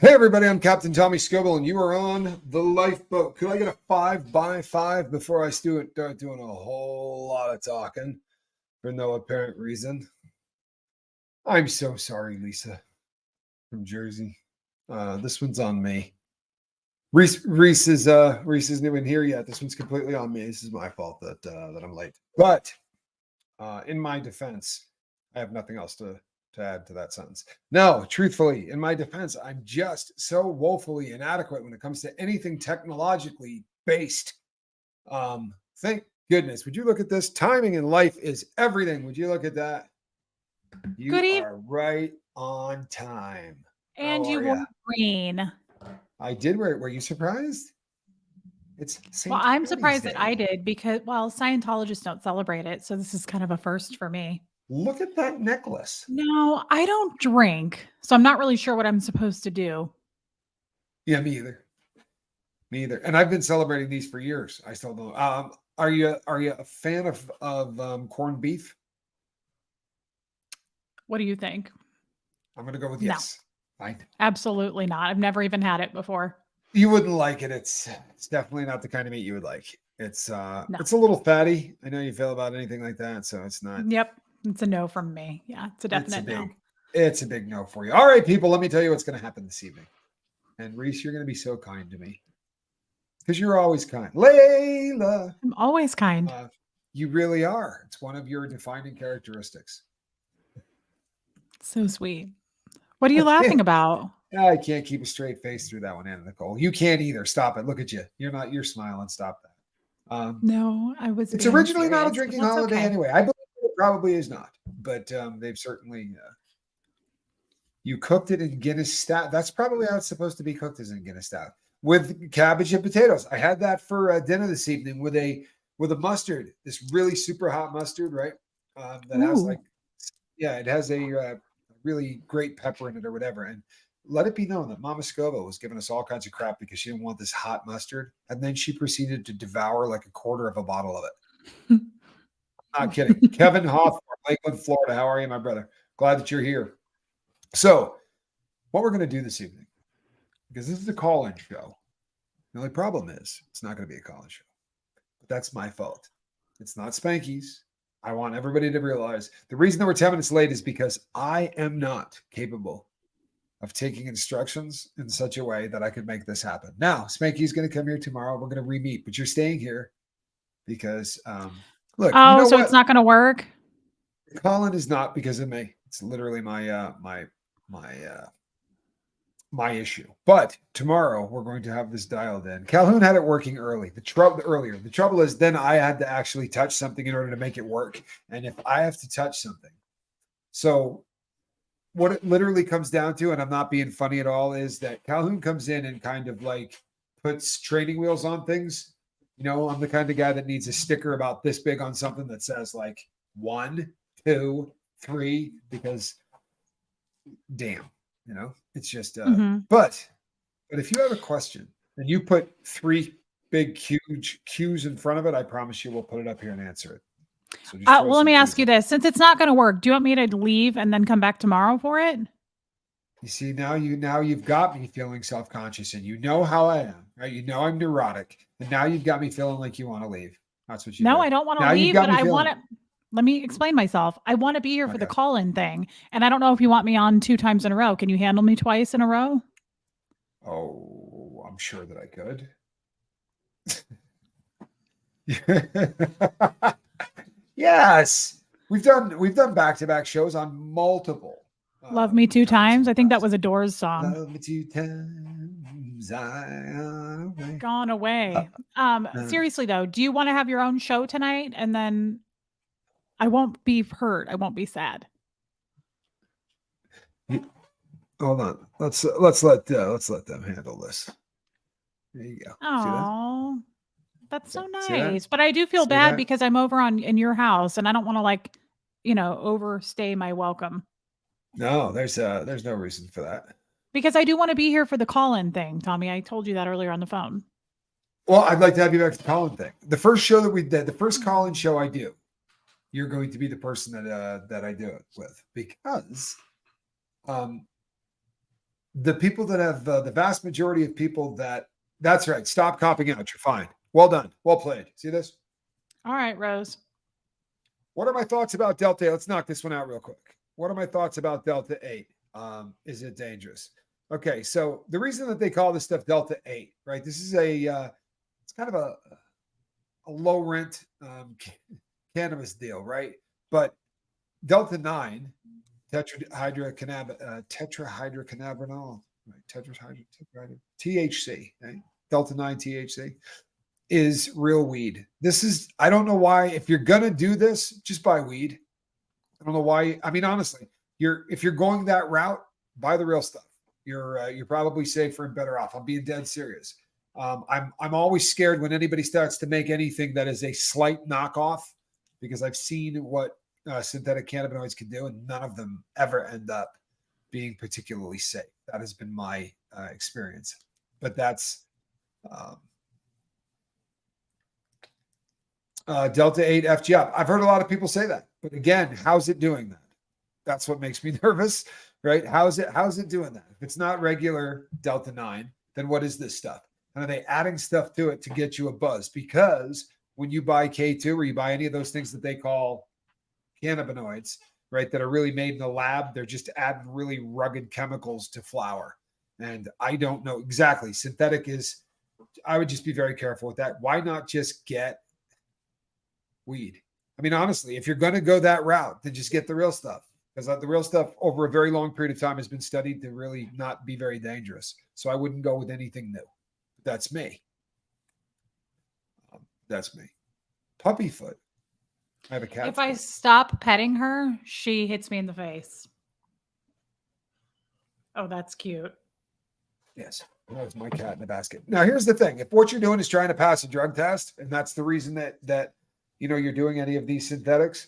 Hey everybody, I'm Captain Tommy Scoble, and you are on the lifeboat. Could I get a 5x5 before I start doing a whole lot of talking for no apparent reason? I'm so sorry, Lisa from Jersey. This one's on me. Reese isn't even here yet. This one's completely on me. This is my fault that I'm late. But in my defense, I have nothing else to add to that sentence. No, truthfully, in my defense, I'm just so woefully inadequate when it comes to anything technologically based. Thank goodness. Would you look at this? Timing in life is everything. Would you look at that? You are right on time. And you wore green. I did wear it. Were you surprised? It's Well, I'm surprised that I did because, well, Scientologists don't celebrate it. So this is kind of a first for me. Look at that necklace. No, I don't drink. So I'm not really sure what I'm supposed to do. Yeah, me either. Me either. And I've been celebrating these for years. I still don't. Are you a fan of corned beef? What do you think? I'm going to go with yes. Fine. Absolutely not. I've never even had it before. You wouldn't like it. It's definitely not the kind of meat you would like. It's It's a little fatty. I know you feel about anything like that, so it's not. Yep. It's a no from me. Yeah, it's a definite no. It's a big no for you. All right, people, let me tell you what's going to happen this evening. And Reese, you're going to be so kind to me. Because you're always kind. Layla. I'm always kind. You really are. It's one of your defining characteristics. So sweet. What are you laughing about? I can't keep a straight face through that one, Anna Nicole. You can't either. Stop it. Look at you. You're smiling. Stop that. No, I was. It's originally not a drinking holiday anyway. I believe it probably is not, but they've certainly. You cooked it in Guinness stout. That's probably how it's supposed to be cooked, is in Guinness stout with cabbage and potatoes. I had that for dinner this evening with a mustard. This really super hot mustard, right? That has it has a really great pepper in it or whatever. And let it be known that Mama Scobo was giving us all kinds of crap because she didn't want this hot mustard. And then she proceeded to devour like a quarter of a bottle of it. Not kidding. Kevin Hawthorne, Lakeland, Florida. How are you, my brother? Glad that you're here. So what we're going to do this evening, because this is a call-in show. The only problem is it's not going to be a call-in show. But that's my fault. It's not Spanky's. I want everybody to realize the reason that we're 10 minutes late is because I am not capable of taking instructions in such a way that I could make this happen. Now, Spanky's going to come here tomorrow. We're going to re-meet, but you're staying here because, look. Oh, so it's not going to work? Colin is not because of me. It's literally my issue. But tomorrow we're going to have this dialed in. Calhoun had it working early. The trouble is then I had to actually touch something in order to make it work. And if I have to touch something, so what it literally comes down to, and I'm not being funny at all, is that Calhoun comes in and kind of like puts training wheels on things. You know, I'm the kind of guy that needs a sticker about this big on something that says like 1, 2, 3, because damn, you know, it's just, but if you have a question and you put 3 big, huge Q's in front of it, I promise you we'll put it up here and answer it. So well, let me ask you this. Since it's not going to work, do you want me to leave and then come back tomorrow for it? You see, now you've got me feeling self-conscious, and you know how I am, right? You know I'm neurotic, and now you've got me feeling like you want to leave. That's what you do. No, I don't want to leave, but I want to. Let me explain myself. I want to be here for the call-in thing, and I don't know if you want me on 2 times in a row. Can you handle me twice in a row? Oh, I'm sure that I could. Yes, we've done back-to-back shows on multiple. Love Me 2 Times. I think that was a Doors song. Love me 2 times. Gone away. Seriously though, do you want to have your own show tonight? And then I won't be hurt. I won't be sad. Hold on. Let's let them handle this. There you go. Oh. That's so nice. But I do feel bad because I'm over in your house and I don't want to overstay my welcome. No, there's no reason for that. Because I do want to be here for the call-in thing, Tommy. I told you that earlier on the phone. Well, I'd like to have you back to the call-in thing. The first show that we did, the first call-in show I do, you're going to be the person that I do it with because the people that have the vast majority of people that's right. Stop copping out. You're fine. Well done. Well played. See this? All right, Rose. What are my thoughts about Delta 8? Let's knock this one out real quick. What are my thoughts about Delta 8? Is it dangerous? Okay, so the reason that they call this stuff Delta 8, right? This is it's kind of a low rent cannabis deal, right? But Delta 9, tetrahydrocannabinol, right? THC, right? Delta 9 THC is real weed. I don't know why, if you're going to do this, just buy weed. I don't know why. I mean, honestly, if you're going that route, buy the real stuff. You're probably safer and better off. I'm being dead serious. I'm always scared when anybody starts to make anything that is a slight knockoff, because I've seen what synthetic cannabinoids can do, and none of them ever end up being particularly safe. That has been my experience. But that's Delta 8 FGF. I've heard a lot of people say that, but again, how's it doing that? That's what makes me nervous, right? How's it doing that? If it's not regular Delta 9, then what is this stuff? And are they adding stuff to it to get you a buzz? Because when you buy K2 or you buy any of those things that they call cannabinoids, right, that are really made in the lab, they're just adding really rugged chemicals to flower. And I don't know exactly. Synthetic I would just be very careful with that. Why not just get weed? I mean, honestly, if you're going to go that route, then just get the real stuff, because the real stuff over a very long period of time has been studied to really not be very dangerous. So I wouldn't go with anything new. That's me. That's me. Puppy foot. I have a cat. If I stop petting her, she hits me in the face. Oh, that's cute. Yes. That was my cat in the basket. Now, here's the thing. If what you're doing is trying to pass a drug test, and that's the reason that you're doing any of these synthetics,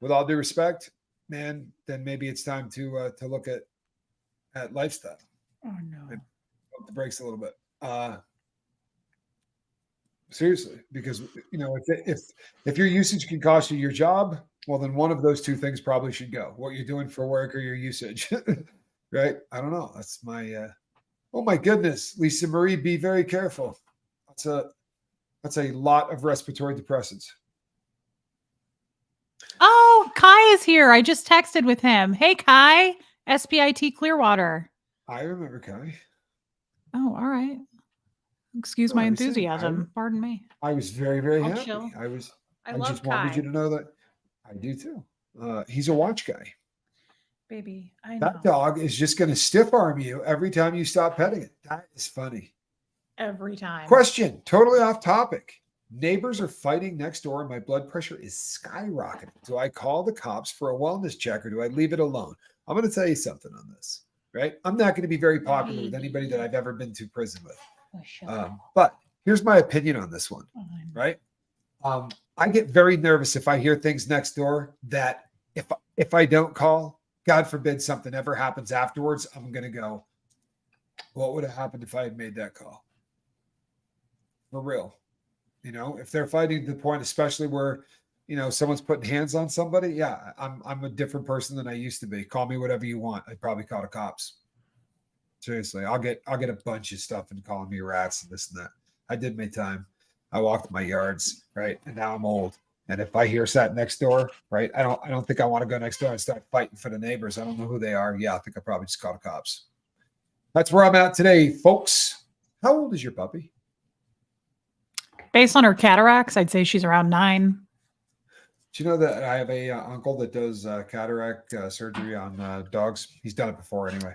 with all due respect, man, then maybe it's time to look at lifestyle. Oh no. And pump the brakes a little bit. Seriously, because if your usage can cost you your job, well, then one of those two things probably should go: what you're doing for work or your usage. Right? I don't know. That's my oh my goodness, Lisa Marie, be very careful. That's a lot of respiratory depressants. Oh, Kai is here. I just texted with him. Hey, Kai, SPIT Clearwater. I remember Kai. Oh, all right. Excuse my enthusiasm. Pardon me. I was very, very happy. Chill. I love just wanted you to know that I do too. He's a watch guy. Baby, I know. That dog is just going to stiff arm you every time you stop petting it. That is funny. Every time. Question, totally off topic. Neighbors are fighting next door and my blood pressure is skyrocketing. Do I call the cops for a wellness check or do I leave it alone? I'm going to tell you something on this, right? I'm not going to be very popular with anybody that I've ever been to prison with. But here's my opinion on this one, right? I get very nervous if I hear things next door that if I don't call, God forbid something ever happens afterwards, I'm going to go, what would have happened if I had made that call? For real. If they're fighting to the point, especially where, someone's putting hands on somebody. Yeah, I'm a different person than I used to be. Call me whatever you want. I'd probably call the cops. Seriously, I'll get a bunch of stuff and calling me rats and this and that. I did my time. I walked my yards, right? And now I'm old. And if I hear sat next door, right, I don't think I want to go next door and start fighting for the neighbors. I don't know who they are. Yeah, I think I probably just call the cops. That's where I'm at today, folks. How old is your puppy? Based on her cataracts, I'd say she's around 9. Do you know that I have a uncle that does cataract surgery on dogs? He's done it before anyway.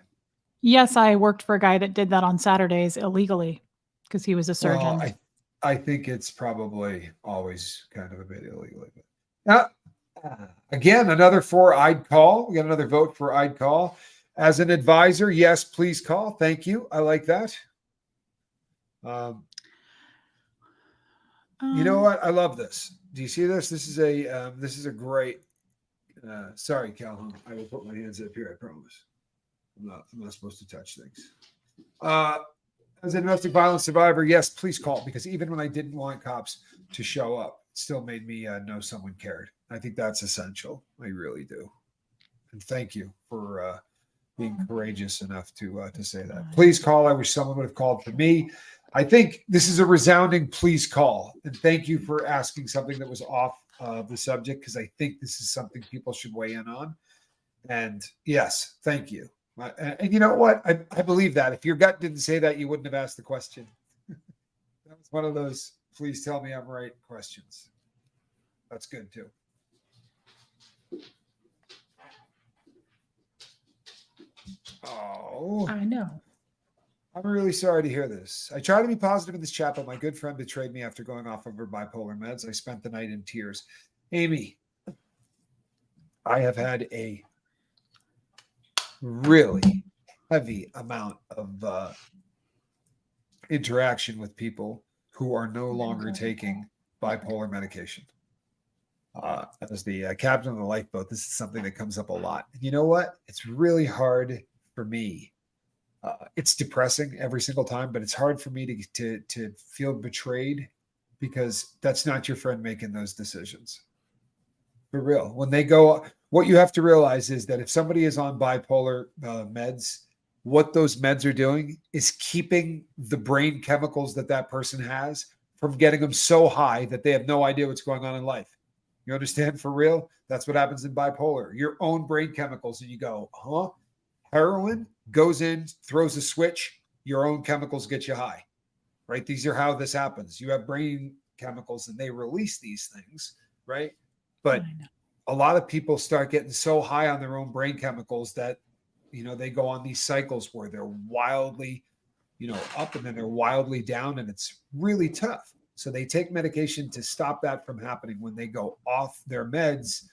Yes, I worked for a guy that did that on Saturdays illegally because he was a surgeon. Well, I think it's probably always kind of a bit illegally. But again, another for I'd call. We got another vote for I'd call. As an advisor, yes, please call. Thank you. I like that. You know what? I love this. Do you see this? This is a great. Sorry, Calhoun. I will put my hands up here. I promise. I'm not supposed to touch things. As a domestic violence survivor, yes, please call, because even when I didn't want cops to show up, it still made me know someone cared. I think that's essential. I really do. And thank you for being courageous enough to say that. Please call. I wish someone would have called for me. I think this is a resounding please call. And thank you for asking something that was off the subject, because I think this is something people should weigh in on. And yes, thank you. And you know what? I believe that. If your gut didn't say that, you wouldn't have asked the question. That was one of those please tell me I'm right questions. That's good too. Oh, I know. I'm really sorry to hear this. I try to be positive in this chat, but my good friend betrayed me after going off of her bipolar meds. I spent the night in tears. Amy, I have had a really heavy amount of interaction with people who are no longer taking bipolar medication. As the captain of the lifeboat, this is something that comes up a lot. You know what? It's really hard for me. It's depressing every single time, but it's hard for me to feel betrayed, because that's not your friend making those decisions. For real. When they go, what you have to realize is that if somebody is on bipolar meds, what those meds are doing is keeping the brain chemicals that person has from getting them so high that they have no idea what's going on in life. You understand? For real? That's what happens in bipolar. Your own brain chemicals, and you go, huh? Heroin goes in, throws a switch, your own chemicals get you high, right? These are how this happens. You have brain chemicals and they release these things, right? But a lot of people start getting so high on their own brain chemicals that, they go on these cycles where they're wildly, up, and then they're wildly down, and it's really tough. So they take medication to stop that from happening. When they go off their meds,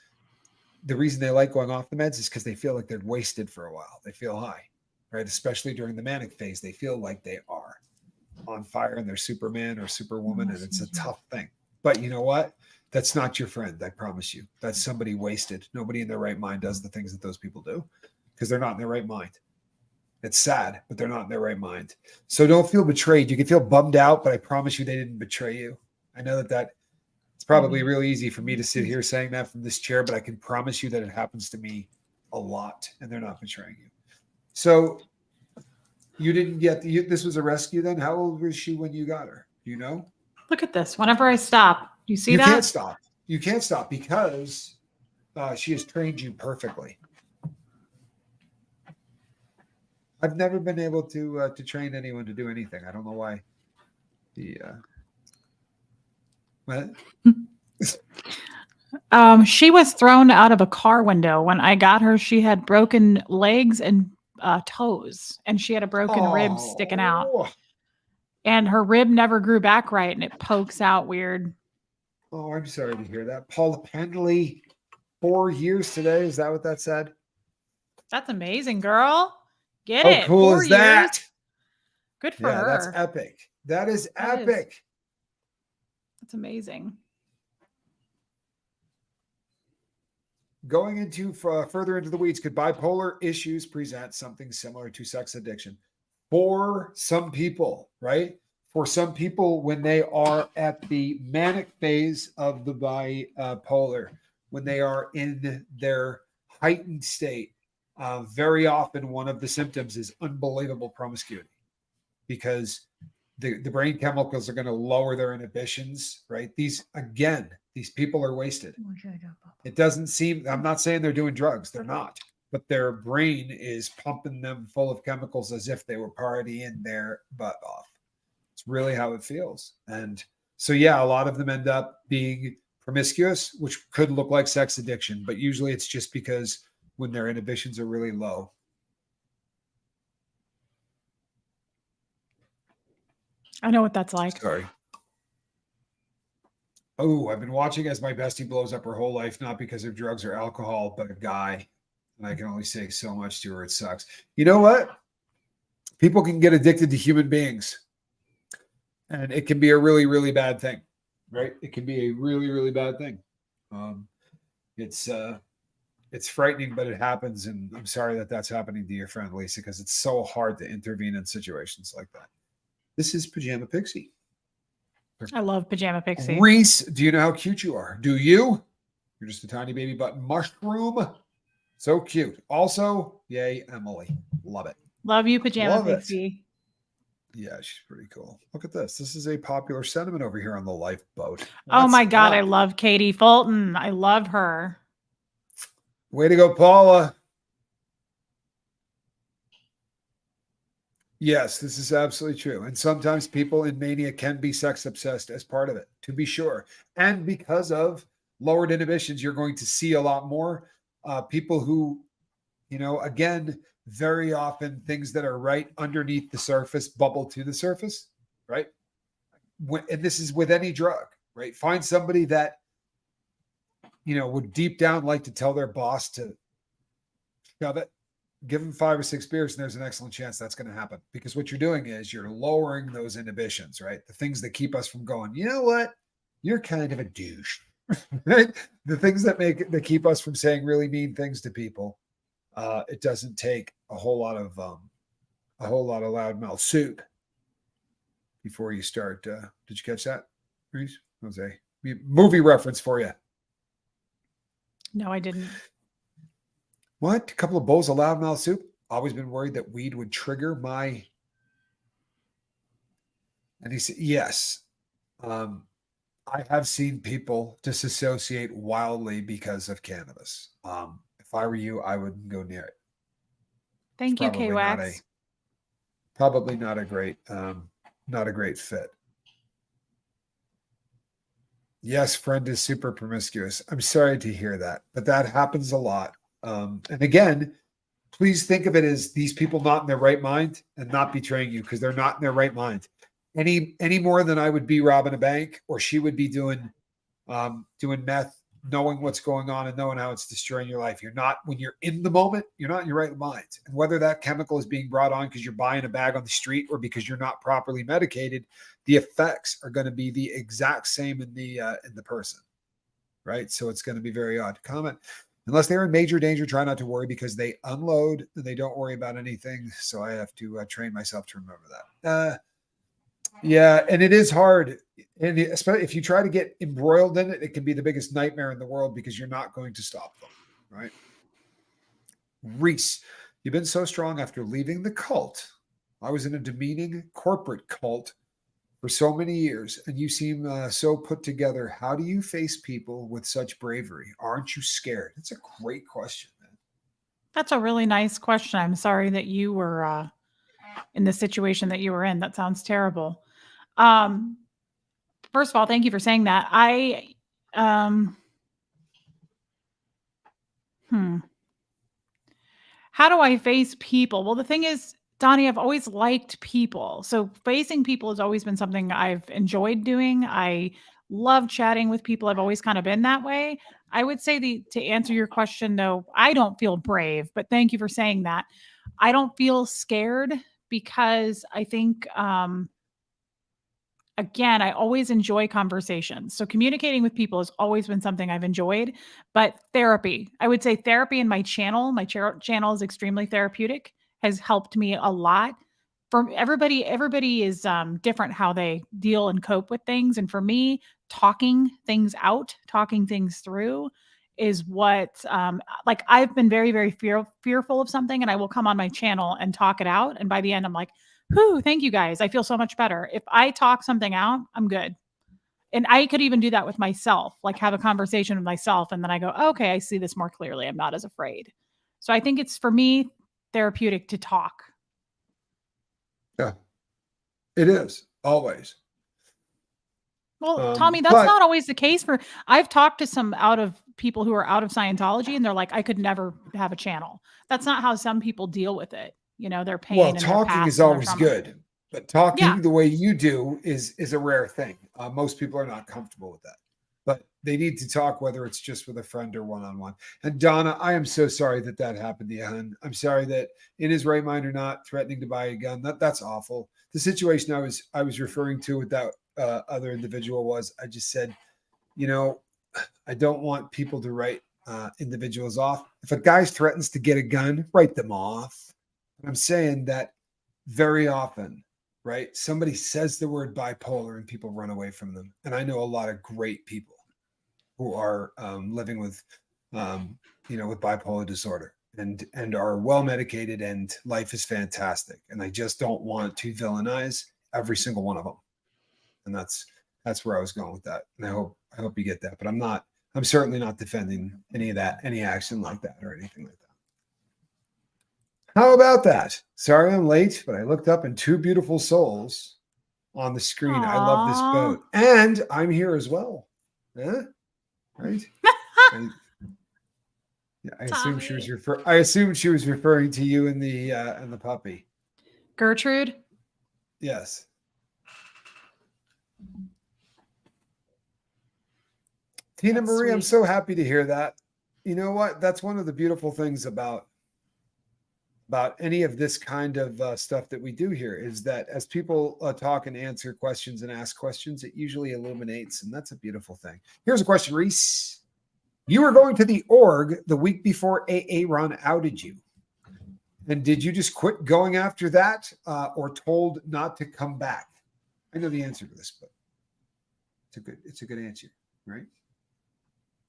the reason they like going off the meds is because they feel like they're wasted for a while. They feel high, right? Especially during the manic phase, they feel like they are on fire and they're Superman or Superwoman, and it's a tough thing. But you know what? That's not your friend. I promise you. That's somebody wasted. Nobody in their right mind does the things that those people do, because they're not in their right mind. It's sad, but they're not in their right mind. So don't feel betrayed. You can feel bummed out, but I promise you they didn't betray you. I know that it's probably really easy for me to sit here saying that from this chair, but I can promise you that it happens to me a lot, and they're not betraying you. So you didn't get this was a rescue then? How old was she when you got her? Do you know? Look at this. Whenever I stop, you see that? You can't stop. You can't stop because she has trained you perfectly. I've never been able to train anyone to do anything. I don't know why. What? She was thrown out of a car window. When I got her, she had broken legs and toes, and she had a broken rib sticking out. And her rib never grew back right, and it pokes out weird. Oh, I'm sorry to hear that. Paula Pendley, 4 years today. Is that what that said? That's amazing, girl. Get How it. cool 4 is that? years. Good for her. That's epic. That is epic. That's amazing. Going into further into the weeds, could bipolar issues present something similar to sex addiction? For some people, right? For some people, when they are at the manic phase of the bipolar, when they are in their heightened state, very often one of the symptoms is unbelievable promiscuity, because the brain chemicals are going to lower their inhibitions, right? These people are wasted. It doesn't seem, I'm not saying they're doing drugs. They're not. But their brain is pumping them full of chemicals as if they were partying their butt off. It's really how it feels. And so, yeah, a lot of them end up being promiscuous, which could look like sex addiction, but usually it's just because when their inhibitions are really low. I know what that's like. Sorry. Oh, I've been watching as my bestie blows up her whole life, not because of drugs or alcohol, but a guy. And I can only say so much to her. It sucks. You know what? People can get addicted to human beings. And it can be a really, really bad thing, right? It can be a really, really bad thing. It's frightening, but it happens. And I'm sorry that that's happening to your friend, Lisa, because it's so hard to intervene in situations like that. This is Pajama Pixie. I love Pajama Pixie. Reese, do you know how cute you are? Do you? You're just a tiny baby button mushroom. So cute. Also, yay, Emily. Love it. Love you, Pajama Love it. Pixie. Yeah, she's pretty cool. Look at this. This is a popular sentiment over here on the Lifeboat. Oh What's my God, I up? love Katie Fulton. I love her. Way to go, Paula. Yes, this is absolutely true. And sometimes people in mania can be sex obsessed as part of it, to be sure. And because of lowered inhibitions, you're going to see a lot more people who, again, very often things that are right underneath the surface bubble to the surface, right? And this is with any drug, right? Find somebody that, would deep down like to tell their boss to shove it. Give them 5 or 6 beers, and there's an excellent chance that's going to happen, because what you're doing is you're lowering those inhibitions, right? The things that keep us from going, you know what? You're kind of a douche, right? The things that keep us from saying really mean things to people. It doesn't take a whole lot of loudmouth soup before you start. Did you catch that, Reese? Jose, movie reference for you. No, I didn't. What? A couple of bowls of loudmouth soup? Always been worried that weed would trigger my. And he said, yes. I have seen people disassociate wildly because of cannabis. If I were you, I wouldn't go near it. Thank you, K-Wax. Probably not a great fit. Yes, friend is super promiscuous. I'm sorry to hear that, but that happens a lot. And again, please think of it as these people not in their right mind and not betraying you, because they're not in their right mind. Any more than I would be robbing a bank, or she would be doing meth, knowing what's going on and knowing how it's destroying your life. When you're in the moment, you're not in your right mind. And whether that chemical is being brought on because you're buying a bag on the street or because you're not properly medicated, the effects are going to be the exact same in the person, right? So it's going to be very odd. Comment. Unless they're in major danger, try not to worry, because they unload and they don't worry about anything. So I have to train myself to remember that. Yeah, and it is hard. And especially if you try to get embroiled in it, it can be the biggest nightmare in the world, because you're not going to stop them, right? Reese, you've been so strong after leaving the cult. I was in a demeaning corporate cult for so many years, and you seem so put together. How do you face people with such bravery? Aren't you scared? It's a great question, man. That's a really nice question. I'm sorry that you were in the situation that you were in. That sounds terrible. First of all, thank you for saying that. How do I face people? Well, the thing is, Donnie, I've always liked people. So facing people has always been something I've enjoyed doing. I love chatting with people. I've always kind of been that way. I would say to answer your question, though, I don't feel brave, but thank you for saying that. I don't feel scared, because I think, again, I always enjoy conversations. So communicating with people has always been something I've enjoyed. But therapy, I would say therapy in my channel is extremely therapeutic, has helped me a lot. For everybody is different how they deal and cope with things. And for me, talking things out, talking things through is what, like, I've been very, very fearful of something, and I will come on my channel and talk it out. And by the end, I'm like, whew, thank you guys. I feel so much better. If I talk something out, I'm good. And I could even do that with myself, like have a conversation with myself. And then I go, okay, I see this more clearly. I'm not as afraid. So I think it's, for me, therapeutic to talk. Yeah, it is always. Well, Tommy, that's not always the case. I've talked to some people who are out of Scientology, and they're like, I could never have a channel. That's not how some people deal with it. Their pain and their past. Talking is always good, but talking the way you do is a rare thing. Most people are not comfortable with that, but they need to talk, whether it's just with a friend or one-on-one. And Donna, I am so sorry that happened to you, hon. I'm sorry that, in his right mind or not, threatening to buy a gun. That's awful. The situation I was referring to with that other individual was, I just said, I don't want people to write individuals off. If a guy threatens to get a gun, write them off. I'm saying that very often, right? Somebody says the word bipolar and people run away from them. And I know a lot of great people who are living with with bipolar disorder and are well medicated, and life is fantastic. And I just don't want to villainize every single one of them. And that's where I was going with that. And I hope you get that. But I'm certainly not defending any of that, any action like that or anything like that. How about that? Sorry I'm late, but I looked up and two beautiful souls on the screen. Aww. I love this boat. And I'm here as well. Huh? Right? I assume she was referring to you and the puppy. Gertrude? Yes. Tina Marie, sweet. I'm so happy to hear that. You know what? That's one of the beautiful things about any of this kind of stuff that we do here, is that as people talk and answer questions and ask questions, it usually illuminates, and that's a beautiful thing. Here's a question, Reese. You were going to the org the week before AA Ron outed you. And did you just quit going after that, or told not to come back? I know the answer to this, but it's a good answer, right?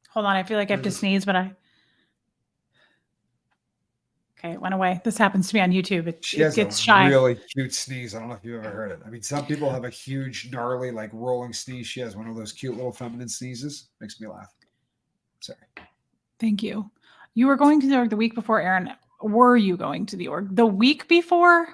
Hold on, I feel like I have to sneeze, but okay, it went away. This happens to me on YouTube. It gets shy. Really cute sneeze. I don't know if you've ever heard it. I mean, some people have a huge, gnarly, like rolling sneeze. She has one of those cute little feminine sneezes. Makes me laugh. Sorry. Thank you. You were going to the org the week before, Aaron. Were you going to the org the week before?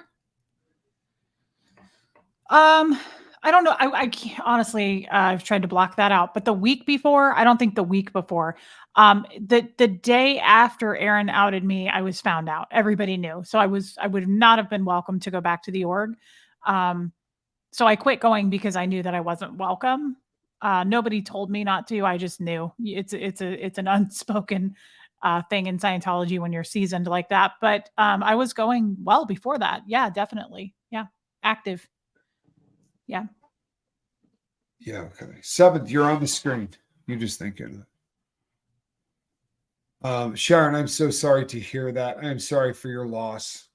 I don't know. I can't, honestly, I've tried to block that out, but the week before, I don't think the week before. The day after Aaron outed me, I was found out. Everybody knew. So I would not have been welcome to go back to the org. So I quit going because I knew that I wasn't welcome. Nobody told me not to. I just knew. It's an unspoken thing in Scientology when you're seasoned like that. But I was going well before that. Yeah, definitely. Yeah. Active. Yeah. Yeah. Okay. 7th, you're on the screen. You just thinking. Sharon, I'm so sorry to hear that. I am sorry for your loss.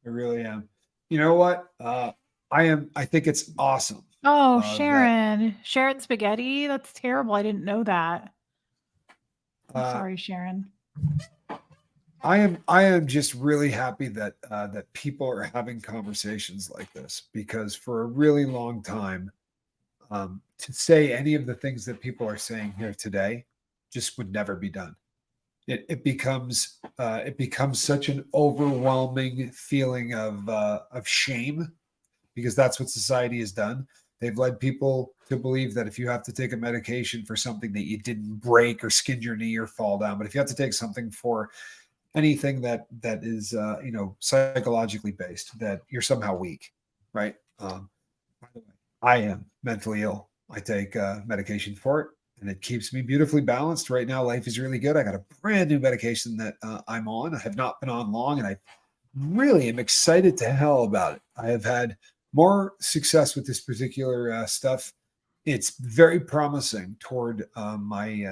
I really am. You know what? I think it's awesome. Oh, Sharon. Sharon Spaghetti? That's terrible. I didn't know that. I'm sorry, Sharon. I am just really happy that that people are having conversations like this, because for a really long time, to say any of the things that people are saying here today just would never be done. It becomes such an overwhelming feeling of shame, because that's what society has done. They've led people to believe that if you have to take a medication for something that you didn't break or skin your knee or fall down, but if you have to take something for anything that is psychologically based, that you're somehow weak, right? By the way, I am mentally ill. I take medication for it, and it keeps me beautifully balanced. Right now, life is really good. I got a brand new medication that I'm on. I have not been on long, and I really am excited to hell about it. I have had more success with this particular stuff. It's very promising toward my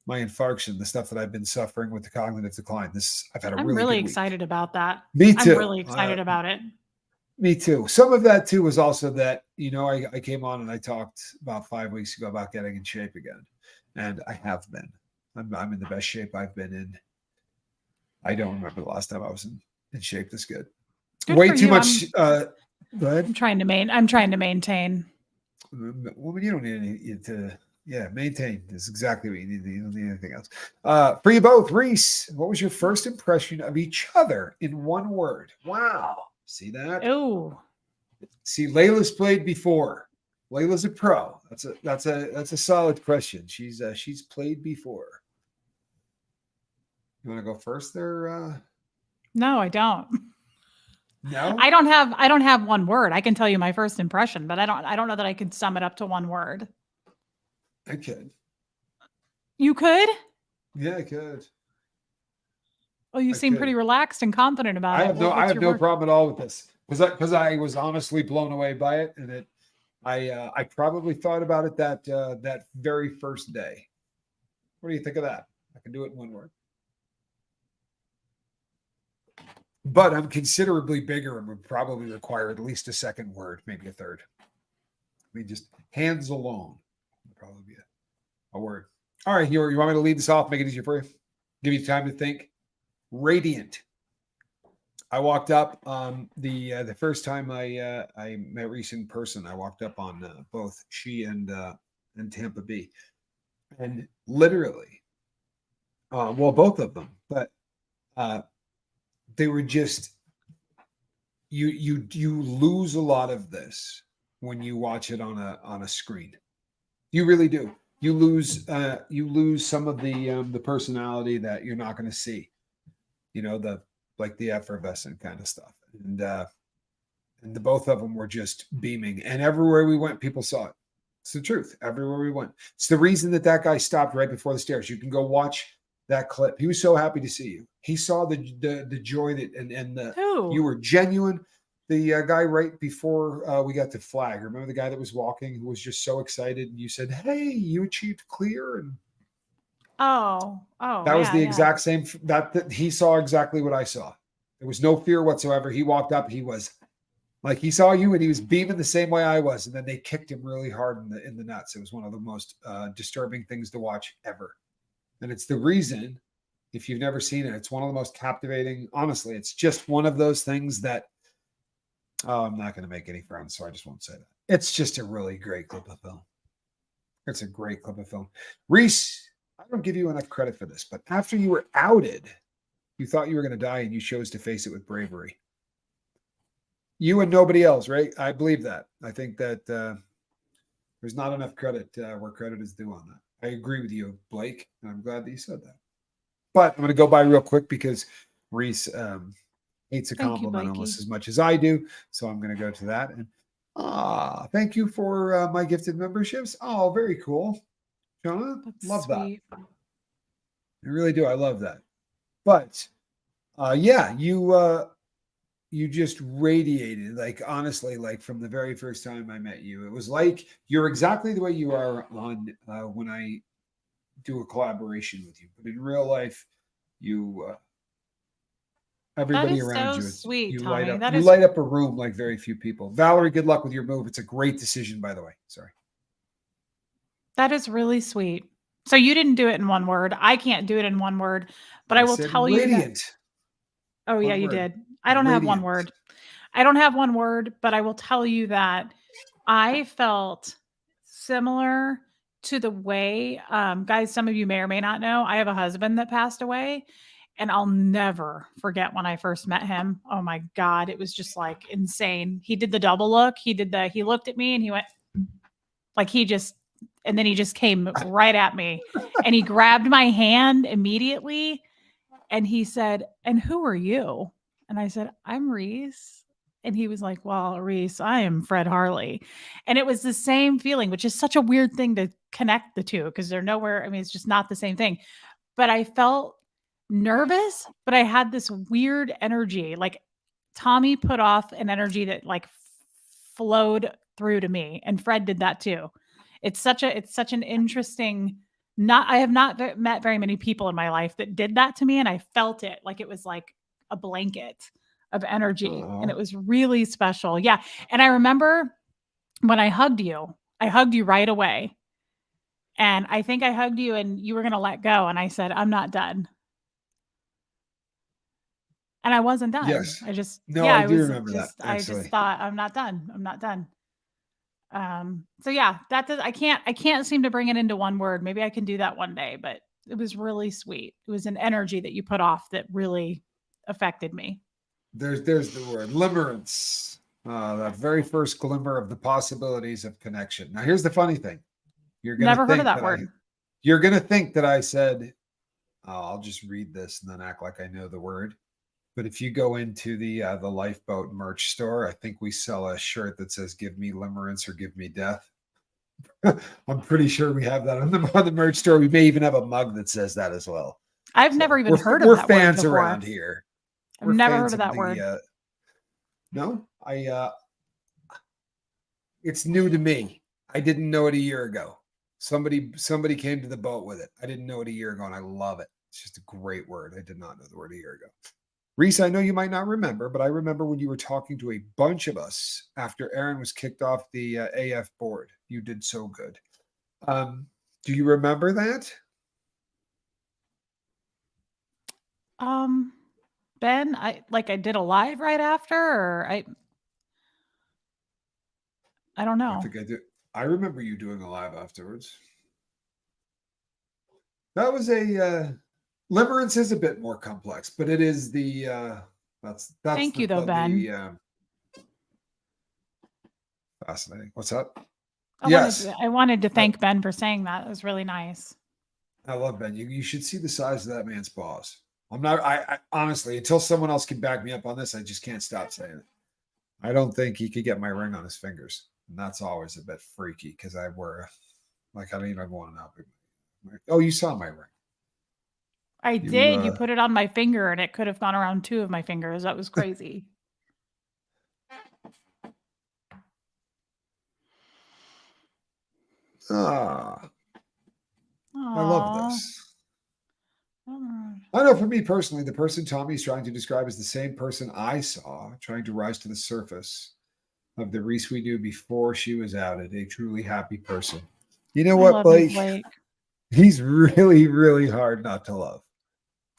infarction, the stuff that I've been suffering with the cognitive decline. I've had a I'm really excited about that. Me too. I'm really excited about it. Me too. Some of that too was also that, I came on and I talked about 5 weeks ago about getting in shape again. And I have been. I'm in the best shape I've been in. I don't remember the last time I was in shape this good. Way too much. Go ahead. I'm trying to maintain. Well, you don't need to. Yeah, maintain is exactly what you need. You don't need anything else. For you both, Reese, what was your first impression of each other in one word? Wow. See that? Oh. See, Layla's played before. Layla's a pro. That's a solid question. She's played before. You want to go first there? No, I don't. No? I don't have one word. I can tell you my first impression, but I don't know that I could sum it up to one word. I could. You could? Yeah, I could. Oh, you seem pretty relaxed and confident about it. I have no problem at all with this, because I was honestly blown away by it, and I probably thought about it that very first day. What do you think of that? I can do it in one word. But I'm considerably bigger and would probably require at least a second word, maybe a third. I mean, just hands alone would probably be a word. All right, you want me to lead this off, make it easier for you? Give you time to think. Radiant. I walked up the first time I met Reese in person. I walked up on both she and Tampa Bay, and literally, well, both of them, but they were just you lose a lot of this when you watch it on a screen. You really do. You lose some of the personality that you're not going to see. You know, the effervescent kind of stuff. And the both of them were just beaming. And everywhere we went, people saw it. It's the truth. Everywhere we went. It's the reason that guy stopped right before the stairs. You can go watch that clip. He was so happy to see you. He saw the joy that and the you were genuine. The guy right before we got to flag. Remember the guy that was walking who was just so excited, and you said, "Hey, you achieved clear." And that was the exact same. That he saw exactly what I saw. There was no fear whatsoever. He walked up. He was like, he saw you, and he was beaming the same way I was. And then they kicked him really hard in the nuts. It was one of the most disturbing things to watch ever. And it's the reason, if you've never seen it, it's one of the most captivating. Honestly, it's just one of those things that. Oh, I'm not going to make any friends, so I just won't say that. It's just a really great clip of film. It's a great clip of film. Reese, I don't give you enough credit for this, but after you were outed, you thought you were going to die and you chose to face it with bravery. You and nobody else, right? I believe that. I think that there's not enough credit where credit is due on that. I agree with you, Blake, and I'm glad that you said that. But I'm going to go by real quick because Reese hates a compliment almost as much as I do. So I'm going to go to that. And thank you for my gifted memberships. Oh, very cool. Jonah, love sweet. That. I really do. I love that. But yeah, you just radiated, like, honestly, like from the very first time I met you. It was like you're exactly the way you are on when I do a collaboration with you. But in real life, you everybody around so you, sweet, you Tommy. light up a room like very few people. Valerie, good luck with your move. It's a great decision, by the way. Sorry. That is really sweet. So you didn't do it in one word. I can't do it in one word, but I will tell radiant. You that. Oh, yeah, you did. I don't have one word. I don't have one word, but I will tell you that I felt similar to the way, guys, some of you may or may not know, I have a husband that passed away, and I'll never forget when I first met him. Oh my God, it was just like insane. He did the double look. He looked at me and he went like and then he just came right at me and he grabbed my hand immediately and he said, "And who are you?" And I said, "I'm Reese." And he was like, "Well, Reese, I am Fred Harley." And it was the same feeling, which is such a weird thing to connect the two because they're nowhere. I mean, it's just not the same thing. But I felt nervous, but I had this weird energy. Like Tommy put off an energy that like flowed through to me, and Fred did that too. It's such an interesting. I have not met very many people in my life that did that to me, and I felt it like it was like a blanket of energy, and it was really special. Yeah, and I remember when I hugged you right away, and I think I hugged you, and you were going to let go, and I said, "I'm not done." And I wasn't done. Yes. I just, I do remember that. I just thought, I'm not done. I'm not done. So yeah, I can't seem to bring it into one word. Maybe I can do that one day, but it was really sweet. It was an energy that you put off that really affected me. There's the word limerence. That very first glimmer of the possibilities of connection. Now, here's the funny thing. You're gonna never heard of that word. You're gonna think that I said, I'll just read this and then act like I know the word. But if you go into the Lifeboat merch store, I think we sell a shirt that says "Give me limerence" or "Give me death." I'm pretty sure we have that on the merch store. We may even have a mug that says that as well. I've never even heard of that word. We're fans around here. I've never heard of that word. No, it's new to me. I didn't know it a year ago. Somebody came to the boat with it. I didn't know it a year ago, and I love it. It's just a great word. I did not know the word a year ago. Reese, I know you might not remember, but I remember when you were talking to a bunch of us after Aaron was kicked off the AF board. You did so good. Do you remember that? Ben, I did a live right after, or I don't I know. think I did. I remember you doing a live afterwards. That was a Limerence is a bit more complex, but it is the that's Thank you though, Ben. fascinating. What's up? I Yes, wanted to I, thank Ben for saying that. It was really nice. I love Ben. You should see the size of that man's paws. I'm not. I honestly, until someone else can back me up on this, I just can't stop saying it. I don't think he could get my ring on his fingers, and that's always a bit freaky because I wear like I don't even want to know. Oh, you saw my ring. I You did. You put it on my finger, and it could have gone around 2 of my fingers. That was crazy. I love Aww. this. I know for me personally, the person Tommy is trying to describe is the same person I saw trying to rise to the surface of the Reese we knew before she was outed, a truly happy person. You know I what, love you, Blake? Blake. He's really, really hard not to love.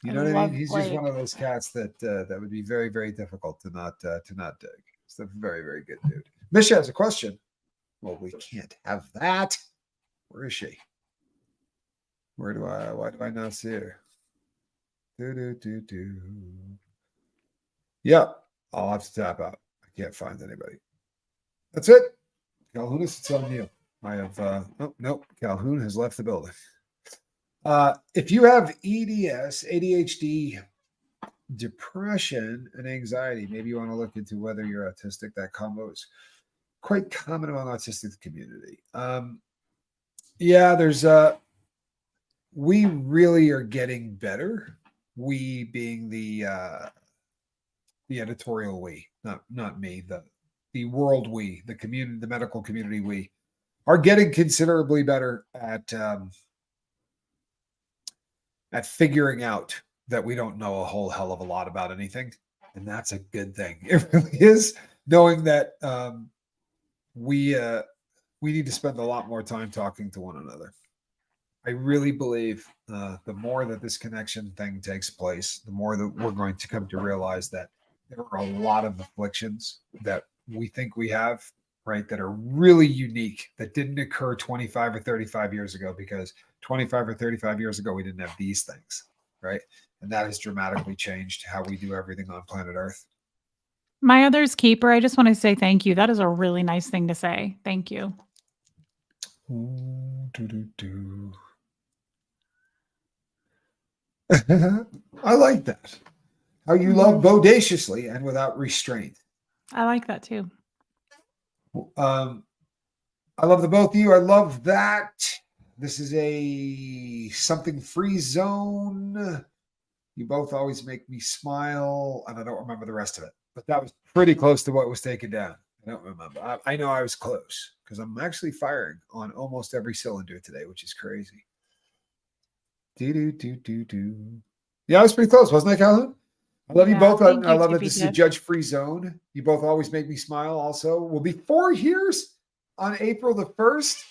You I know what I mean? love He's just Blake. one of those cats that that would be very, very difficult to not dig. He's a very, very good dude. Misha has a question. Well, we can't have that. Where is she? Why do I not see her? Do. Yep. I'll have to tap out. I can't find anybody. That's it. Calhounis, it's on you. I have oh nope. Calhoun has left the building. If you have EDS, ADHD, depression, and anxiety, maybe you want to look into whether you're autistic. That combo is quite common among autistic community. Yeah, there's we really are getting better. We being the editorial we, not me, the world we, the community, the medical community we are getting considerably better at figuring out that we don't know a whole hell of a lot about anything, and that's a good thing. It really is, knowing that we need to spend a lot more time talking to one another. I really believe the more that this connection thing takes place, the more that we're going to come to realize that there are a lot of afflictions that we think we have, right, that are really unique, that didn't occur 25 or 35 years ago, because 25 or 35 years ago, we didn't have these things, right? And that has dramatically changed how we do everything on planet Earth. My other's keeper, I just want to say thank you. That is a really nice thing to say. Thank you. I like that. How you love bodaciously and without restraint. I like that too. I love the both of you. I love that. This is a something free zone. You both always make me smile, and I don't remember the rest of it, but that was pretty close to what was taken down. I don't remember. I know I was close because I'm actually firing on almost every cylinder today, which is crazy. Do. Yeah, I was pretty close, wasn't I, Calhoun? I love you both. I love that this is a judge-free zone. You both always make me smile. Also, we'll be 4 years on April the 1st.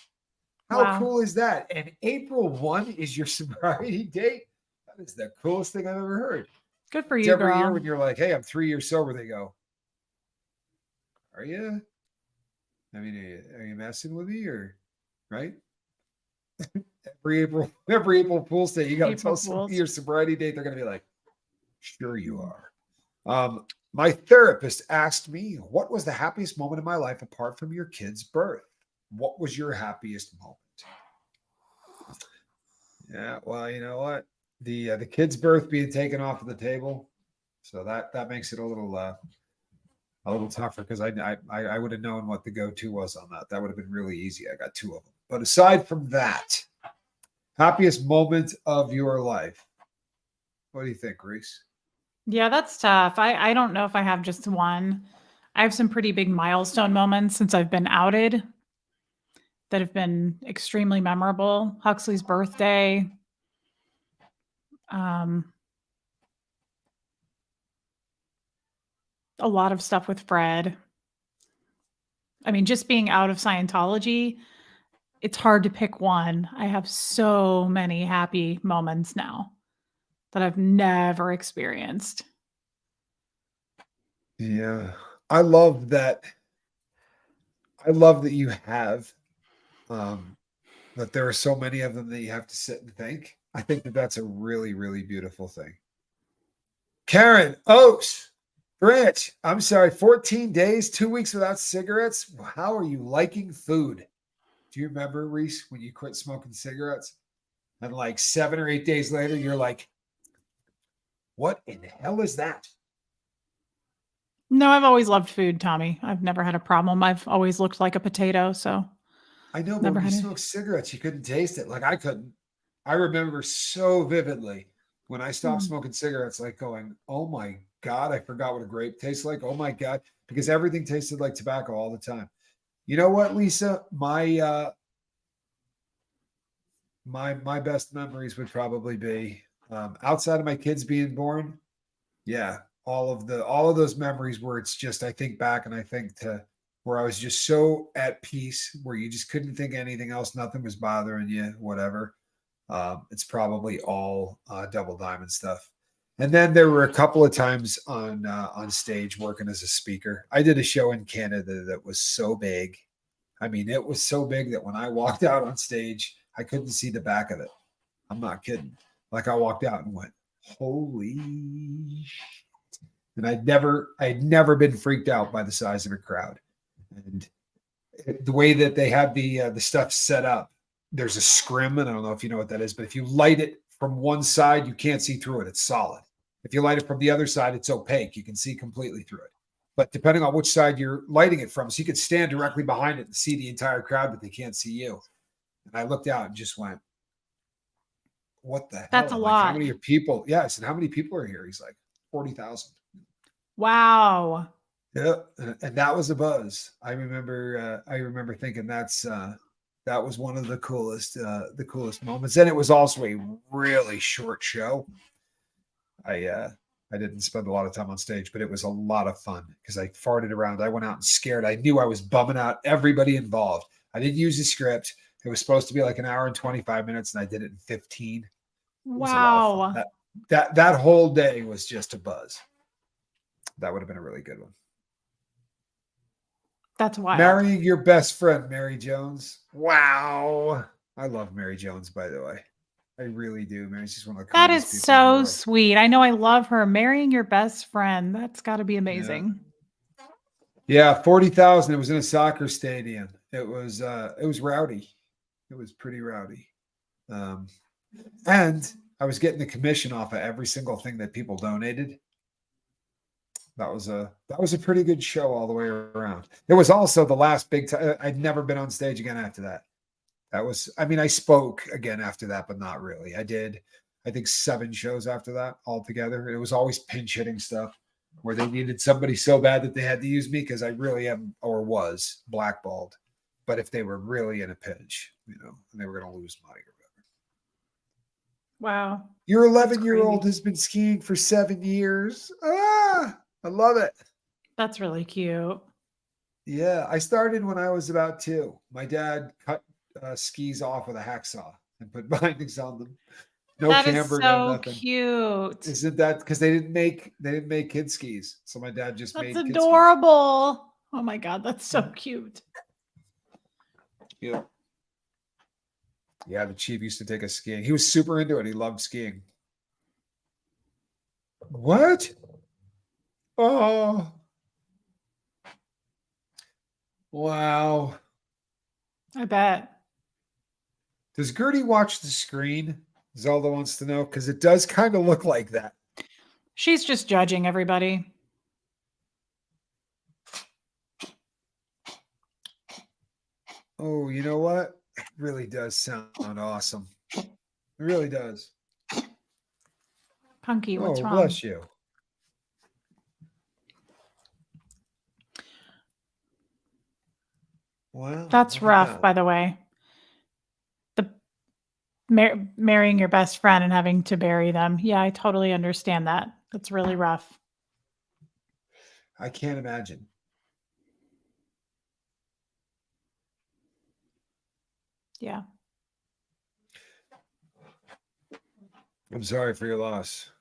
How cool is that? And April 1 is your sobriety date. That is the coolest thing I've ever heard. Good for you, every girl. year when you're like, hey, I'm 3 years sober, they go, are you? I mean, are you messing with me, or right? every April Fool's Day, you got to tell someone your sobriety date. They're going to be like, sure you are. My therapist asked me, what was the happiest moment of my life apart from your kid's birth? What was your happiest moment? Yeah, well, you know what? The kid's birth being taken off of the table, so that makes it a little tougher, because I would have known what the go-to was on that. That would have been really easy. I got 2 of them. But aside from that, happiest moment of your life. What do you think, Reese? Yeah, that's tough. I don't know if I have just one. I have some pretty big milestone moments since I've been outed that have been extremely memorable. Huxley's birthday. A lot of stuff with Fred. I mean, just being out of Scientology, it's hard to pick one. I have so many happy moments now. that I've never experienced. Yeah. I love that. I love that you have, that there are so many of them that you have to sit and think. I think that that's a really, really beautiful thing. Karen Oaks, Branch, I'm sorry, 14 days, 2 weeks without cigarettes. How are you liking food? Do you remember, Reese, when you quit smoking cigarettes? And like 7 or 8 days later, you're like, what in the hell is that? No, I've always loved food, Tommy. I've never had a problem. I've always looked like a potato, so I know, but never when you had it. smoke cigarettes, you couldn't taste it. Like I couldn't. I remember so vividly when I stopped Mm. smoking cigarettes, like going, oh my God, I forgot what a grape tastes like. Oh my God. Because everything tasted like tobacco all the time. You know what, Lisa? My best memories would probably be, outside of my kids being born. Yeah, all of those memories where it's just I think back and I think to where I was just so at peace, where you just couldn't think anything else, nothing was bothering you, whatever. It's probably all Double Diamond stuff. And then there were a couple of times on stage working as a speaker. I did a show in Canada that was so big. I mean, it was so big that when I walked out on stage, I couldn't see the back of it. I'm not kidding. Like I walked out and went, holy shit. And I'd never been freaked out by the size of a crowd. And the way that they have the stuff set up, there's a scrim, and I don't know if you know what that is, but if you light it from one side, you can't see through it. It's solid. If you light it from the other side, it's opaque. You can see completely through it. But depending on which side you're lighting it from, so you could stand directly behind it and see the entire crowd, but they can't see you. And I looked out and just went, what the hell? That's a I'm like, how lot. many people? Yeah, I said, how many people are here? He's like, 40,000. Wow. Yeah, and that was a buzz. I remember thinking that was one of the coolest moments. And it was also a really short show. I didn't spend a lot of time on stage, but it was a lot of fun because I farted around. I went out and scared. I knew I was bumming out everybody involved. I didn't use a script. It was supposed to be like an hour and 25 minutes, and I did it in 15. It was a lot of fun. Wow. That whole day was just a buzz. That would have been a really good one. That's wild. Marrying your best friend, Mary Jones. Wow. I love Mary Jones, by the way. I really do. Mary's just one of the That is kindest people in the so world. sweet. I know I love her. Marrying your best friend. That's got to be Yeah. amazing. Yeah, 40,000. It was in a soccer stadium. It was rowdy. It was pretty rowdy. And I was getting the commission off of every single thing that people donated. That was a pretty good show all the way around. It was also the last big time. I'd never been on stage again after that. I spoke again after that, but not really. I did, I think 7 shows after that altogether. It was always pinch hitting stuff where they needed somebody so bad that they had to use me because I really am or was blackballed. But if they were really in a pinch, and they were going to lose money or whatever. Wow. Your 11-year-old has been skiing for 7 years. I love it. That's really cute. Yeah, I started when I was about 2. My dad cut skis off with a hacksaw and put bindings on them. No That is camber, no so nothing. cute. Isn't that because they didn't make kid skis? So my dad just That's made kid skis. adorable. Oh my God, that's so cute. Yeah. Yeah, the chief used to take us skiing. He was super into it. He loved skiing. What? Oh. Wow. I bet. Does Gertie watch the screen? Zelda wants to know because it does kind of look like that. She's just judging everybody. Oh, you know what? It really does sound awesome. It really does. Punky, what's wrong? Bless you. Wow. That's rough, by the way. The marrying your best friend and having to bury them. Yeah, I totally understand that. That's really rough. I can't imagine. Yeah. I'm sorry for your loss.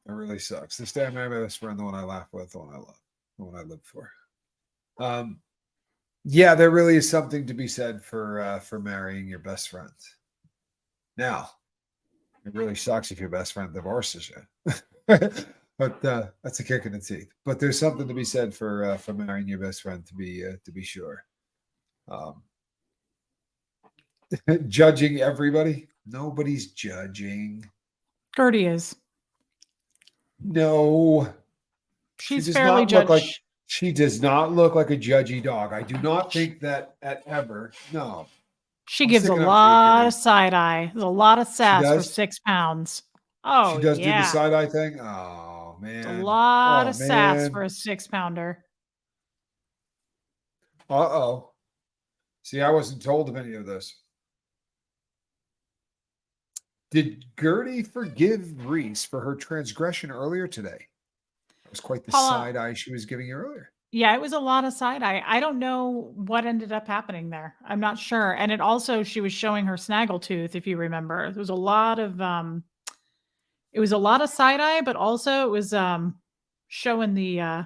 It really sucks. This day I married my best friend, the one I laugh with, the one I love, the one I live for. Yeah, there really is something to be said for marrying your best friend. Now, it really sucks if your best friend divorces you. But that's a kick in the teeth. But there's something to be said for marrying your best friend to be sure. Um, judging everybody, nobody's judging. Gertie is. No, She's does fairly not look like judged. she does not look like a judgy dog. I do not think that at ever. No, She I'm gives a sticking up for you, lot Gertie. of side eye. There's a lot of She sass for does. 6 pounds. She Oh, does do the yeah. side eye thing. Oh It's a man. lot Oh of sass for man. a 6 pounder. Uh-oh. See, I wasn't told of any of this. Did Gertie forgive Reese for her transgression earlier today? That was quite the Paula, side eye she was giving you earlier. yeah, it was a lot of side eye. I don't know what ended up happening there. I'm not sure. And it also, she was showing her snaggletooth, if you remember. There was a lot of side eye, but also it was showing the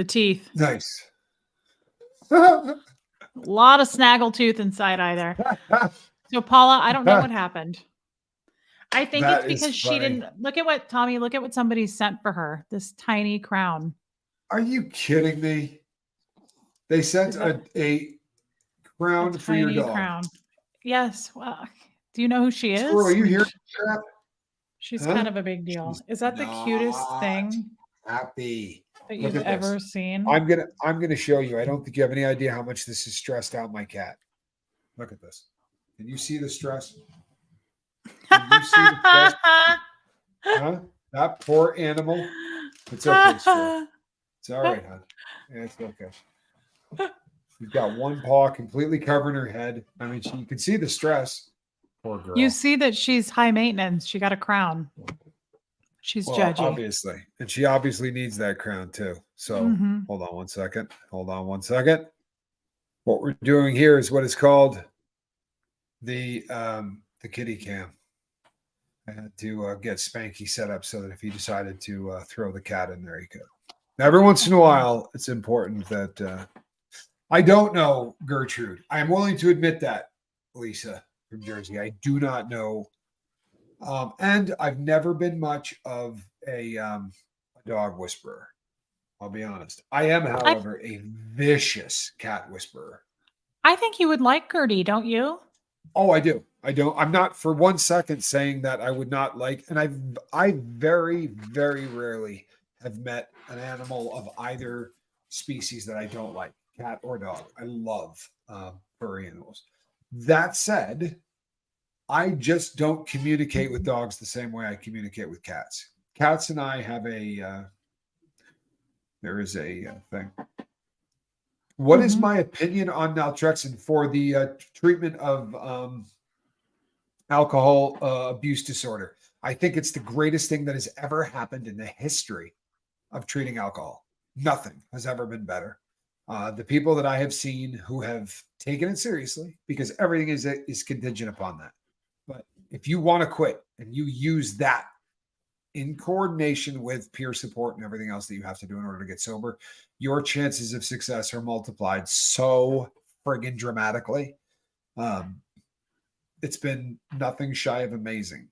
teeth. Nice. A lot of snaggletooth and side eye there. So Paula, I don't know what happened. I think it's That is because she funny. didn't look at what somebody sent for her. This tiny crown. Are you kidding me? They sent Is it a a crown for your tiny dog. crown? Yes. Well, do you know who she Squirrel, are is? you hearing crap? She's Huh? kind of a big deal. She's Is that the cutest not thing happy. that Look you've at this. ever seen? I'm gonna show you. I don't think you have any idea how much this has stressed out my cat. Look at this. Can you see the stress? Can you see the stress? Huh? That poor animal. It's okay, Squirrel. It's all right, hon. Yeah, it's okay. She's got one paw completely covering her head. I mean, you can see the stress. Poor girl. You see that she's high maintenance. She got a crown. She's judgy. Obviously. And she obviously needs that crown too. So Mhm. hold on one second. Hold on one second. What we're doing here is what is called the kitty cam. I had to get Spanky set up so that if he decided to throw the cat in there, he could. Now, every once in a while, it's important that I don't know Gertrude. I am willing to admit that, Lisa from Jersey. I do not know. And I've never been much of a dog whisperer. I'll be honest. I am, however, a vicious cat whisperer. I think you would like Gertie, don't you? Oh, I do. I don't. I'm not for 1 second saying that I would not like. And I very, very rarely have met an animal of either species that I don't like, cat or dog. I love furry animals. That said, I just don't communicate with dogs the same way I communicate with cats. Cats and I have there is a thing. What is my opinion on naltrexone for the treatment of alcohol abuse disorder? I think it's the greatest thing that has ever happened in the history of treating alcohol. Nothing has ever been better. The people that I have seen who have taken it seriously, because everything is contingent upon that. But if you want to quit and you use that in coordination with peer support and everything else that you have to do in order to get sober, your chances of success are multiplied so friggin' dramatically. It's been nothing shy of amazing.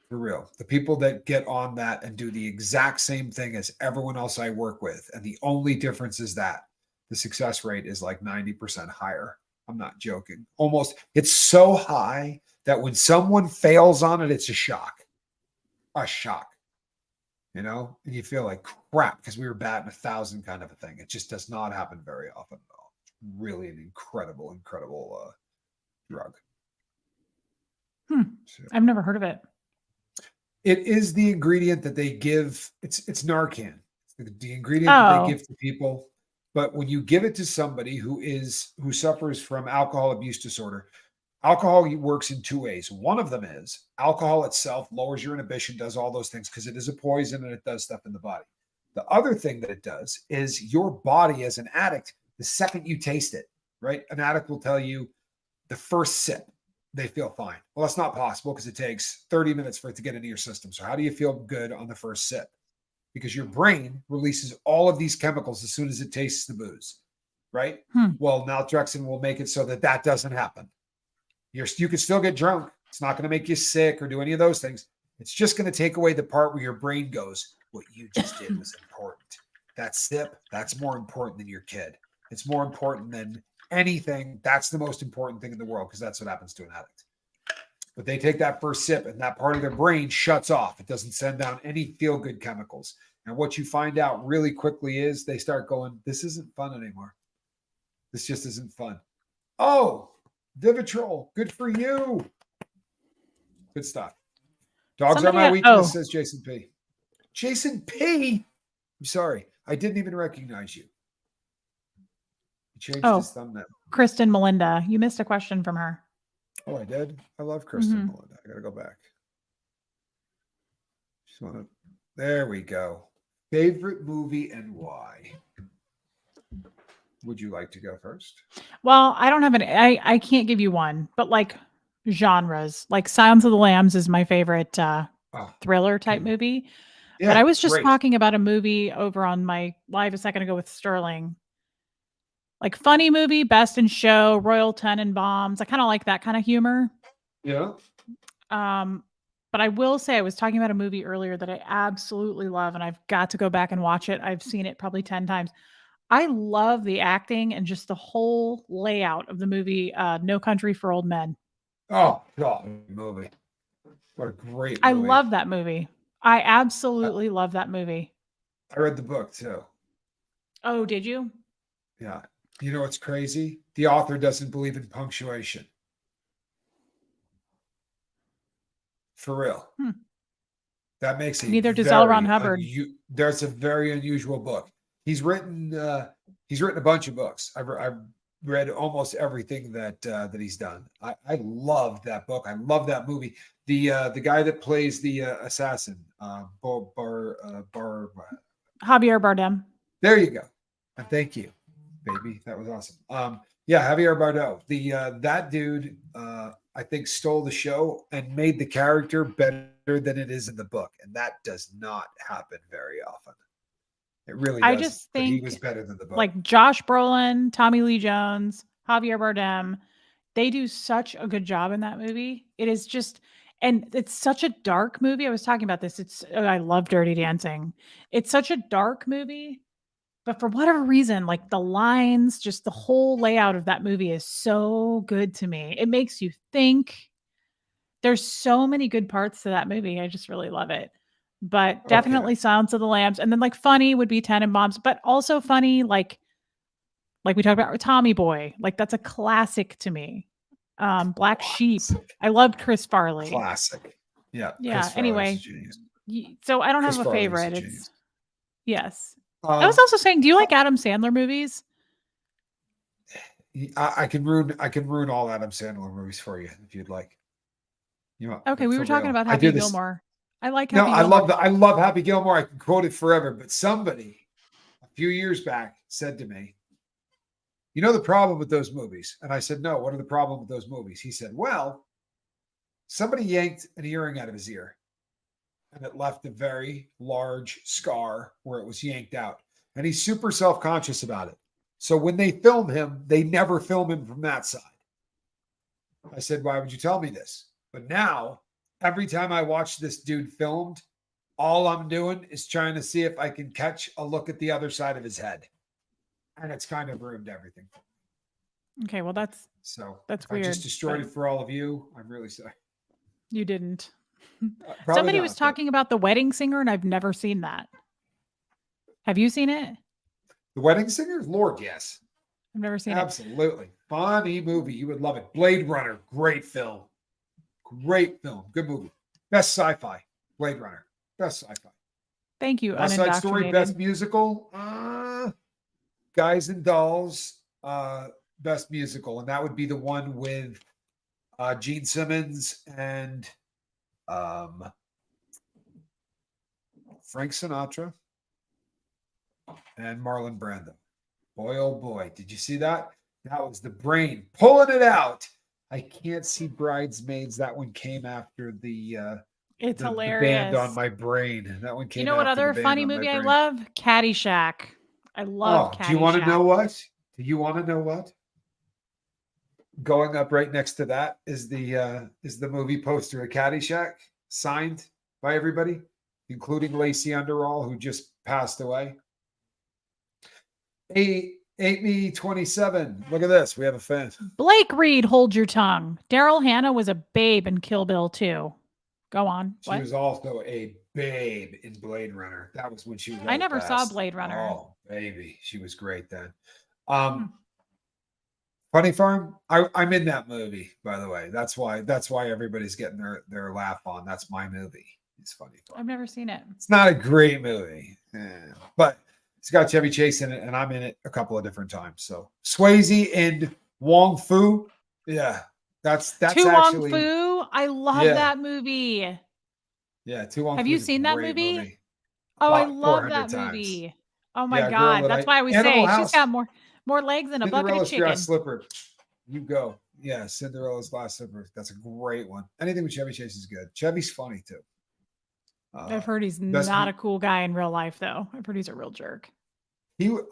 For real. The people that get on that and do the exact same thing as everyone else I work with, and the only difference is that the success rate is like 90% higher. I'm not joking. Almost, it's so high that when someone fails on it, it's a shock. A shock. You know, and you feel like crap because we were batting 1,000 kind of a thing. It just does not happen very often at all. It's really an incredible drug. So, I've never heard of it. it is the ingredient that they give. It's Narcan. It's the ingredient that they give to people. But when you give it to somebody who suffers from alcohol abuse disorder, alcohol works in 2 ways. One of them is alcohol itself lowers your inhibition, does all those things because it is a poison and it does stuff in the body. The other thing that it does is your body as an addict, the second you taste it, right? An addict will tell you, the first sip, they feel fine. Well, that's not possible because it takes 30 minutes for it to get into your system. So how do you feel good on the first sip? Because your brain releases all of these chemicals as soon as it tastes the booze, right? Well, naltrexone will make it so that that doesn't happen. You can still get drunk. It's not going to make you sick or do any of those things. It's just going to take away the part where your brain goes, what you just did was important. That sip, that's more important than your kid. It's more important than anything. That's the most important thing in the world because that's what happens to an addict. But they take that first sip and that part of their brain shuts off. It doesn't send down any feel-good chemicals. And what you find out really quickly is they start going, this isn't fun anymore. This just isn't fun. Oh, Vivitrol, good for you. Good stuff. Dogs are my weakness, says Jason P. Jason P? I'm sorry. I didn't even recognize you. He changed his thumbnail. Kristen Melinda. You missed a question from her. Oh, I did? I love Kristen Melinda. I got to go back. There we go. Favorite movie and why? Would you like to go first? Well, I don't have I can't give you one, but like genres, like Silence of the Lambs is my favorite thriller type movie. Yeah, but I was just talking about a movie over on my live a second ago with Sterling. Like funny movie, Best in Show, Royal Tenenbaums. I kind of like that kind of humor. Yeah. But I will say I was talking about a movie earlier that I absolutely love, and I've got to go back and watch it. I've seen it probably 10 times. I love the acting and just the whole layout of the movie, No Country for Old Men. Oh, God, movie. What a great movie. I love that movie. I absolutely love that movie. I read the book, too. Oh, did you? Yeah. You know what's crazy? The author doesn't believe in punctuation. For real. That makes it. Neither does L. Ron Hubbard. There's a very unusual book. He's written a bunch of books. I've read almost everything that he's done. I love that book. I love that movie. The guy that plays the assassin, Javier Bardem. There you go. And thank you, baby. That was awesome. Yeah, Javier Bardem. That dude, I think stole the show and made the character better than it is in the book, and that does not happen very often. It really does. I just think he was better than the book. Like Josh Brolin, Tommy Lee Jones, Javier Bardem, they do such a good job in that movie. It is just, and it's such a dark movie. I was talking about this. I love Dirty Dancing. It's such a dark movie, but for whatever reason, like the lines, just the whole layout of that movie is so good to me. It makes you think. There's so many good parts to that movie. I just really love it. But definitely Silence of the Lambs. And then like funny would be Tenenbaums, but also funny like we talked about with Tommy Boy. Like that's a classic to me. Black Sheep. I loved Chris Farley. Classic. Yeah. Yeah. Anyway, so I don't have a favorite. It's yes. I was also saying, do you like Adam Sandler movies? I can ruin all Adam Sandler movies for you if you'd like. Okay, we were talking about Happy Gilmore. I like Happy Gilmore. I love Happy Gilmore. I can quote it forever. But somebody a few years back said to me, you know the problem with those movies? And I said, no, what are the problem with those movies? He said, well, somebody yanked an earring out of his ear and it left a very large scar where it was yanked out. And he's super self-conscious about it. So when they film him, they never film him from that side. I said, why would you tell me this? But now, every time I watch this dude filmed, all I'm doing is trying to see if I can catch a look at the other side of his head. And it's kind of ruined everything. Okay, well, that's weird. I just destroyed it for all of you. I'm really sorry. You didn't. Somebody was talking about The Wedding Singer, and I've never seen that. Have you seen it? The Wedding Singer? Lord, yes. I've never seen it. Absolutely. Funny movie. You would love it. Blade Runner. Great film. Great film. Good movie. Best sci-fi. Blade Runner. Best sci-fi. Thank you. West Side Story. Best musical. Guys and Dolls. Best musical. And that would be the one with Gene Simmons and Frank Sinatra and Marlon Brando. Boy, oh boy. Did you see that? That was the brain pulling it out I can't see Bridesmaids. That one came after It's the band on hilarious. my brain. That one You came know what after the other band funny on my movie I brain. love? Caddyshack. I love Oh, do you want to know Caddyshack. what? Do you want to know what? Going up right next to that is the movie poster of Caddyshack, signed by everybody, including Lacey Underall, who just passed away. Amy 27. Look at this. We have a fan. Blake Reed, Hold Your Tongue. Daryl Hannah was a babe in Kill Bill 2. Go on. She was also a babe in Blade Runner. That was when she was. I never saw best. Blade Runner. Oh, baby, she was great then. Funny Farm. I'm in that movie, by the way. That's why everybody's getting their laugh on. That's my movie. It's Funny Farm. I've never seen it. It's not a great movie, but it's got Chevy Chase in it, and I'm in it a couple of different times. So Swayze and Wong Fu. Yeah, that's To actually Wong Fu. I love that movie. Yeah, To Wong Have Fu you is a seen that great movie? Oh, I About love 400 that times. movie. Oh my Yeah, God. girl, That's why we Animal say she's House. got more legs than a bucket of Cinderella's chicken. Glass Slipper. You go. Yeah, Cinderella's Glass Slipper. That's a great one. Anything with Chevy Chase is good. Chevy's funny too. I've heard he's not a cool guy in real life, though. I've heard he's a real jerk.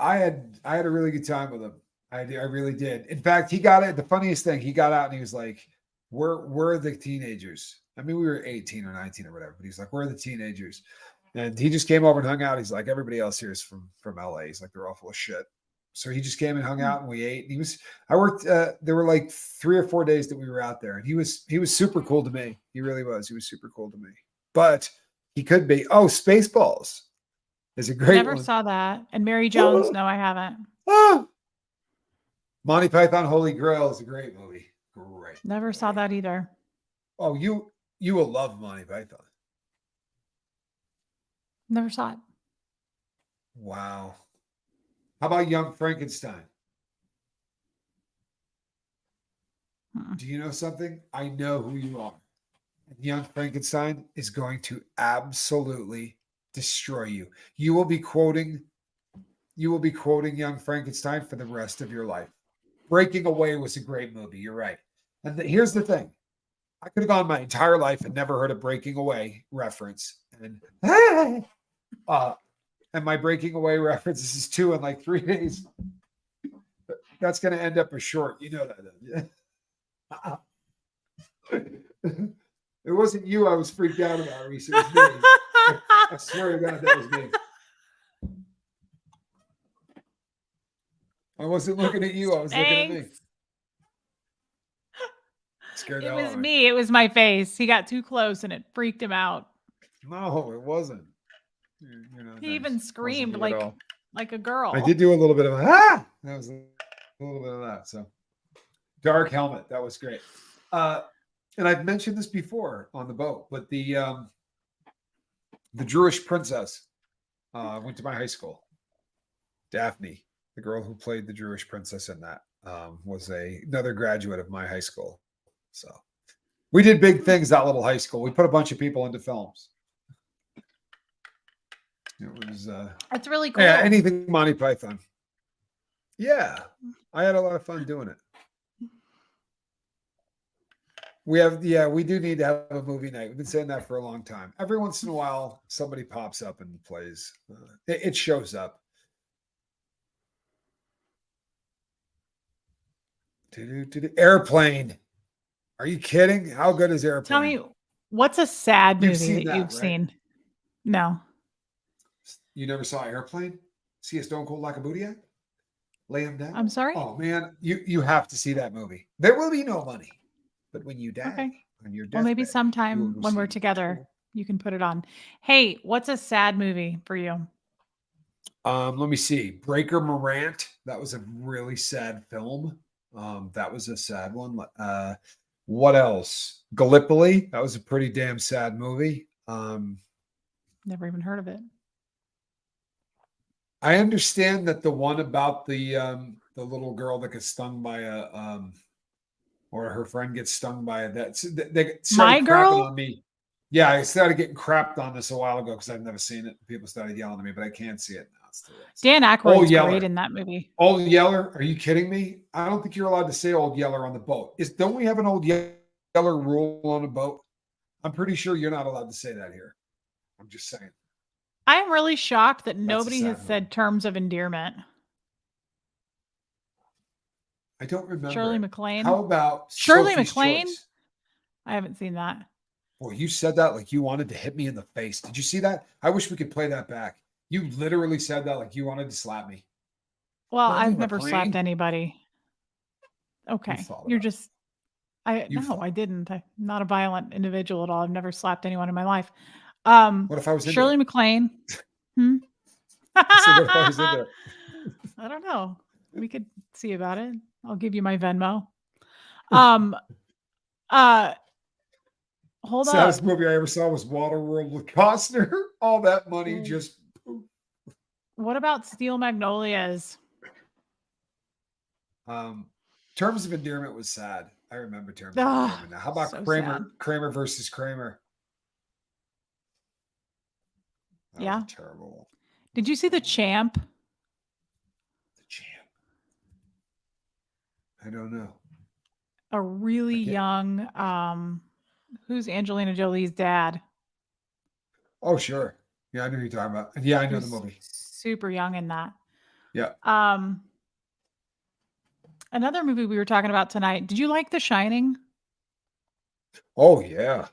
I had a really good time with him. I really did. In fact, he got it. The funniest thing, he got out and he was like, "We're the teenagers." I mean, we were 18 or 19 or whatever, but he's like, "We're the teenagers." And he just came over and hung out. He's like, "Everybody else here is from LA." He's like, "They're all full of shit." So he just came and hung out and we ate. And I worked, there were like 3 or 4 days that we were out there, and he was super cool to me. He really was. He was super cool to me. But he could be. Oh, Spaceballs is a great Never one. saw that. And Mary Jones, no, I haven't. Monty Python Holy Grail is a great movie. Great. Never saw that either. Oh, you will love Monty Python. Never saw it. Wow. How about Young Frankenstein? Do you know something? I know who you are. Young Frankenstein is going to absolutely destroy you. You will be quoting Young Frankenstein for the rest of your life. Breaking Away was a great movie. You're right. And here's the thing. I could have gone my entire life and never heard a Breaking Away reference. And my Breaking Away references is 2 in like 3 days. That's going to end up a short. You know that. It wasn't you I was freaked out about, Reese. It was me. I swear to God, that was me. I wasn't looking at you. I was looking at me. It was me. It was my face. He got too close and it freaked him out. No, it wasn't. He even screamed like a girl. I did do a little bit of That was a little bit of that. So, Dark Helmet. That was great. And I've mentioned this before on the boat, but the Jewish princess went to my high school. Daphne, the girl who played the Jewish princess in that, was another graduate of my high school. So we did big things that little high school. We put a bunch of people into films. It was that's really cool. Yeah, anything Monty Python. Yeah, I had a lot of fun doing it. We do need to have a movie night. We've been saying that for a long time. Every once in a while, somebody pops up and plays. It shows up. Airplane. Are you kidding? How good is Airplane? Tell me, what's a sad movie that you've seen? No. You never saw Airplane? See a Stone Cold like a booty act? Lay him down? I'm sorry? Oh, man. You have to see that movie. There will be no money. But when you die on your deathbed, maybe sometime when we're together, you can put it on. Hey, what's a sad movie for you? Let me see. Breaker Morant. That was a really sad film. That was a sad one. What else? Gallipoli. That was a pretty damn sad movie. Never even heard of it. I understand that the one about the little girl that gets stung by or her friend gets stung by they started crapping on me. Yeah, I started getting crapped on this a while ago because I've never seen it. People started yelling at me, but I can't see it now. Dan Aykroyd's great in that movie. Old Yeller? Are you kidding me? I don't think you're allowed to say Old Yeller on the boat. Don't we have an Old Yeller rule on a boat? I'm pretty sure you're not allowed to say that here. I'm just saying. I am really shocked that nobody has said terms of endearment. I don't remember. Shirley MacLaine. How about Shirley MacLaine? I haven't seen that. Boy, you said that like you wanted to hit me in the face. Did you see that? I wish we could play that back. You literally said that like you wanted to slap me. Well, I've never slapped anybody. Okay. You're just I didn't. I'm not a violent individual at all. I've never slapped anyone in my life. What if I was Shirley MacLaine? So what if I was in there? I don't know. We could see about it. I'll give you my Venmo. Hold on. Saddest movie I ever saw was Waterworld with Costner. All that money just. What about Steel Magnolias? Terms of Endearment was sad. I remember Terms of Endearment. Now, how about Kramer versus Kramer? That was terrible. Did you see The Champ? The Champ. I don't know. A really young, who's Angelina Jolie's dad? Oh, sure. Yeah, I know who you're talking about. Yeah, I know the movie. Super young in that. Yeah. Another movie we were talking about tonight. Did you like The Shining? Oh, yeah.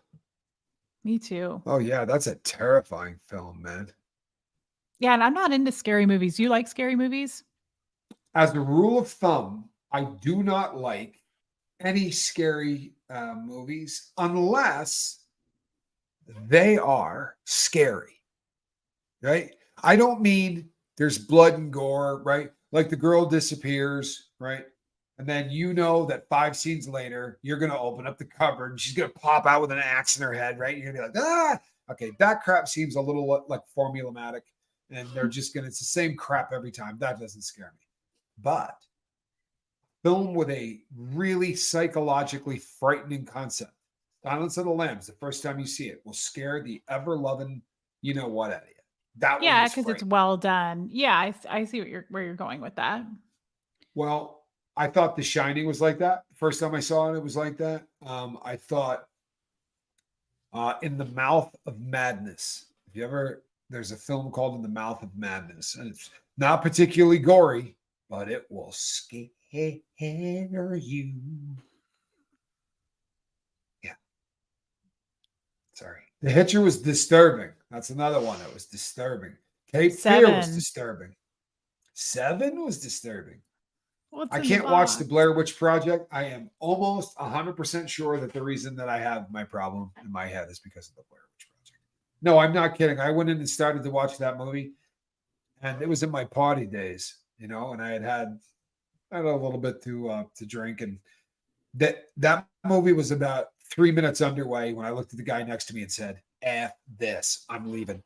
Me too. Oh, yeah. That's a terrifying film, man. Yeah, and I'm not into scary movies. Do you like scary movies? As a rule of thumb, I do not like any scary movies unless they are scary, right? I don't mean there's blood and gore, right? Like the girl disappears, right? And then you know that 5 scenes later, you're going to open up the cupboard and she's going to pop out with an axe in her head, right? You're going to be like, ah, okay, that crap seems a little like formulaic. And they're just going to, it's the same crap every time. That doesn't scare me. But film with a really psychologically frightening concept, Silence of the Lambs, the first time you see it, will scare the ever-loving you-know-what out of you. That because it's well done. Yeah, I see where you're going with that. Well, I thought The Shining was like that. The first time I saw it, it was like that. I thought In the Mouth of Madness. There's a film called In the Mouth of Madness, and it's not particularly gory, but it will scare you. Yeah. Sorry. The Hitcher was disturbing. That's another one that was disturbing. Cape Fear was disturbing. 7 was disturbing. I can't watch the Blair Witch Project. I am almost 100% sure that the reason that I have my problem in my head is because of the Blair Witch Project. No, I'm not kidding. I went in and started to watch that movie, and it was in my party days, and I had a little bit to drink, and that movie was about 3 minutes underway when I looked at the guy next to me and said, "F this, I'm leaving."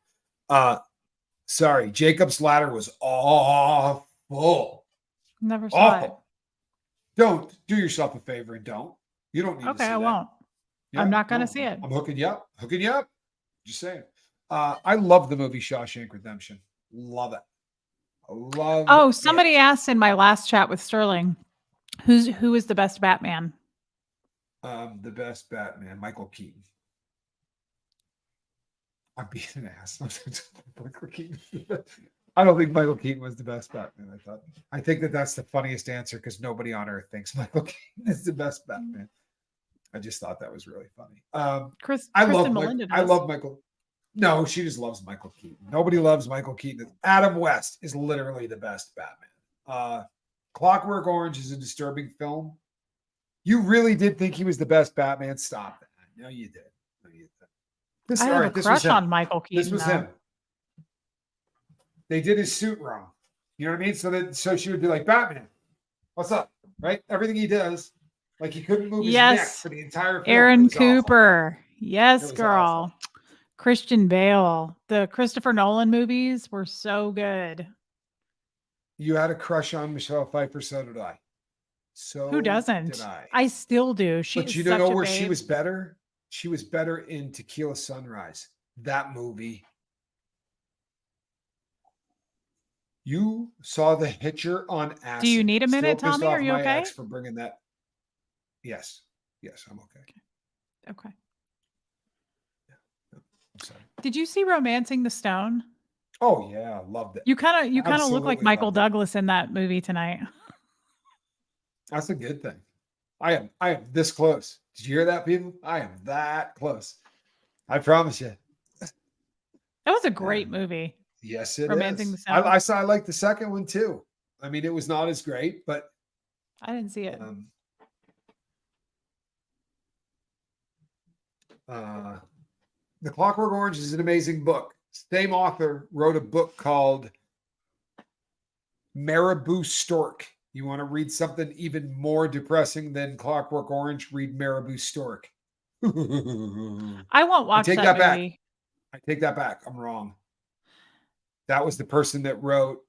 Sorry, Jacob's Ladder was awful. Never saw it. Don't do yourself a favor and don't. You don't need to see I that. won't. Yeah, I'm not going to see it. I'm hooking you up. Just saying. I love the movie Shawshank Redemption. Love it. Somebody asked in my last chat with Sterling, who is the best Batman? The best Batman, Michael Keaton. I'm being an ass. Michael Keaton. I don't think Michael Keaton was the best Batman. I think that's the funniest answer because nobody on earth thinks Michael Keaton is the best Batman. I just thought that was really funny. I love Michael. No, she just loves Michael Keaton. Nobody loves Michael Keaton. Adam West is literally the best Batman. Clockwork Orange is a disturbing film. You really did think he was the best Batman? Stop that. No, you did. I have a crush on Michael Keaton. This was him. They did his suit wrong. You know what I mean? So she would be like, Batman, what's up? Right? Everything he does, like he couldn't move his neck for the entire film. Aaron Cooper. Awful. Yes, girl. Awful. Christian Bale. The Christopher Nolan movies were so good. You had a crush on Michelle Pfeiffer, so did I. So who doesn't? Did I? I still do. But you don't know where she was better? She was better in Tequila Sunrise. That movie. You saw The Hitcher on acid. Do you need a Still minute, pissed Tommy? off Are you my okay? ex for bringing that. Yes. Yes, I'm okay. Okay. Yeah. I'm sorry. Did you see Romancing the Stone? Oh yeah, loved it. You kind of look like Absolutely Michael loved it. Douglas in that movie tonight. That's a good thing. I am this close. Did you hear that, people? I am that close. I promise you. That was a great movie. Yes, it Romancing the is. Stone. I like the second one too. I mean, it was not as great, but I didn't see it. The Clockwork Orange is an amazing book. Same author wrote a book called Marabou Stork. You want to read something even more depressing than Clockwork Orange? Read Marabou Stork. I won't watch that movie. Back. I take that back. I'm wrong. That was the person that wrote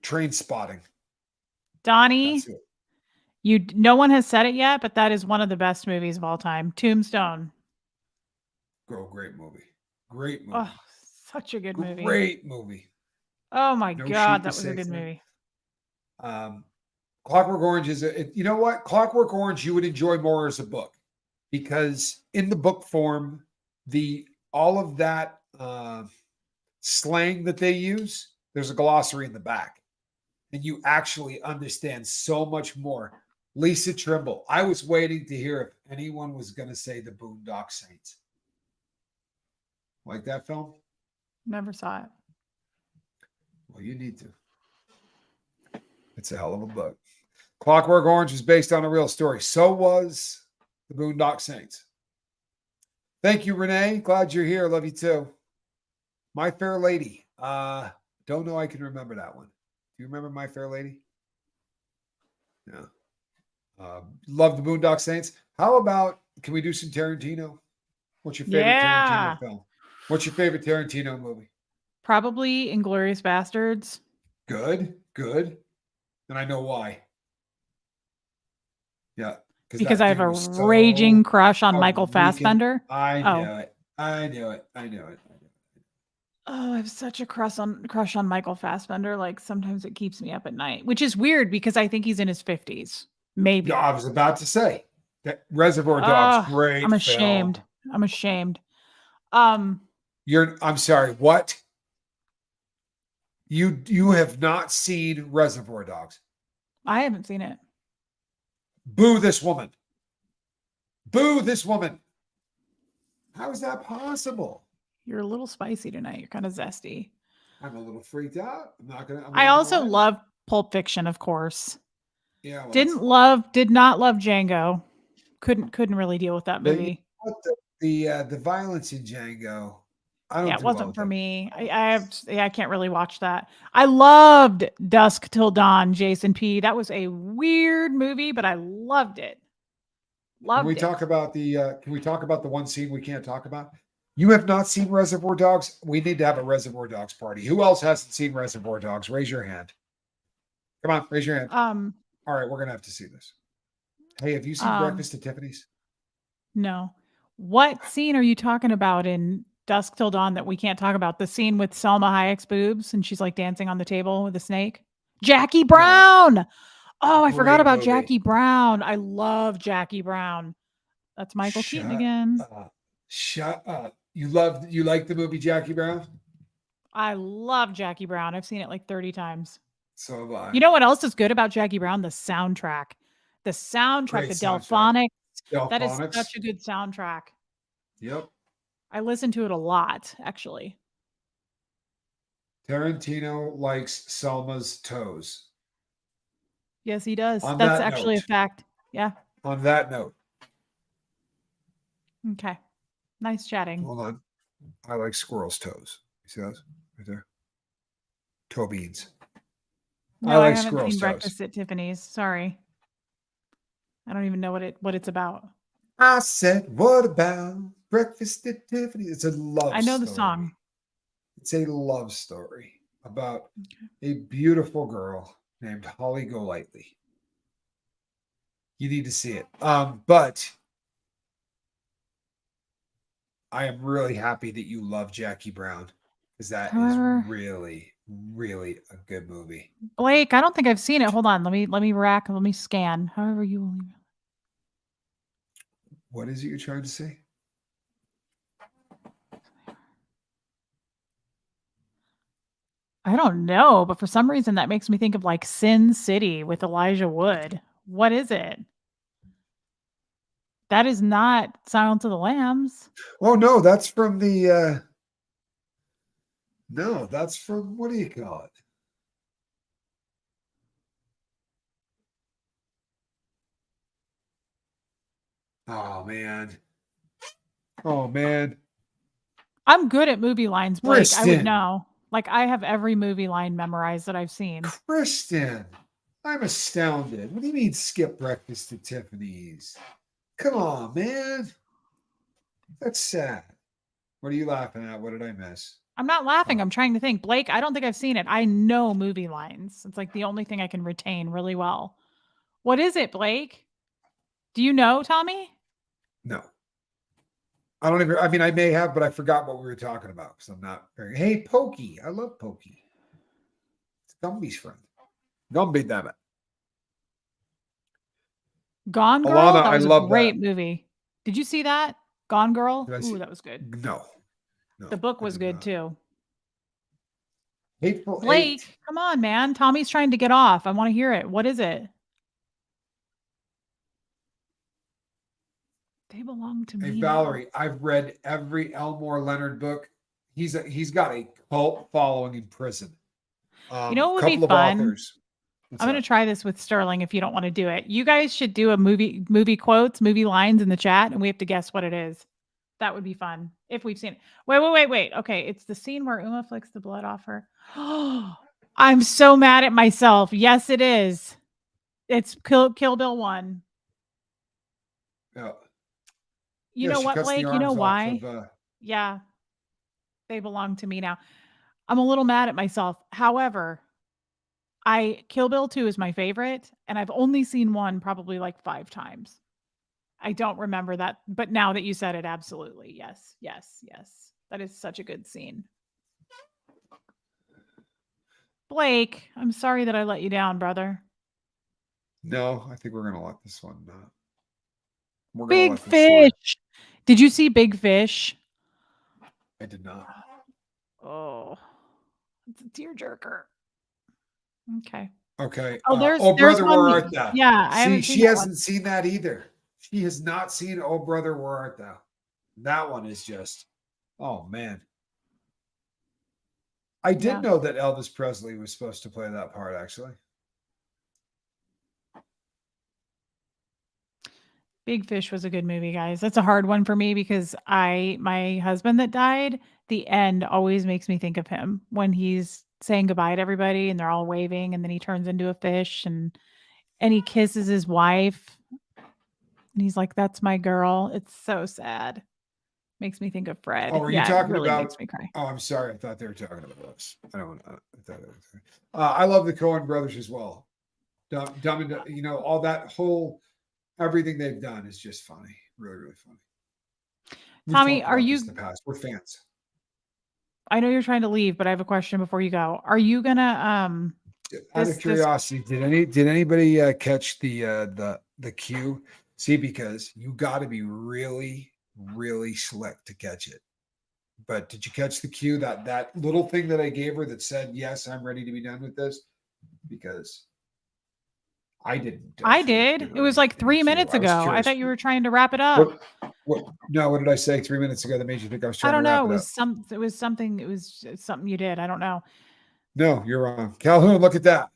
Train Spotting. Donnie, no one has said it yet, but that is one of the best movies of all time. Tombstone. Great movie. Great movie. Oh, such a good movie. Great movie. Oh my God, that was a good movie. Clockwork Orange is you know what? Clockwork Orange you would enjoy more as a book, because in the book form, all of that slang that they use, there's a glossary in the back, and you actually understand so much more. Lisa Trimble. I was waiting to hear if anyone was going to say the Boondock Saints. Like that film? Never saw it. Well, you need to. It's a hell of a book. Clockwork Orange is based on a real story. So was the Boondock Saints. Thank you, Renee. Glad you're here. Love you too. My Fair Lady. Don't know I can remember that one. Do you remember My Fair Lady? Yeah. Love the Boondock Saints. How about, can we do some Tarantino? What's your favorite Tarantino film? What's your favorite Tarantino movie? Probably Inglourious Bastards. Good. And I know why. Yeah. Because I have a raging crush on Michael Fassbender. I knew it. Oh, I have such a crush on Michael Fassbender. Like sometimes it keeps me up at night, which is weird because I think he's in his 50s. Maybe. Yeah, I was about to say that Reservoir Dogs, great. I'm ashamed. I'm sorry, what? You have not seen Reservoir Dogs? I haven't seen it. Boo this woman. How is that possible? You're a little spicy tonight. You're kind of zesty. I'm a little freaked out. I also love Pulp Fiction, of course. Yeah. Well, did not love Django. Couldn't really deal with that movie. The violence in Django. It wasn't for me. I can't really watch that. I loved Dusk Till Dawn, Jason P. That was a weird movie, but I loved it. Can we talk about the one scene we can't talk about? You have not seen Reservoir Dogs? We need to have a Reservoir Dogs party. Who else hasn't seen Reservoir Dogs? Raise your hand. Come on, raise your hand. All right, we're gonna have to see this. Hey, have you seen Breakfast at Tiffany's? No. What scene are you talking about in Dusk Till Dawn that we can't talk about? The scene with Salma Hayek's boobs and she's like dancing on the table with a snake? Jackie Brown! Oh, I forgot about Jackie Brown. I love Jackie Brown. That's Michael Keaton again. Shut up. You like the movie Jackie Brown? I love Jackie Brown. I've seen it like 30 times. So have I. You know what else is good about Jackie Brown? The soundtrack. The Delphonics. That is such a good soundtrack. Yep. I listen to it a lot, actually. Tarantino likes Selma's toes. Yes, he does. That's actually a fact. Yeah. On that note. Okay. Nice chatting. Hold on. I like squirrel's toes. You see those right there? Toe beans. No, I haven't seen Breakfast at Tiffany's. Sorry. I don't even know what it's about. I said, what about Breakfast at Tiffany's? It's a love story. I know the song. It's a love story about a beautiful girl named Holly Golightly. You need to see it. But I am really happy that you love Jackie Brown, because that is really, really a good movie. Blake, I don't think I've seen it. Hold on. Let me scan. However you will. What is it you're trying to say? I don't know, but for some reason that makes me think of like Sin City with Elijah Wood. What is it? That is not Silence of the Lambs. Oh no, that's from the no, that's from what do you call it? Oh man. Oh man. I'm good at movie lines, Blake. I would Kristen. know. Like I have every movie line memorized that I've seen. Kristen. I'm astounded. What do you mean skip breakfast at Tiffany's? Come on, man. That's sad. What are you laughing at? What did I miss? I'm not laughing. Oh. I'm trying to think. Blake, I don't think I've seen it. I know movie lines. It's like the only thing I can retain really well. What is it, Blake? Do you know, Tommy? No. I don't even, I mean, I may have, but I forgot what we were talking about because I'm not very. Hey, Pokey. I love Pokey. It's Gumby's friend. Gumby, damn it. Gone Girl? Alana, That I was a love great that. movie. Did you see that? Gone Girl? Did I Ooh, see? that was good. No. The book I was did good not. too. Hateful Blake, Eight. come on, man. Tommy's trying to get off. I want to hear it. What is it? They belong to Hey, me Valerie, I've read every Elmore Leonard book. He's got a cult following in prison. You know what would be Couple of fun? authors. What's I'm going to that? try this with Sterling if you don't want to do it. You guys should do a movie quotes, movie lines in the chat, and we have to guess what it is. That would be fun if we've seen it. Wait. Okay, it's the scene where Uma flicks the blood off her. I'm so mad at myself. Yes, it is. It's Kill Bill 1. Yeah. You know She what, cuts the Blake? You know arms off why? of Yeah, they belong to me now. I'm a little mad at myself. However, Kill Bill 2 is my favorite, and I've only seen one probably like 5 times. I don't remember that, but now that you said it, absolutely. Yes. That is such a good scene. Blake, I'm sorry that I let you down, brother. No, I think we're gonna let this one. We're gonna Big let this slide. Fish. Did you see Big Fish? I did not. Oh, it's a tearjerker. Okay. Okay. Oh, Oh, there's brother, one. where art thou? Yeah, I See, haven't seen she that one. hasn't seen that either. She has not seen Oh, brother, where art thou? That one is just, oh man. I did Yeah. know that Elvis Presley was supposed to play that part, actually. Big Fish was a good movie, guys. That's a hard one for me because my husband that died, the end always makes me think of him when he's saying goodbye to everybody and they're all waving and then he turns into a fish and he kisses his wife and he's like, "That's my girl." It's so sad. Makes me think of Fred. Oh, are you Yeah, it talking really about? makes me cry. Oh, I'm sorry. I thought they were talking about us. I don't. I thought it was. I love the Coen brothers as well. Dumb and you know all that whole everything they've done is just funny. Really, really funny. We've Tommy, talked about this in the past. We're fans. I know you're trying to leave, but I have a question before you go. Are you gonna Out of this curiosity, did anybody catch the cue? See, because you got to be really, really slick to catch it. But did you catch the cue that little thing that I gave her that said, "Yes, I'm ready to be done with this"? Because I didn't I actually did. give It her was like any 3 cue. minutes I was ago. I curious. thought you were trying to wrap it up. What? No, what did I say 3 minutes ago that made you think I was I trying to don't know. wrap it up? It was something you did. I don't know. No, you're wrong. Calhoun, look at that.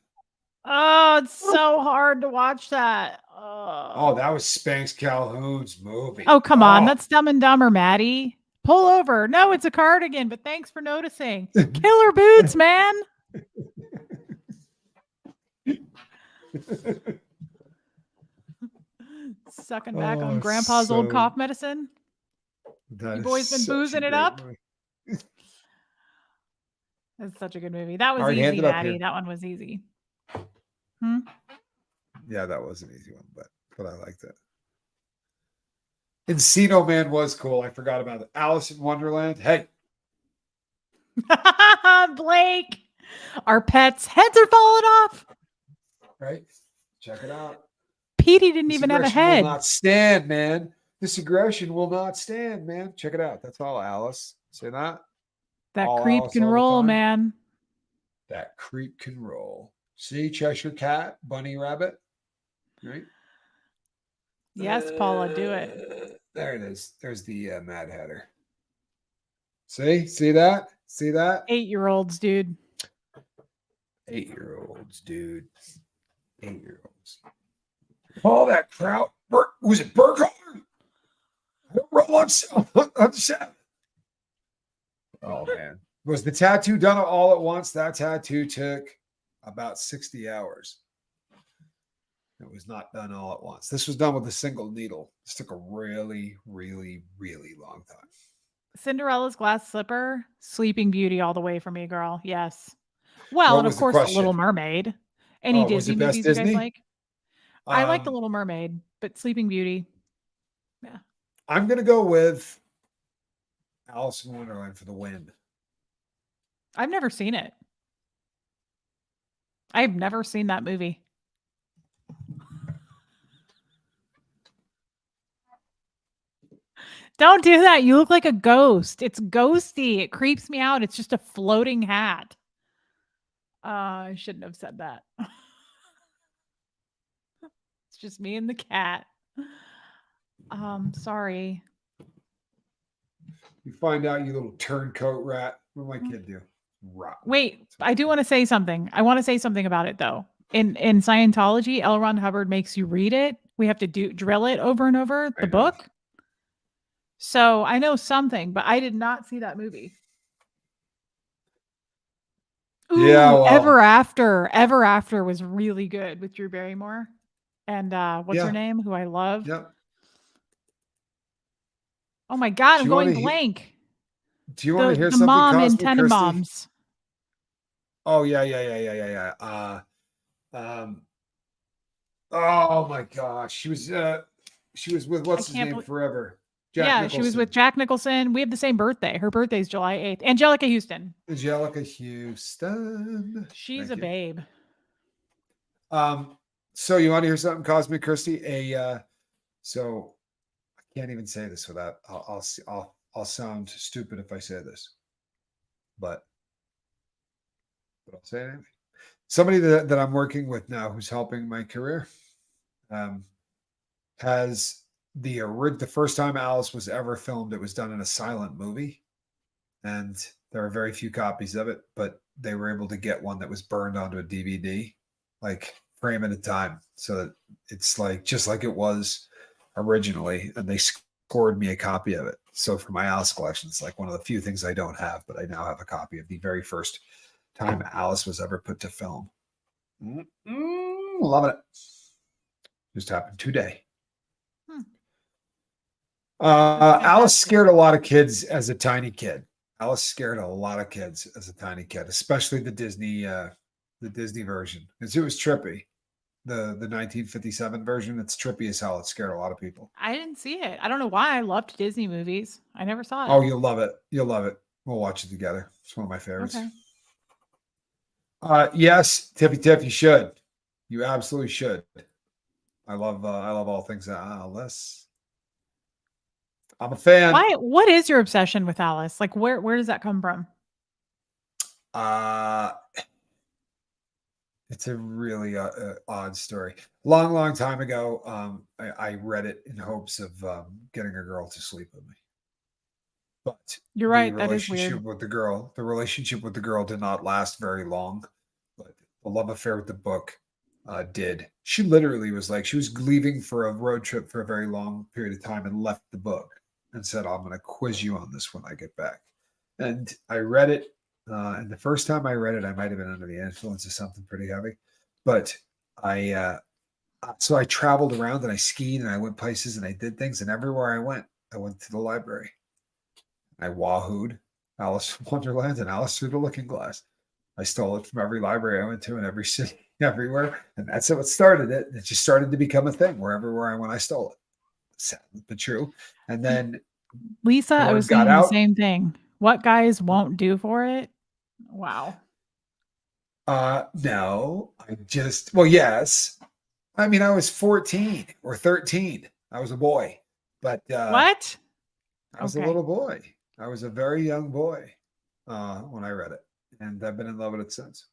Oh, it's so hard to watch that. Oh, that was Spanx Calhoun's movie. Oh, come on. Oh. That's Dumb and Dumber, Maddie. Pull over. No, it's a cardigan, but thanks for noticing. Killer boots, man. Sucking back on grandpa's old cough medicine. You boys been boozing it up? That's such a good movie. That was easy, Maddie. That one was easy. Yeah, that was an easy one, but I liked it. Encino Man was cool. I forgot about it. Alice in Wonderland. Hey. Blake. Our pets' heads are falling off. Right? Check it out. Petey didn't This even have a aggression will head. not stand, man. This aggression will not stand, man. Check it out. That's all, Alice. Say that. That All creep Alice can all the roll, time. man. That creep can roll. See, Cheshire Cat, Bunny Rabbit, right? Yes, Paula, do it. There it is. There's the Mad Hatter. See that? See that? 8-year-olds, dude. 8-year-olds, dude. 8-year-olds. All that crowd. Was it Burkhardt? Roll on set. Oh man. Was the tattoo done all at once? That tattoo took about 60 hours. It was not done all at once. This was done with a single needle. This took a really, really, really long time. Cinderella's glass slipper, Sleeping Beauty all the way for me, girl. Yes. Well, What and of was the course, The Little question? Mermaid. Any Oh, was Disney it best movies you guys Disney? like? I like The Little Mermaid, but Sleeping Beauty. Yeah. I'm going to go with Alice in Wonderland for the win. I've never seen it. I've never seen that movie. Don't do that. You look like a ghost. It's ghosty. It creeps me out. It's just a floating hat. I shouldn't have said that. It's just me and the cat. Sorry. You find out, you little turncoat rat. What did my kid do? Rotten. Wait, I do want to say something. I want to say something about it though. In Scientology, L. Ron Hubbard makes you read it. We have to drill it over and over, the book. So I know something, but I did not see that movie. Ooh, yeah, well, Ever After. Ever After was really good with Drew Barrymore. And what's her name? Who I love. Yep. Oh my God, I'm going blank. Do you want to hear the something? Mom in Cosmic Kirsty? Tenenbaums. Oh yeah. Oh my gosh, she was with what's his name forever. Jack Nicholson. She was with Jack Nicholson. We have the same birthday. Her birthday's July 8th. Angelica Houston. She's a babe. So you want to hear something, Cosmic Kirsty? So I can't even say this without I'll sound stupid if I say this, but I'll say it anyway. Somebody that I'm working with now, who's helping my career, has the first time Alice was ever filmed, it was done in a silent movie, and there are very few copies of it, but they were able to get one that was burned onto a DVD, like frame at a time, so that it's like just like it was originally, and they scored me a copy of it. So for my Alice collection, it's like one of the few things I don't have, but I now have a copy of the very first time Alice was ever put to film. Love it. Just happened today. Alice scared a lot of kids as a tiny kid. Alice scared a lot of kids as a tiny kid, especially the Disney version, because it was trippy. The 1957 version, it's trippy as hell. It scared a lot of people. I didn't see it. I don't know why. I loved Disney movies. I never saw it. Oh, you'll love it. You'll love it. We'll watch it together. It's one of my favorites. Okay. Yes, Tiff, you should. You absolutely should. I love all things Alice. I'm a fan. Why? What is your obsession with Alice? Like, where does that come from? It's a really odd story. Long time ago, I read it in hopes of getting a girl to sleep with me. But you're right. That is weird. The relationship with the girl did not last very long. But the love affair with the book did. She literally was like, she was leaving for a road trip for a very long period of time and left the book and said, I'm going to quiz you on this when I get back. And I read it. And the first time I read it, I might have been under the influence of something pretty heavy. But so I traveled around and I skied and I went places and I did things. And everywhere I went to the library. I wahooed Alice in Wonderland and Alice Through the Looking Glass. I stole it from every library I went to in every city, everywhere. And that's how it started. It just started to become a thing where everywhere I went, I stole it. Sad but true. And then Lisa, I was saying the same thing. What guys won't do for it? Wow. No, well, yes. I mean, I was 14 or 13. I was a boy, but What? I was a Okay. little boy. I was a very young boy when I read it, and I've been in love with it since.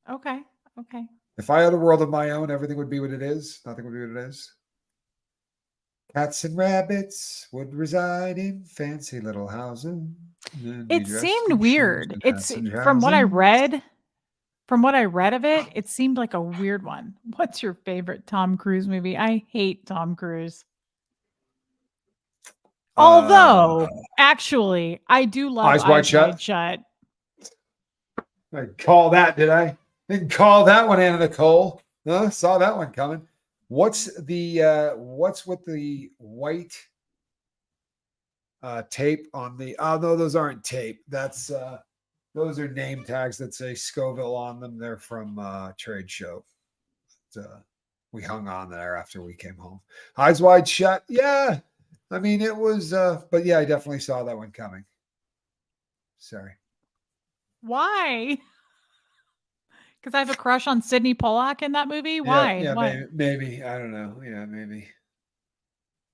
Okay. Okay. If I had a world of my own, everything would be what it is. Nothing would be what it is. Cats and rabbits would reside in fancy little houses and be It dressed seemed in shoes weird. and It's hats and from what I trousers. read, from what I read of it, it seemed like a weird one. What's your favorite Tom Cruise movie? I hate Tom Cruise. Uh, Although, actually, I do love Eyes Wide Eyes Shut. Wide Shut. I call that, did I? Didn't call that one, Anna Nicole. Huh? Saw that one coming. What's with the white tape on the? Oh no, those aren't tape. That's those are name tags that say Scoville on them. They're from trade show. We hung on there after we came home. Eyes Wide Shut. Yeah, I mean it was, but yeah, I definitely saw that one coming. Sorry. Why? Because I have a crush on Sidney Pollack in that movie. Yeah, Why? yeah, What? maybe. I don't know. Yeah, maybe.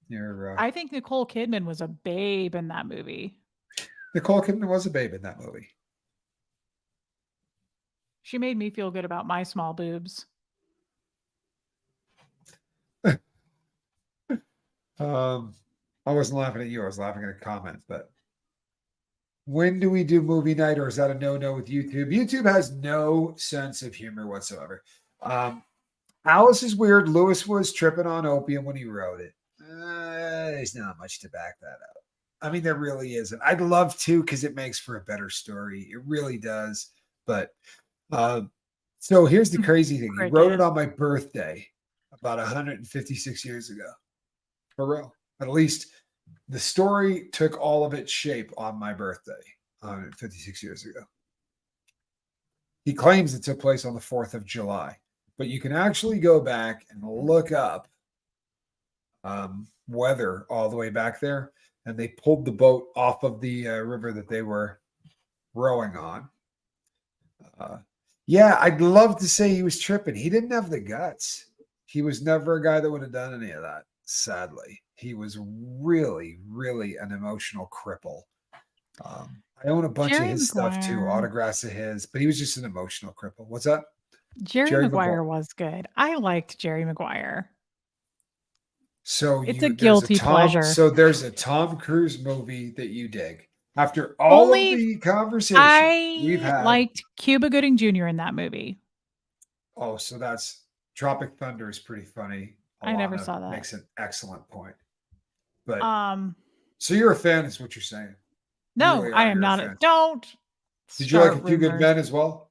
You're I think Nicole Kidman was a babe in that movie. Nicole Kidman was a babe in that movie. She made me feel good about my small boobs. I wasn't laughing at you. I was laughing at a comment. But when do we do movie night, or is that a no-no with YouTube? YouTube has no sense of humor whatsoever. Alice is weird. Lewis was tripping on opium when he wrote it. There's not much to back that up. I mean, there really isn't. I'd love to because it makes for a better story. It really does. But so here's the crazy thing. He wrote it on my birthday about 156 years ago. For real. At least the story took all of its shape on my birthday 156 years ago. He claims it took place on the 4th of July, but you can actually go back and look up weather all the way back there, and they pulled the boat off of the river that they were rowing on. Yeah, I'd love to say he was tripping. He didn't have the guts. He was never a guy that would have done any of that, sadly. He was really, really an emotional cripple. I own a bunch of his stuff too, autographs of his, but he was just an emotional cripple. What's up? Jerry Maguire was good. I liked Jerry Maguire. So it's a guilty pleasure. So there's a Tom Cruise movie that you dig. After all of the conversation we've had, I liked Cuba Gooding Jr. in that movie. Oh, so that's Tropic Thunder is pretty funny. I never saw that. Makes an excellent point. But so you're a fan, is what you're saying? No, I am not. Don't. Did you like A Few Good Men as well?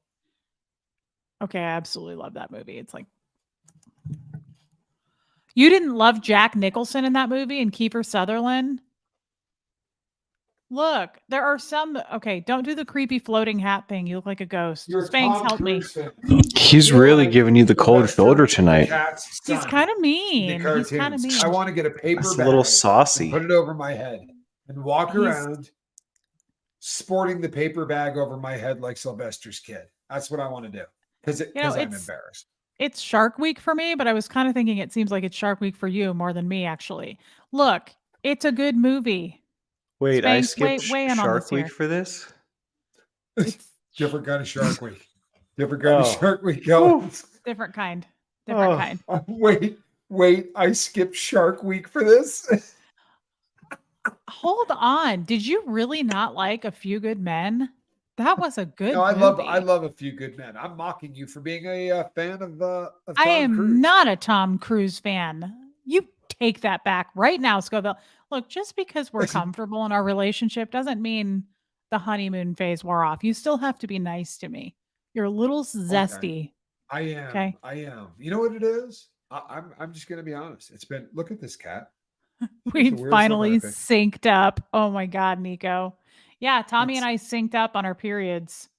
Okay, I absolutely love that movie. It's like you didn't love Jack Nicholson in that movie and Kiefer Sutherland. Look, there are some. Okay, don't do the creepy floating hat thing. You look like a ghost. Spanx, help me. He's really giving you the cold shoulder tonight. He's kind of mean. He's kind of mean. I want to get a paper bag, a little saucy. Put it over my head and walk around sporting the paper bag over my head like Sylvester's kid. That's what I want to do because I'm embarrassed. It's Shark Week for me, but I was kind of thinking it seems like it's Shark Week for you more than me, actually. Look, it's a good movie. Wait, Spanx, I skipped Shark Week for this? Different kind of Shark Week. Different kind of Shark Week. Different kind. Different kind. Wait, I skipped Shark Week for this? Hold on. Did you really not like A Few Good Men? That was a good movie. I love A Few Good Men. I'm mocking you for being a fan of Tom I am Cruise. Not a Tom Cruise fan. You take that back right now, Scoville. Look, just because we're comfortable in our relationship doesn't mean the honeymoon phase wore off. You still have to be nice to me. You're a little zesty. Okay. I am. Okay. I am. You know what it is? I'm just gonna be honest. It's been, look at this cat. We finally synced up. Oh my God, Nico. Yeah, Tommy and I synced up on our periods.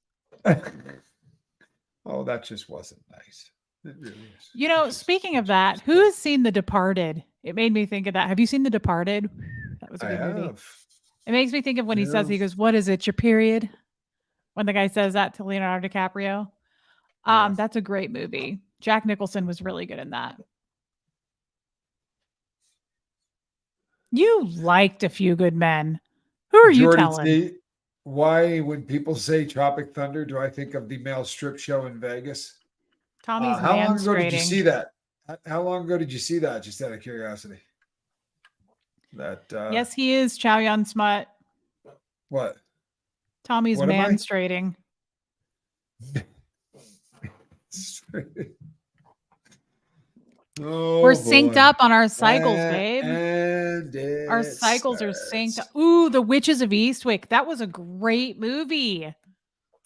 Oh, that just wasn't nice. It really is. You know, speaking of that, who has seen The Departed? It made me think of that. Have you seen The Departed? That was a good movie. It makes me think of when he says, he goes, "What is it, your period?" When the guy says that to Leonardo DiCaprio. Yeah. That's a great movie. Jack Nicholson was really good in that. You liked A Few Good Men. Who are you Jordy telling? T, why when people say Tropic Thunder, do I think of the male strip show in Vegas? Tommy's How long ago did you manstrating. see that? How long ago did you see that? Just out of curiosity. That Yes, he is Chow Yun Smut. what? Tommy's What am I? manstrating. Oh, We're synced boy. up on our cycles, babe. And Our cycles are synced. Ooh, The Witches of Eastwick. That was a great movie.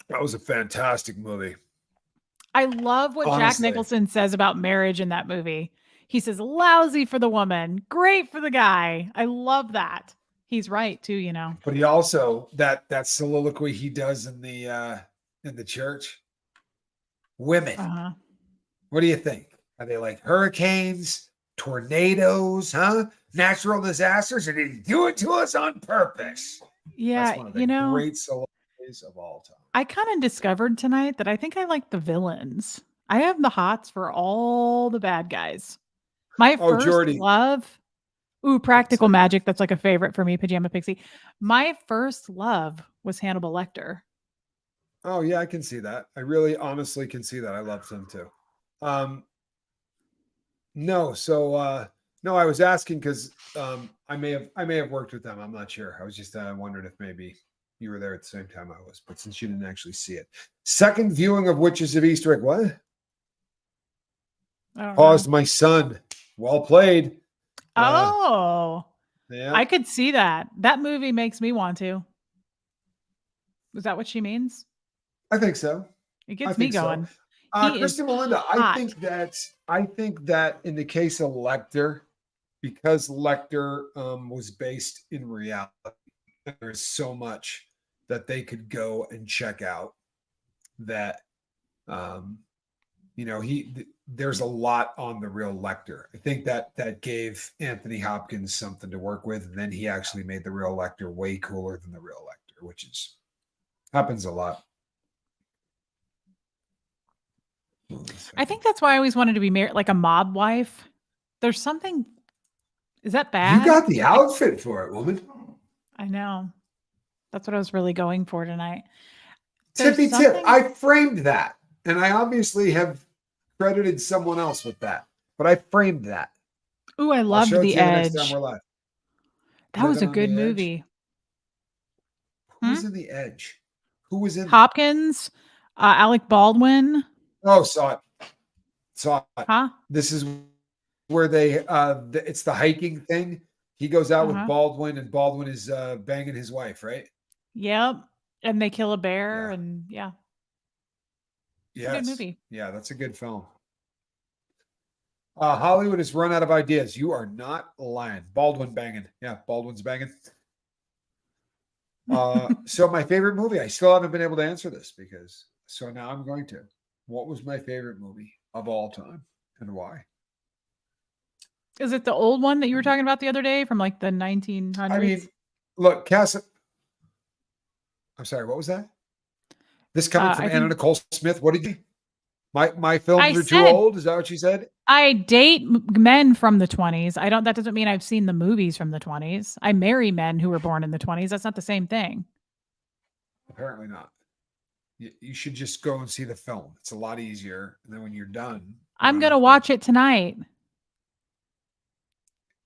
That was a fantastic movie. I love what Jack Honestly. Nicholson says about marriage in that movie. He says, lousy for the woman, great for the guy. I love that. He's right too, you know. But he also that soliloquy he does in the church. Women. Uh-huh. What do you think? Are they like hurricanes, tornadoes, natural disasters, or did he do it to us on purpose? Yeah, That's one of the great soliloquies of all time. I kind of discovered tonight that I think I like the villains. I have the hots for all the bad guys. My first Jordy. love, Practical Magic. That's like a favorite for me, Pajama Pixie. My first love was Hannibal Lecter. Oh yeah, I can see that. I really honestly can see that. I loved him too. No, I was asking because I may have worked with them. I'm not sure. I was just wondering if maybe you were there at the same time I was, but since you didn't actually see it. Second viewing of Witches of Eastwick. What? Paused my son. Well played. Yeah. Yeah. I could see that. That movie makes me want to. Is that what she means? I think so. It gets me going. So. Kristen Melinda, I think that in the case of Lecter, because Lecter was based in reality, there's so much that they could go and check out that there's a lot on the real Lecter. I think that gave Anthony Hopkins something to work with, and then he actually made the real Lecter way cooler than the real Lecter, which happens a lot. I think that's why I always wanted to be married, like a mob wife. There's something. Is that bad? You got the outfit for it, woman. I know. That's what I was really going for tonight. Tippy tip. I framed that, and I obviously have credited someone else with that, but I framed that. Ooh, I loved The Edge. Next time we're live. That was a good movie. Who was in The Edge? Who was in Hopkins? Alec Baldwin. Oh, saw it. Huh? This is where they it's the hiking thing. He goes out with Baldwin, and Baldwin is banging his wife, right? Yep. And they kill a bear, and yeah. Yeah, good movie. Yeah, that's a good film. Hollywood has run out of ideas. You are not lying. Baldwin banging. Yeah, Baldwin's banging. So my favorite movie, I still haven't been able to answer this so now I'm going to. What was my favorite movie of all time and why? Is it the old one that you were talking about the other day from like the 1900s? I mean, look, I'm sorry, what was that? This coming from Anna Nicole Smith. What did you? My films are too old. Is that what you said? I date men from the 20s. That doesn't mean I've seen the movies from the 20s. I marry men who were born in the 20s. That's not the same thing. Apparently not. You should just go and see the film. It's a lot easier. And then when you're done, I'm going to watch it tonight.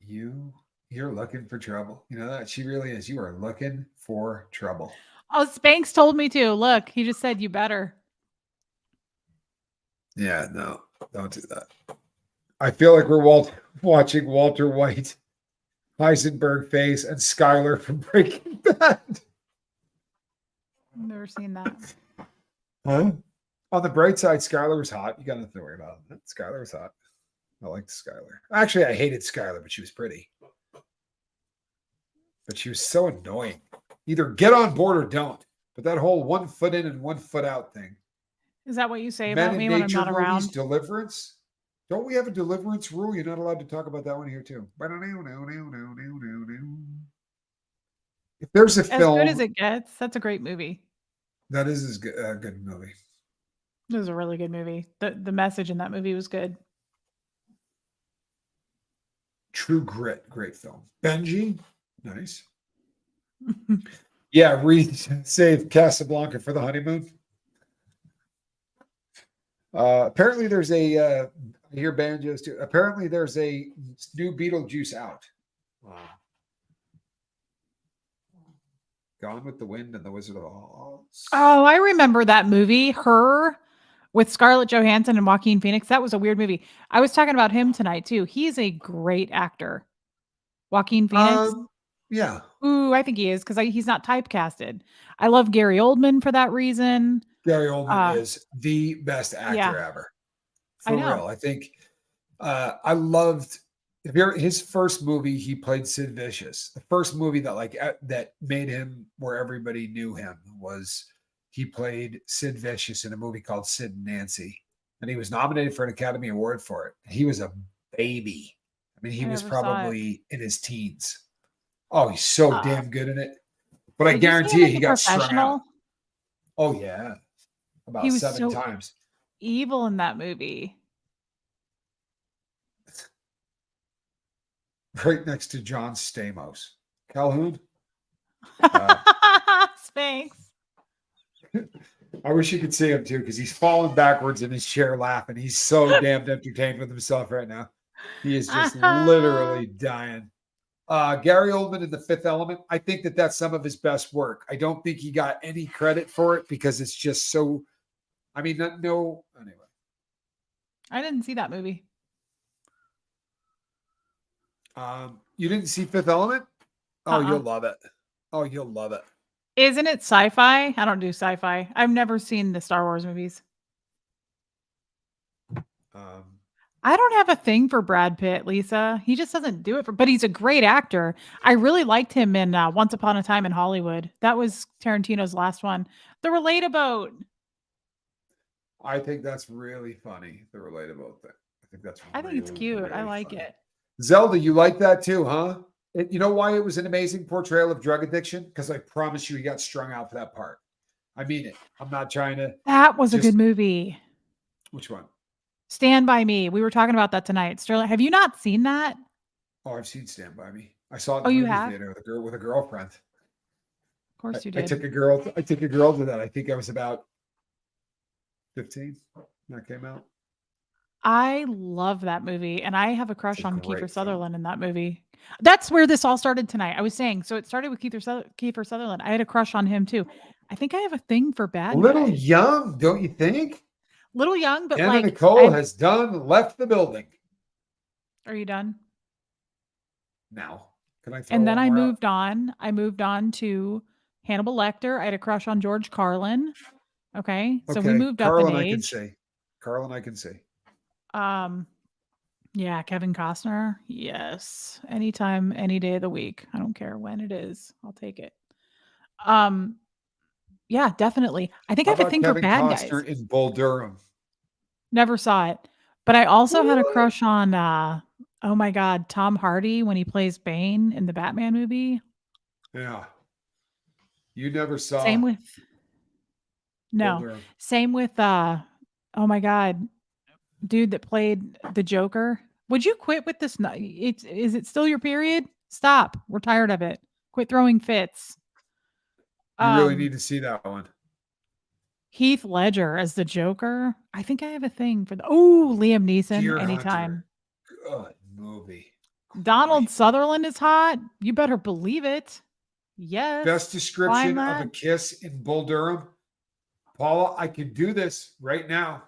You're looking for trouble. You know that? She really is. You are looking for trouble. Oh, Spanx told me to. Look, he just said you better. Yeah, no, don't do that. I feel like we're watching Walter White, Heisenberg Face, and Skylar from Breaking Bad. I've never seen that. Huh? On the bright side, Skylar was hot. You got nothing to worry about. Skylar was hot. I liked Skylar. Actually, I hated Skylar, but she was pretty. But she was so annoying. Either get on board or don't. But that whole 1 foot in and 1 foot out thing. Is that what you say about me when I'm not around? Deliverance. Don't we have a deliverance rule? You're not allowed to talk about that one here too. If there's a film, as good as it gets, that's a great movie. That is a good movie. It was a really good movie. The message in that movie was good. True Grit, great film. Benji, nice. Yeah, Reese saved Casablanca for the honeymoon. Apparently there's I hear banjos too. Apparently there's a new Beetlejuice out. Wow. Gone with the Wind and the Wizard of Oz. Oh, I remember that movie. Her with Scarlett Johansson and Joaquin Phoenix. That was a weird movie. I was talking about him tonight too. He's a great actor. Joaquin Phoenix. Yeah. Ooh, I think he is because he's not typecasted. I love Gary Oldman for that reason. Gary Oldman is the best actor ever. For real. I think I loved his first movie. He played Sid Vicious. The first movie that that made him where everybody knew him was he played Sid Vicious in a movie called Sid and Nancy, and he was nominated for an Academy Award for it. He was a baby. I mean, he was probably in his teens. Oh, he's so damn good in it. But I guarantee you, he got strung out. Oh yeah, about 7 times. Evil in that movie. Right next to John Stamos. Calhoun. Thanks. I wish you could see him too, because he's falling backwards in his chair laughing. He's so damn entertained with himself right now. He is just literally dying. Gary Oldman in The Fifth Element. I think that's some of his best work. I don't think he got any credit for it because it's just so. I mean, no. Anyway, I didn't see that movie. You didn't see Fifth Element? Oh, you'll love it. Oh, you'll love it. Isn't it sci-fi? I don't do sci-fi. I've never seen the Star Wars movies. I don't have a thing for Brad Pitt, Lisa. He just doesn't do it but he's a great actor. I really liked him in Once Upon a Time in Hollywood. That was Tarantino's last one. The Relate-A-Boat. I think that's really funny. The Relate-A-Boat thing. I think it's cute. Really I like funny. It. Zelda, you like that too, huh? You know why it was an amazing portrayal of drug addiction? Because I promise you, he got strung out for that part. I mean it. I'm not trying to. That was a good movie. Which one? Stand By Me. We were talking about that tonight. Sterling, have you not seen that? Oh, I've seen Stand By Me. I saw it in the movie theater with a girlfriend. Of course you did. I took a girl to that. I think I was about 15 when that came out. I love that movie, and I have a crush on Kiefer Sutherland in that movie. That's where this all started tonight. I was saying, so it started with Kiefer Sutherland. I had a crush on him too. I think I have a thing for bad guys. Little young, don't you think? Little young, but Anna Nicole has left the building. Are you done? Now, can I? And then I moved on. I moved on to Hannibal Lecter. I had a crush on George Carlin. Okay, so we moved up in age. Carlin, I can see. Yeah, Kevin Costner. Yes, anytime, any day of the week. I don't care when it is. I'll take it. Yeah, definitely. I think I have a thing for bad guys. Kevin Costner in Bull Durham. Never saw it, but I also had a crush on. Oh my God, Tom Hardy when he plays Bane in the Batman movie. Yeah, you never saw. Same with. No, same with. Oh my God, dude that played the Joker. Would you quit with this? Is it still your period? Stop. We're tired of it. Quit throwing fits. You really need to see that one. Heath Ledger as the Joker. I think I have a thing for Liam Neeson. Deer anytime. Hunter. Good movie. Donald Sutherland is hot. You better believe it. Yes. Best description of a kiss in Bull Durham. Paula, I can do this right now.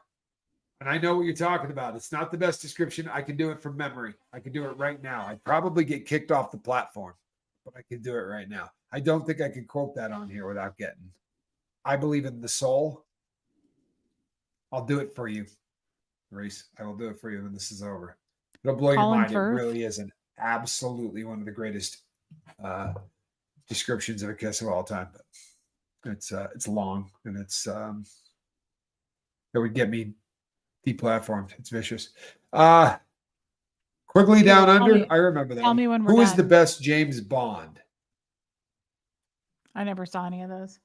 And I know what you're talking about. It's not the best description. I can do it from memory. I can do it right now. I'd probably get kicked off the platform, but I can do it right now. I don't think I can quote that on here without getting. I believe in the soul. I'll do it for you, Reese. I will do it for you when this is over. It'll blow your mind. It really is absolutely one of the greatest descriptions of a kiss of all time. But it's long and it would get me deplatformed. It's vicious. Quigley Down Under. I remember that. Tell me when we're Who done. is the best James Bond? I never saw any of those.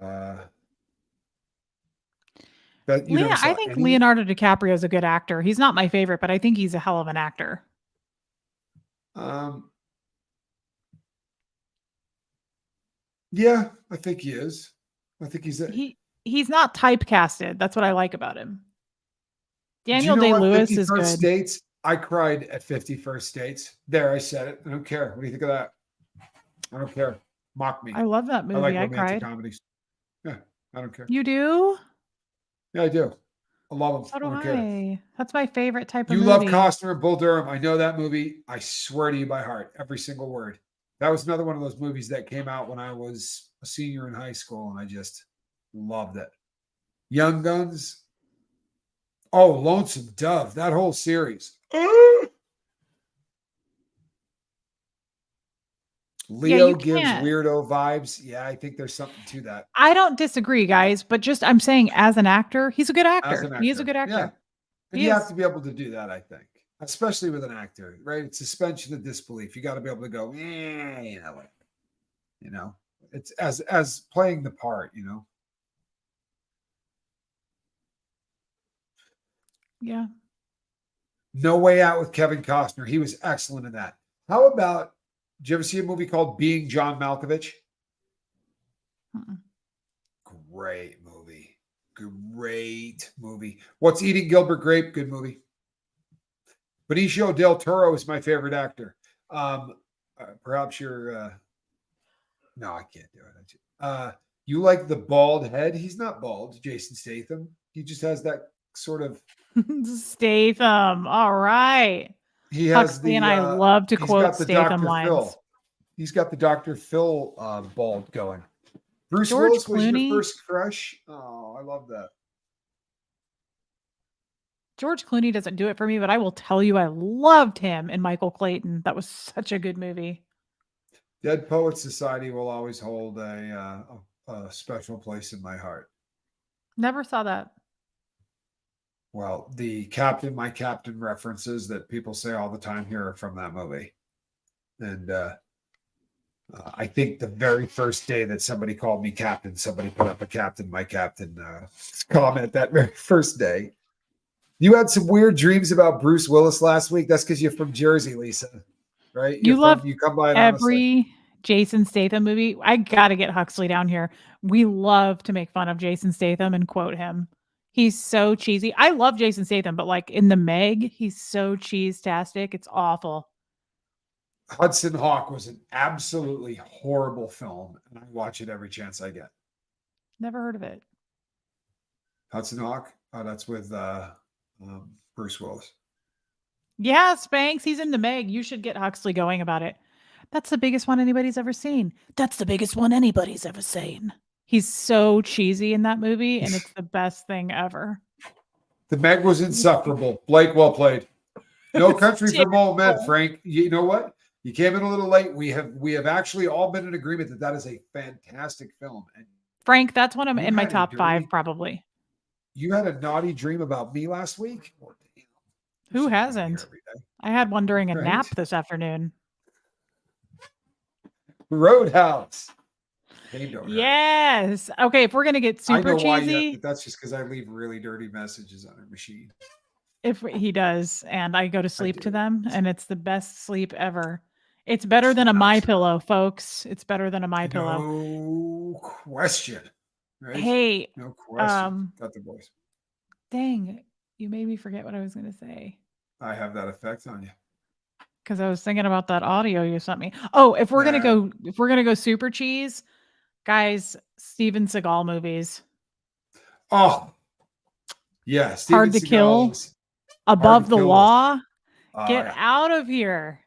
That you never I saw think any? Leonardo DiCaprio is a good actor. He's not my favorite, but I think he's a hell of an actor. Yeah, I think he is. I think He's not typecasted. That's what I like about him. Do you Daniel know what? Day-Lewis 50 is First good. Dates. I cried at 50 First Dates. There, I said it. I don't care. What do you think of that? I don't care. Mock me. I love that movie. I like I romantic cried. comedies. Yeah, I don't care. You do? Yeah, I do. I love them. So do I don't care. I. That's my favorite type of You movie. love Costner and Bull Durham. I know that movie. I swear to you by heart, every single word. That was another one of those movies that came out when I was a senior in high school, and I just loved it. Young Guns. Oh, Lonesome Dove. That whole series. Leo gives weirdo vibes. Yeah, I think there's something to that. I don't disagree, guys, but just I'm saying as an actor, he's a good actor. He is a good actor. Yeah. And you have to be able to do that, I think. Especially with an actor, right? It's suspension of disbelief. You got to be able to go, it's as playing the part, Yeah. No Way Out with Kevin Costner. He was excellent in that. How about, did you ever see a movie called Being John Malkovich? Great movie. Great movie. What's Eating Gilbert Grape? Good movie. Benicio del Toro is my favorite actor. Perhaps you're no, I can't do it. You like the bald head? He's not bald, Jason Statham. He just has that sort of Statham. All right. He has Huxley and I love to quote Statham lines. Phil. He's got the Dr. Phil bald going. Bruce George Willis Clooney was your first crush. Oh, I love that. George Clooney doesn't do it for me, but I will tell you I loved him in Michael Clayton. That was such a good movie. Dead Poets Society will always hold a special place in my heart. Never saw that. Well, the Captain, My Captain references that people say all the time here are from that movie. And I think the very first day that somebody called me Captain, somebody put up a Captain, My Captain comment that very first day. You had some weird dreams about Bruce Willis last week. That's because you're from Jersey, Lisa, right? You come by every Jason Statham movie. I got to get Huxley down here. We love to make fun of Jason Statham and quote him. He's so cheesy. I love Jason Statham, but like in the Meg, he's so cheese-tastic. It's awful. Hudson Hawk was an absolutely horrible film, and I watch it every chance I get. Never heard of it. Hudson Hawk? Oh, that's with Bruce Willis. Yeah, Spanx. He's in the Meg. You should get Huxley going about it. That's the biggest one anybody's ever seen. That's the biggest one anybody's ever seen. He's so cheesy in that movie, and it's the best thing ever. The Meg was insufferable. Blake, well played. No Country for Old Men, Frank. You know what? You came in a little late. We have actually all been in agreement that is a fantastic film. And Frank, that's one of in my top 5, probably. You had a naughty dream about me last week? Who hasn't? I had one during a nap this afternoon. Roadhouse. Yes. Okay, if we're gonna get super cheesy, that's just because I leave really dirty messages on our machine. If he does, and I go to sleep to them, and it's the best sleep ever. It's better than a MyPillow, folks. It's better than a MyPillow. No question. Right? Hey, no question. Got the voice. Dang, you made me forget what I was gonna say. I have that effect on you. Because I was thinking about that audio you sent me. Oh, if we're gonna go super cheese, guys, Steven Seagal movies. Oh, yeah, Hard to Kill, Above the Law. Get out of here.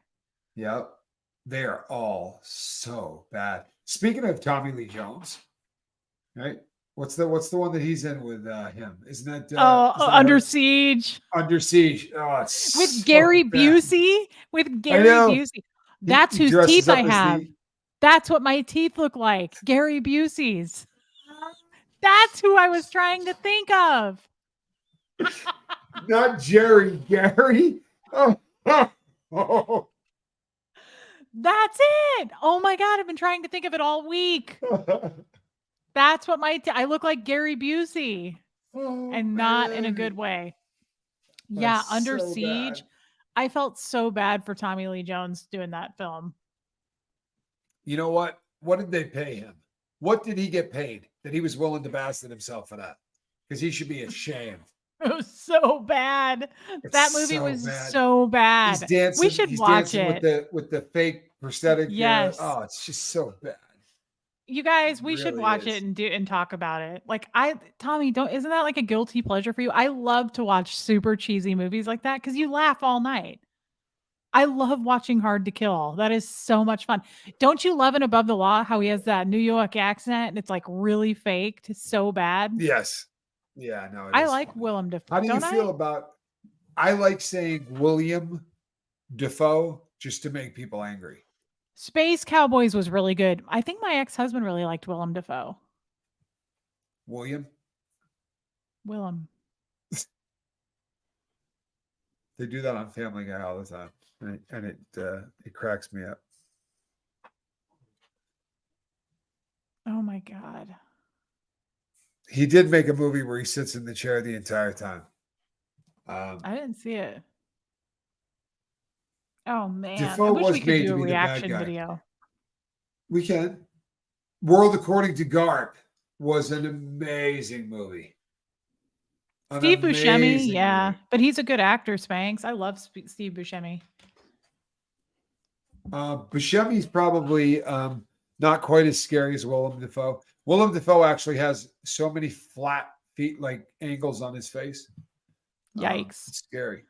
Yep, they are all so bad. Speaking of Tommy Lee Jones, right? What's the one that he's in with him? Isn't that Under Siege? Under Siege. Oh, it's with so Gary bad. Busey. With Gary Busey. That's whose teeth I have. That's what my teeth look like. Gary Busey's. That's who I was trying to think of. Not Jerry. Gary. Oh. That's it. Oh my God. I've been trying to think of it all week. That's what I look like Gary Busey, Oh, and not in a good man. way. Yeah, That's Under so Siege. bad. I felt so bad for Tommy Lee Jones doing that film. You know what? What did they pay him? What did he get paid that he was willing to bastard himself for that? Because he should be ashamed. It was so bad. It's That movie so was bad. so He's bad. We dancing. should He's watch dancing it. with the fake prosthetic. Yes. Oh, it's just so bad. You guys, It we should really watch is. it and talk about it. Like Tommy, isn't that like a guilty pleasure for you? I love to watch super cheesy movies like that because you laugh all night. I love watching Hard to Kill. That is so much fun. Don't you love in Above the Law how he has that New York accent and it's like really faked? It's so bad. Yes. Yeah, no, it I is like funny. Willem Dafoe. How do you Don't feel I? about I like saying William Defoe just to make people angry. Space Cowboys was really good. I think my ex-husband really liked Willem Dafoe. William. Willem. They do that on Family Guy all the time, and it cracks me up. Oh my God. He did make a movie where he sits in the chair the entire time. I didn't see it. Oh man. Defoe I wish was we could made do to a be the bad reaction guy. video. We can. World According to Garp was an amazing movie. Steve Buscemi, yeah. Movie. But he's a good actor, Spanx. I love Steve Buscemi. Buscemi's probably not quite as scary as Willem Dafoe. Willem Dafoe actually has so many flat feet, like angles on his face. Yikes. It's scary.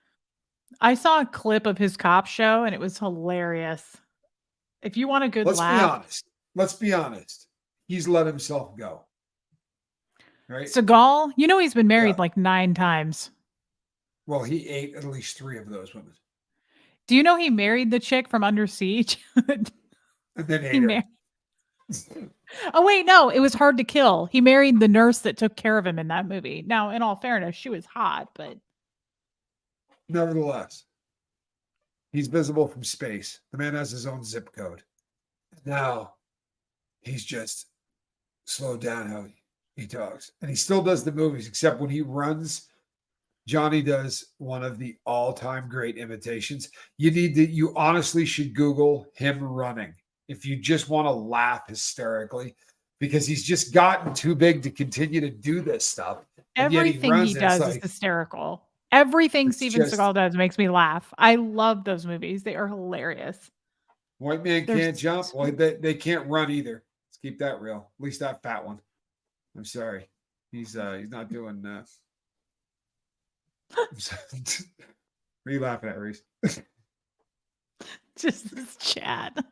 I saw a clip of his cop show and it was hilarious. If you want a good laugh. Let's be honest. He's let himself go. Right? Seagal, he's been married like 9 times. Well, he ate at least 3 of those women. Do you know he married the chick from Under Siege? And then ate her. Oh, wait, no. It was Hard to Kill. He married the nurse that took care of him in that movie. Now, in all fairness, she was hot, but... Nevertheless, he's visible from space. The man has his own zip code. Now, he's just slowed down how he talks. And he still does the movies, except when he runs, Johnny does one of the all-time great imitations. You honestly should Google him running if you just want to laugh hysterically, because he's just gotten too big to continue to do this stuff. Everything he does is hysterical. Everything Steven Seagal does makes me laugh. I love those movies. They are hilarious. White man can't jump. Well, they can't run either. Let's keep that real. At least that fat one. I'm sorry. He's not doing what are you laughing at, Reese? Just this chat.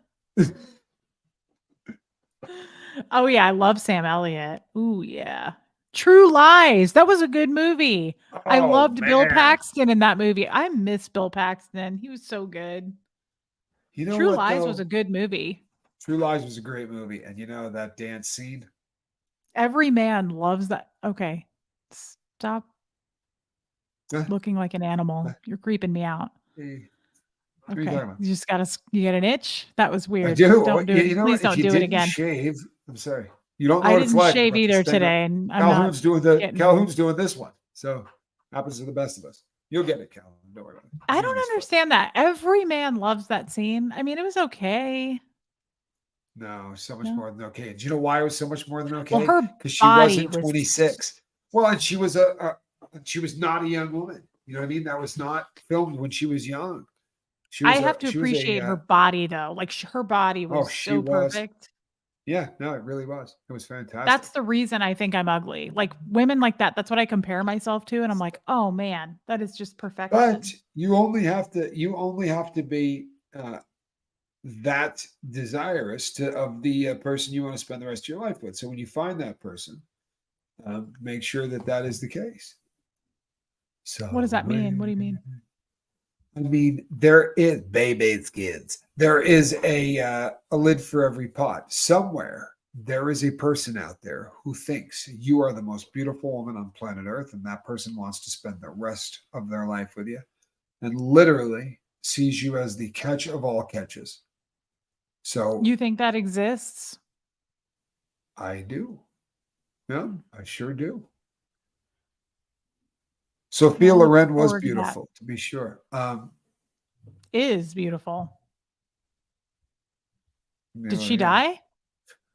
Oh yeah, I love Sam Elliott. Ooh yeah. True Lies. That was a good movie. I loved Bill Paxton in that movie. I miss Bill Paxton. He was so good. True Lies was a good movie. True Lies was a great movie. And that dance scene? Every man loves that. Okay. Stop looking like an animal. You're creeping me out. Okay. You get an itch? That was weird. I do. Don't do it. Please don't do it again. Shave. I'm sorry. You don't know I what it's didn't like. shave either today, and Calhoun's doing this one. So happens to the best of us. You'll get it, Calhoun. Don't worry about it. I don't understand that. Every man loves that scene. I mean, it was okay. No, so much more than okay. Do you know why it was so much more than okay? Well, because she wasn't 26. Well, and she was not a young woman. You know what I mean? That was not filmed when she was young. I have to appreciate her body though. Like her body was so perfect. Yeah, no, it really was. It was fantastic. That's the reason I think I'm ugly. Like women like that. That's what I compare myself to, and I'm like, oh man, that is just perfection. But you only have to be that desirous of the person you want to spend the rest of your life with. So when you find that person, make sure that is the case. So what does that mean? What do you mean? I mean, there is baby's kids. There is a lid for every pot. Somewhere there is a person out there who thinks you are the most beautiful woman on planet Earth, and that person wants to spend the rest of their life with you, and literally sees you as the catch of all catches. So you think that exists? I do. Yeah, I sure do. Sophia I'll look Loren was forward to that. beautiful, to be sure. Is beautiful. Did she yeah. die?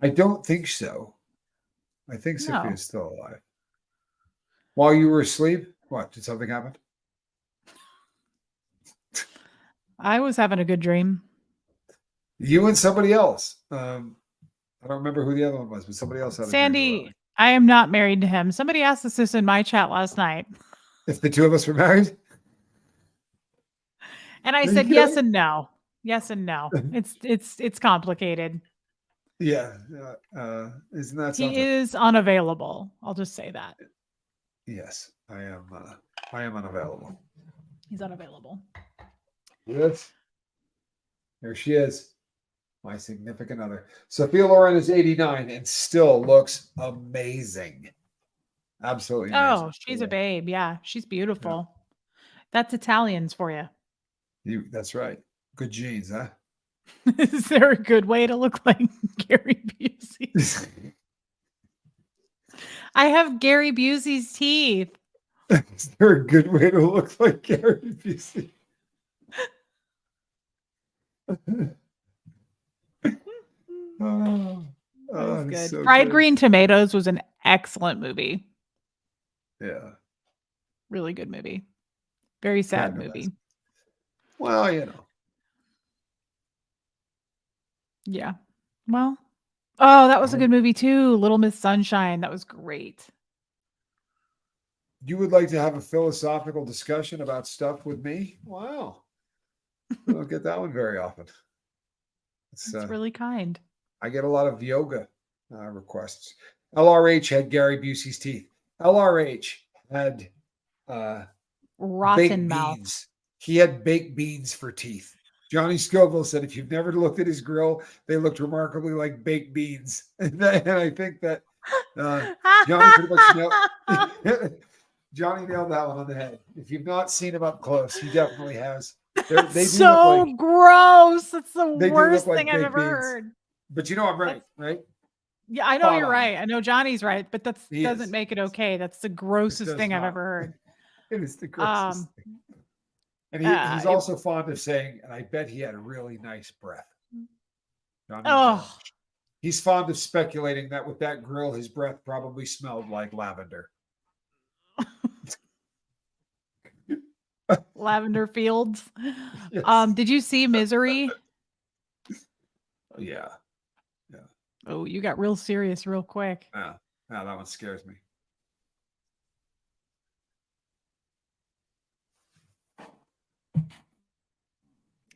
I don't think so. I think No. Sophia's still alive. While you were asleep, what? Did something happen? I was having a good dream. You and somebody else. I don't remember who the other one was, but somebody else had a dream about Sandy, me. I am not married to him. Somebody asked us this in my chat last night. If the two of us were married? And I said yes and no. Yes and no. It's complicated. Yeah. Isn't that something? He is unavailable. I'll just say that. Yes, I am unavailable. He's unavailable. Yes. There she is. My significant other. Sophia Loren is 89 and still looks amazing. Absolutely amazing. Oh, she's a babe. Yeah, she's beautiful. Yeah. That's Italians for you. That's right. Good genes, huh? Is there a good way to look like Gary Busey? I have Gary Busey's teeth. Is there a good way to look like Gary Busey? That was good. So Fried Green Tomatoes was an excellent movie. Yeah. Really good movie. Very sad movie. Well, you know. Yeah. Well. Oh, that was a good movie too. Little Miss Sunshine. That was great. You would like to have a philosophical discussion about stuff with me? Wow. I don't get that one very often. It's really kind. I get a lot of yoga requests. LRH had Gary Busey's teeth. LRH had rotten mouth. Beans. He had baked beans for teeth. Johnny Scoville said if you've never looked at his grill, they looked remarkably like baked beans. And I think that Johnny pretty much Johnny nailed that one on the head. If you've not seen him up close, he definitely has. They so gross. That's the worst thing I've ever heard. But you know I'm right, right? Yeah, I know you're right. I know Johnny's right, but that doesn't make it okay. That's the grossest thing I've ever heard. It is the grossest thing. And he's also fond of saying, and I bet he had a really nice breath. He's fond of speculating that with that grill, his breath probably smelled like lavender. Lavender fields. Yes. Did you see Misery? Yeah. Oh, you got real serious real quick. Yeah, that one scares me.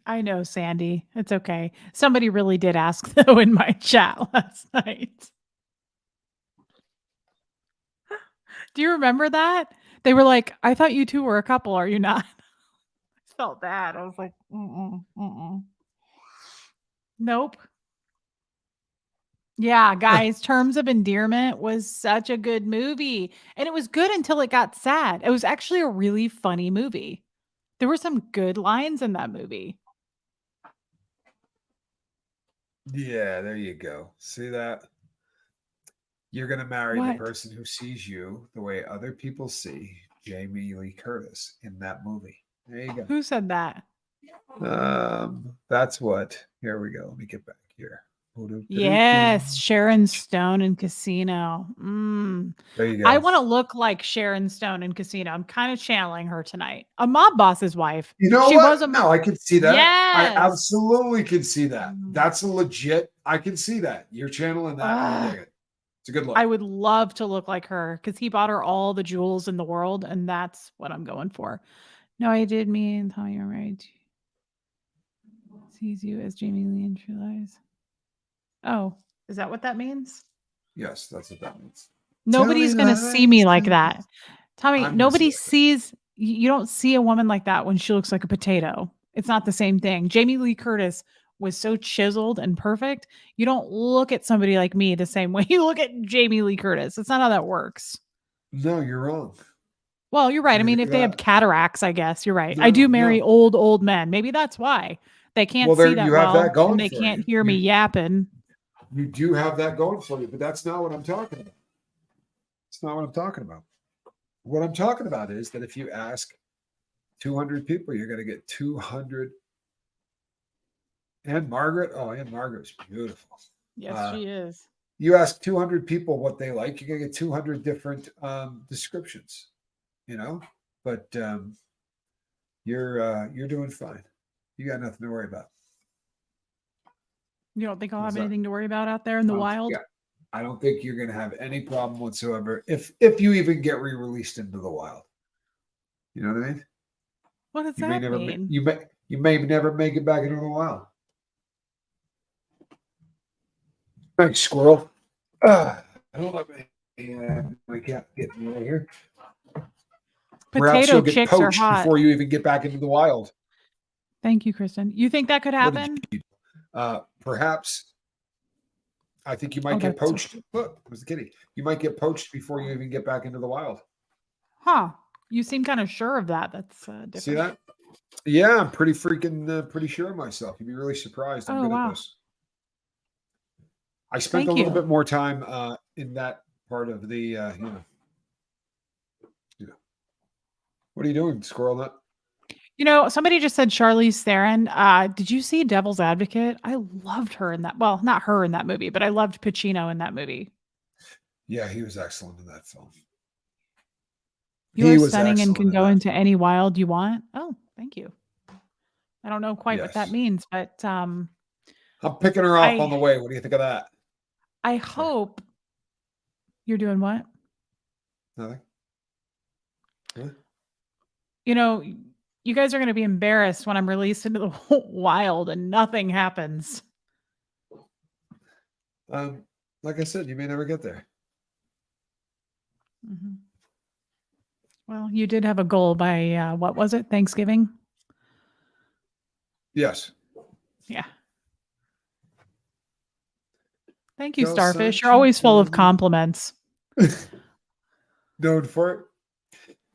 I know, Sandy. It's okay. Somebody really did ask though in my chat last night. Do you remember that? They were like, I thought you two were a couple. Are you not? I felt bad. I was like, nope. Yeah, guys, Terms of Endearment was such a good movie. And it was good until it got sad. It was actually a really funny movie. There were some good lines in that movie. Yeah, there you go. See that? You're going to marry the person who sees you the way other people see Jamie Lee Curtis in that movie. There you go. Who said that? That's what. Here we go. Let me get back here. Yes, Sharon Stone in Casino. There you go. I want to look like Sharon Stone in Casino. I'm kind of channeling her tonight. A mob boss's wife. You know what? No, I can see that. Yes. I absolutely can see that. That's a legit. I can see that. You're channeling that. I dig it. It's a good look. I would love to look like her because he bought her all the jewels in the world, and that's what I'm going for. No, I did mean how you're right. Sees you as Jamie Lee in True Lies. Oh, is that what that means? Yes, that's what that means. Nobody's going to see me like that. Tommy, nobody sees, you don't see a woman like that when she looks like a potato. It's not the same thing. Jamie Lee Curtis was so chiseled and perfect. You don't look at somebody like me the same way you look at Jamie Lee Curtis. That's not how that works. No, you're wrong. Well, you're right. I mean, if they have cataracts, I guess you're right. I do marry old men. Maybe that's why they can't see that well. And they can't hear me yapping. You do have that going for you, but that's not what I'm talking about. That's not what I'm talking about. What I'm talking about is that if you ask 200 people, you're going to get 200. And Margaret, Anne Margaret's beautiful. Yes, she is. You ask 200 people what they like, you're going to get 200 different descriptions, but you're doing fine. You got nothing to worry about. You don't think I'll have anything to worry about out there in the wild? Yeah. I don't think you're going to have any problem whatsoever if you even get re-released into the wild. You know what I mean? What does that mean? You may never make it back into the wild. Thanks, squirrel. I don't know my cat getting out of here. Perhaps you'll get poached before you even get back into the wild. Thank you, Kristen. You think that could happen? Perhaps. I think you might get poached. Look, it was the kitty. You might get poached before you even get back into the wild. Huh. You seem kind of sure of that. That's different. See that? Yeah, I'm pretty sure of myself. You'd be really surprised. I'm good at this. I spent a little bit more time in that part of the, What are you doing, Squirrel Nut? Somebody just said Charlize Theron. Did you see Devil's Advocate? I loved her in that. Well, not her in that movie, but I loved Pacino in that movie. Yeah, he was excellent in that film. You are stunning and can go into any wild you want. Oh, thank you. I don't know quite what that means, but I'm picking her off on the way. What do you think of that? I hope you're doing what? Nothing. Huh? You guys are going to be embarrassed when I'm released into the wild and nothing happens. Like I said, you may never get there. Mm-hmm. Well, you did have a goal by, what was it? Thanksgiving? Yes. Yeah. Thank you, Starfish. You're always full of compliments. Known for it.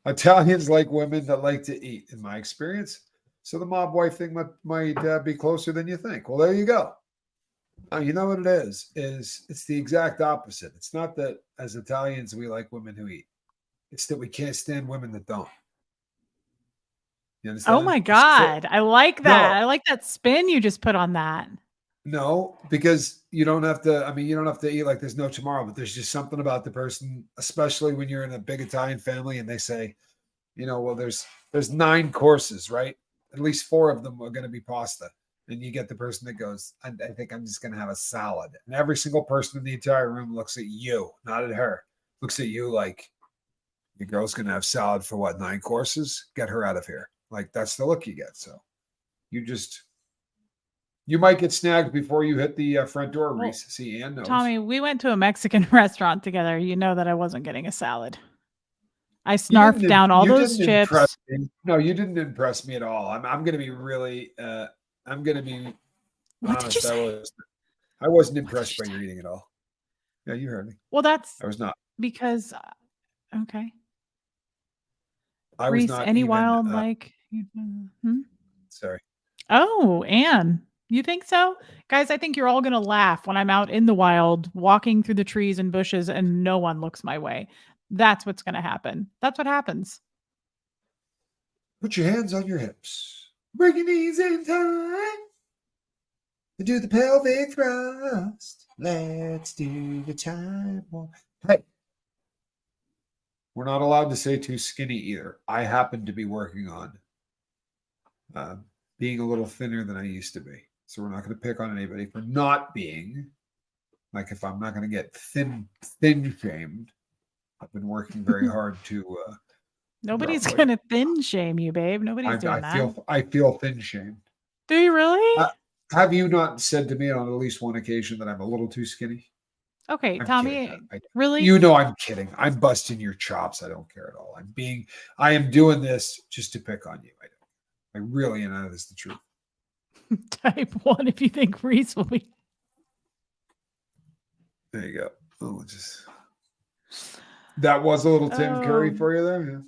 Italians like women that like to eat, in my experience. So the mob wife thing might be closer than you think. Well, there you go. Now, you know what it is it's the exact opposite. It's not that as Italians we like women who eat. It's that we can't stand women that don't. You understand? Oh my God. I like that. No. I like that spin you just put on that. No, because you don't have to eat like there's no tomorrow, but there's just something about the person, especially when you're in a big Italian family and they say, well, there's 9 courses, right? At least 4 of them are going to be pasta. And you get the person that goes, I think I'm just going to have a salad. And every single person in the entire room looks at you, not at her. Looks at you like, your girl's going to have salad for what, 9 courses? Get her out of here. Like, that's the look you get. So you might get snagged before you hit the front door, Reese. See, Ann knows. Tommy, we went to a Mexican restaurant together. You know that I wasn't getting a salad. I snarfed down all those chips. No, you didn't impress me at all. I'm going to be really, I'm going to be what honest. Did you say? I wasn't impressed by your eating at all. Yeah, you heard me. Well, I was not. Because, okay. I Reese, was not any even, wild Sorry. Oh, Anne. You think so? Guys, I think you're all going to laugh when I'm out in the wild, walking through the trees and bushes and no one looks my way. That's what's going to happen. That's what happens. Put your hands on your hips. Bring your knees in time. Do the pelvic thrust. Let's do the time. Hey. We're not allowed to say too skinny either. I happen to be working on being a little thinner than I used to be. So we're not going to pick on anybody for not being. Like if I'm not going to get thin shamed. I've been working very hard to. Nobody's going to thin shame you, babe. Nobody's doing that. I feel thin shamed. Do you really? Have you not said to me on at least one occasion that I'm a little too skinny? Okay, Tommy, really? You know I'm kidding. I'm busting your chops. I don't care at all. I am doing this just to pick on you. I really am. That is the truth. Type 1 if you think Reese will be. There you go. Oh, that was a little Tim Curry for you there. Yeah.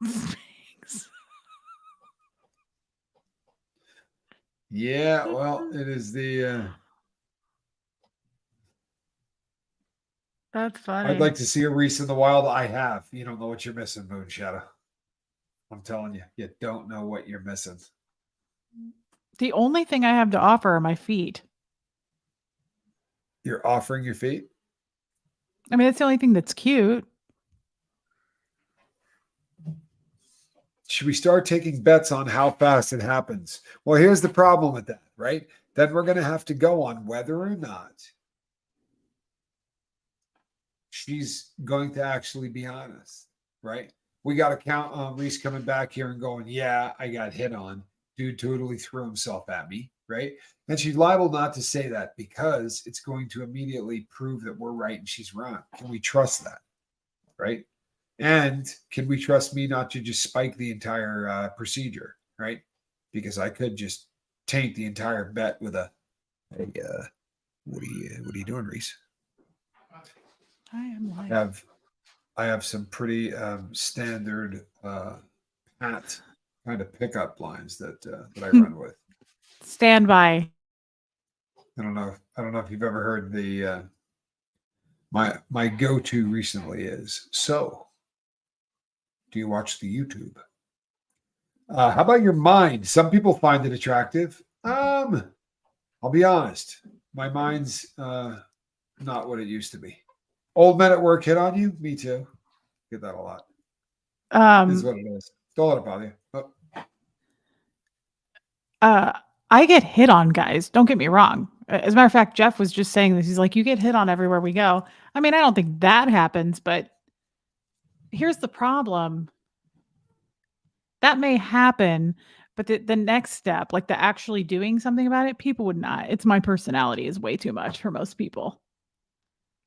Thanks. Yeah, well, it is the That's funny. I'd like to see a Reese in the wild. I have. You don't know what you're missing, Moon Shadow. I'm telling you, you don't know what you're missing. The only thing I have to offer are my feet. You're offering your feet? I mean, that's the only thing that's cute. Should we start taking bets on how fast it happens? Well, here's the problem with that, right? Then we're going to have to go on whether or not she's going to actually be honest, right? We got to count on Reese coming back here and going, yeah, I got hit on. Dude totally threw himself at me, right? And she's liable not to say that because it's going to immediately prove that we're right and she's wrong. Can we trust that, right? And can we trust me not to just spike the entire procedure, right? Because I could just taint the entire bet with a, hey, what are you doing, Reese? I am like, I have some pretty standard pat kind of pickup lines that I run with. stand by. I don't know if you've ever heard the my go-to recently is, so do you watch the YouTube? How about your mind? Some people find it attractive. I'll be honest. My mind's not what it used to be. Old men at work hit on you? Me too. Get that a lot. This is what it is. Don't let it bother you. I get hit on, guys. Don't get me wrong. As a matter of fact, Jeff was just saying this. He's like, you get hit on everywhere we go. I mean, I don't think that happens, but here's the problem. That may happen, but the next step, like the actually doing something about it, people would not. It's my personality is way too much for most people.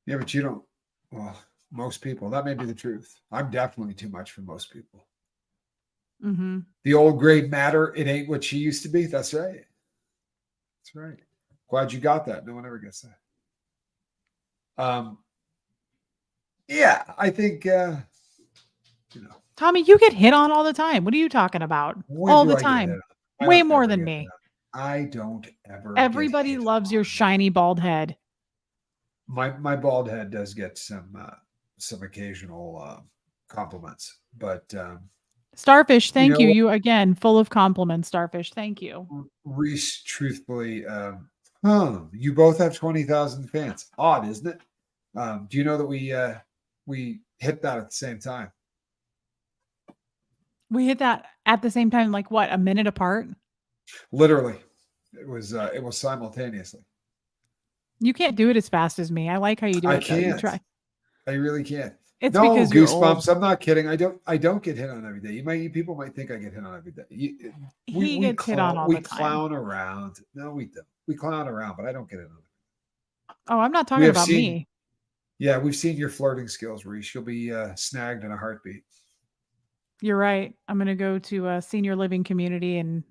Yeah, but you don't. Well, most people. That may be the truth. I'm definitely too much for most people. Mm-hmm. The old gray matter, it ain't what she used to be. That's right. That's right. Glad you got that. No one ever gets that. Yeah, I think Tommy, you get hit on all the time. What are you talking about? All the time. Way more than me. I don't ever. Everybody loves your shiny bald head. My bald head does get some occasional compliments, but Starfish, thank you. You again, full of compliments, Starfish. Thank you. Reese, truthfully, you both have 20,000 fans. Odd, isn't it? Do you know that we hit that at the same time? We hit that at the same time, like what, a minute apart? Literally, it was simultaneously. You can't do it as fast as me. I like how you do it. I can't. You try. I really can't. It's no, because goosebumps. I'm not kidding. I don't get hit on every day. People might think I get hit on every day. He gets hit on all the time. We clown around. No, we don't. We clown around, but I don't get hit on. Oh, I'm not talking about me. Yeah, we've seen your flirting skills, Reese. You'll be snagged in a heartbeat. You're right. I'm going to go to a senior living community and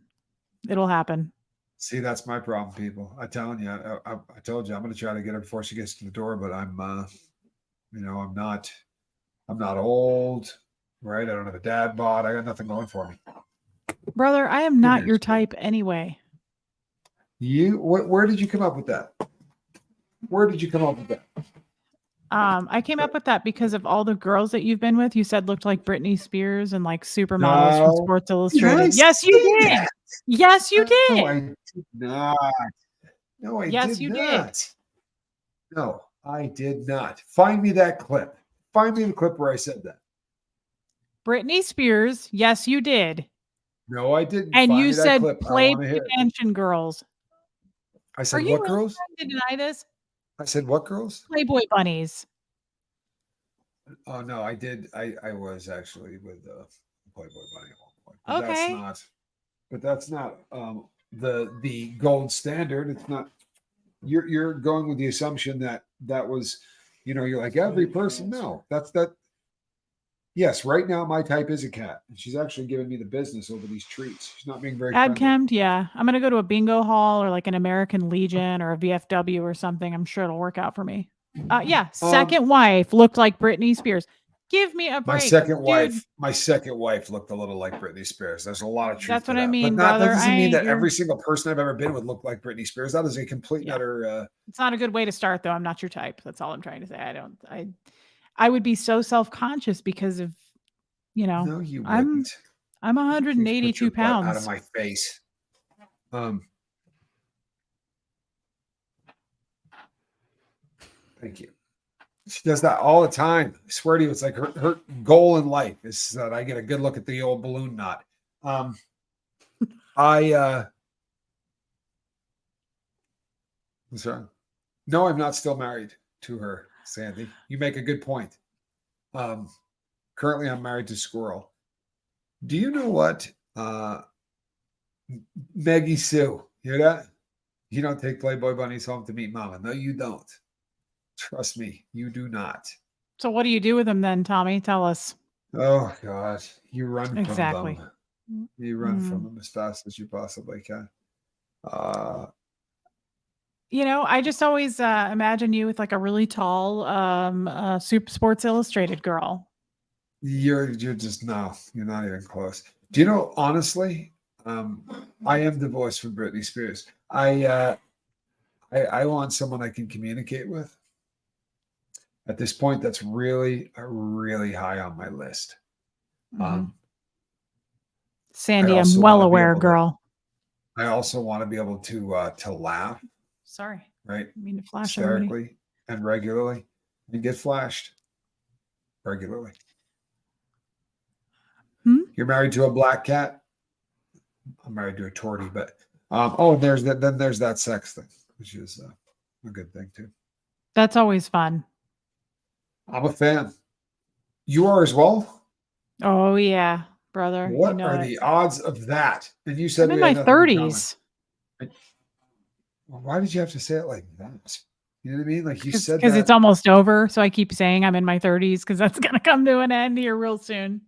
it'll happen. See, that's my problem, people. I'm telling you, I told you, I'm going to try to get her before she gets to the door, but I'm not old, right? I don't have a dad bod. I got nothing going for me. Brother, I am not your type anyway. Where did you come up with that? Where did you come up with that? I came up with that because of all the girls that you've been with. You said looked like Britney Spears and like supermodels from Sports Illustrated. Yes, you did. Yes, you did. No, I did not. No, I yes, did you not. Did. No, I did not. Find me that clip. Find me the clip where I said that. Britney Spears. Yes, you did. No, I didn't. And you said Playboy Mansion girls. I said what really girls? To deny this? I said what girls? Playboy bunnies. Oh no, I did. I was actually with Playboy bunny at one point. But okay. That's not the gold standard. It's not. You're going with the assumption that was, you're like every person. No, that's that. Yes, right now my type is a cat, and she's actually giving me the business over these treats. She's not being very ad-chemed. Yeah, I'm gonna go to a bingo hall or like an American Legion or a VFW or something. I'm sure it'll work out for me. Yeah, second wife looked like Britney Spears. Give me a break. My second wife looked a little like Britney Spears. There's a lot of truth That's to what that. I mean, But brother. that doesn't mean that you're- every single person I've ever been with looked like Britney Spears. That is a complete and Yeah. utter. It's not a good way to start, though. I'm not your type. That's all I'm trying to say. I would be so self-conscious because of, No, you I'm wouldn't. 182 Please put your butt out of pounds. my face. Thank you. She does that all the time. I swear to you, it's like her goal in life is that I get a good look at the old balloon knot. What's wrong? No, I'm not still married to her, Sandy. You make a good point. Currently I'm married to Squirrel. Do you know what? Maggie Sue, hear that? You don't take Playboy bunnies home to meet mama. No, you don't. Trust me, you do not. So what do you do with them then, Tommy? Tell us. Oh God, you run Exactly. from them. You run from them as fast as you possibly can. I just always imagine you with like a really tall Super Sports Illustrated girl. You're just no, you're not even close. Do you know, honestly, I am divorced from Britney Spears. I want someone I can communicate with. At this point, that's really, really high on my list. Sandy, I'm well aware, I girl. also want to be able to laugh. Sorry. Right. I mean to flash hysterically and regularly, and get flashed regularly. You're married to a black cat. I'm married to a tortie, but there's that. Then there's that sex thing, which is a good thing too. That's always fun. I'm a fan. You are as well. Oh yeah, brother. What are the odds of that? And you said I'm in my 30s. Well, why did you have to say it like that? You know what I mean? Like you said that because it's almost over. So I keep saying I'm in my 30s because that's gonna come to an end here real soon.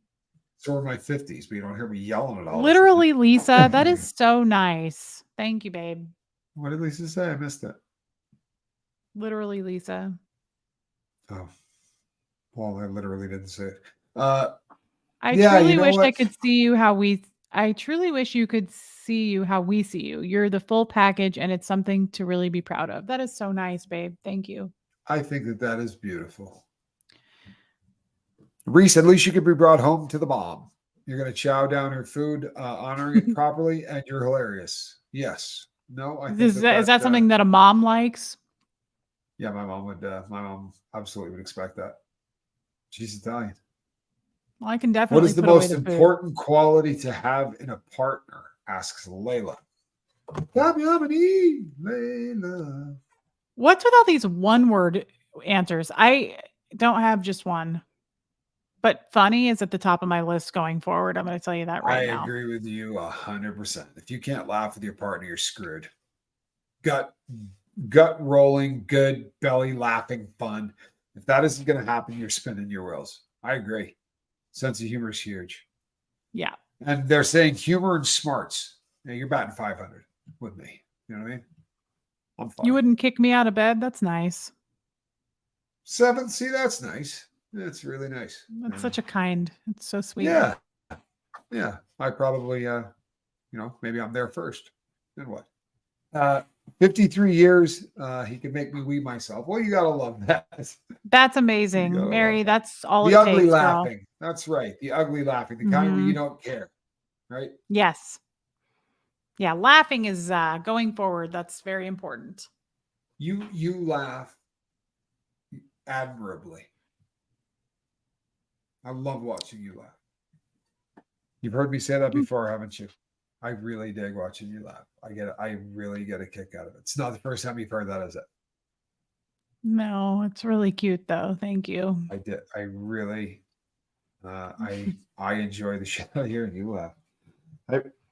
So we're in my 50s, but you don't hear me yelling at all. Literally, Lisa, that is so nice. Thank you, babe. What did Lisa say? I missed it. Literally, Lisa. Oh, well, I literally didn't say it. I truly wish I could see you I truly wish you could see you how we see you. You're the full package, and it's something to really be proud of. That is so nice, babe. Thank you. I think that is beautiful. Reese, at least you could be brought home to the mom. You're going to chow down her food, honoring it properly, and you're hilarious. Yes. No, I think is that something that a mom likes? Yeah, my mom absolutely would expect that. She's Italian. Well, I can definitely. What is the most important quality to have in a partner? Asks Layla. Layla. What's with all these one-word answers? I don't have just one. But funny is at the top of my list going forward. I'm going to tell you that right now. I agree with you 100%. If you can't laugh with your partner, you're screwed. Gut rolling, good belly laughing fun. If that isn't going to happen, you're spinning your wheels. I agree. Sense of humor is huge. Yeah. And they're saying humor and smarts. You're batting 500 with me. You know what I mean? I'm fine. You wouldn't kick me out of bed? That's nice. 7. See, that's nice. That's really nice. That's such a kind. It's so sweet. Yeah. Yeah. I probably, maybe I'm there first. Then what? 53 years. He could make me wee myself. Well, you got to love that. That's amazing. Mary, that's all the it ugly takes, laughing. Girl. That's right. The ugly laughing. The kind where you don't care. Right? Yes. Yeah. Laughing is going forward. That's very important. You laugh admirably. I love watching you laugh. You've heard me say that before, haven't you? I really dig watching you laugh. I really get a kick out of it. It's not the first time you've heard that, is it? No, it's really cute though. Thank you. I did. I really, I enjoy the shit out of hearing you laugh.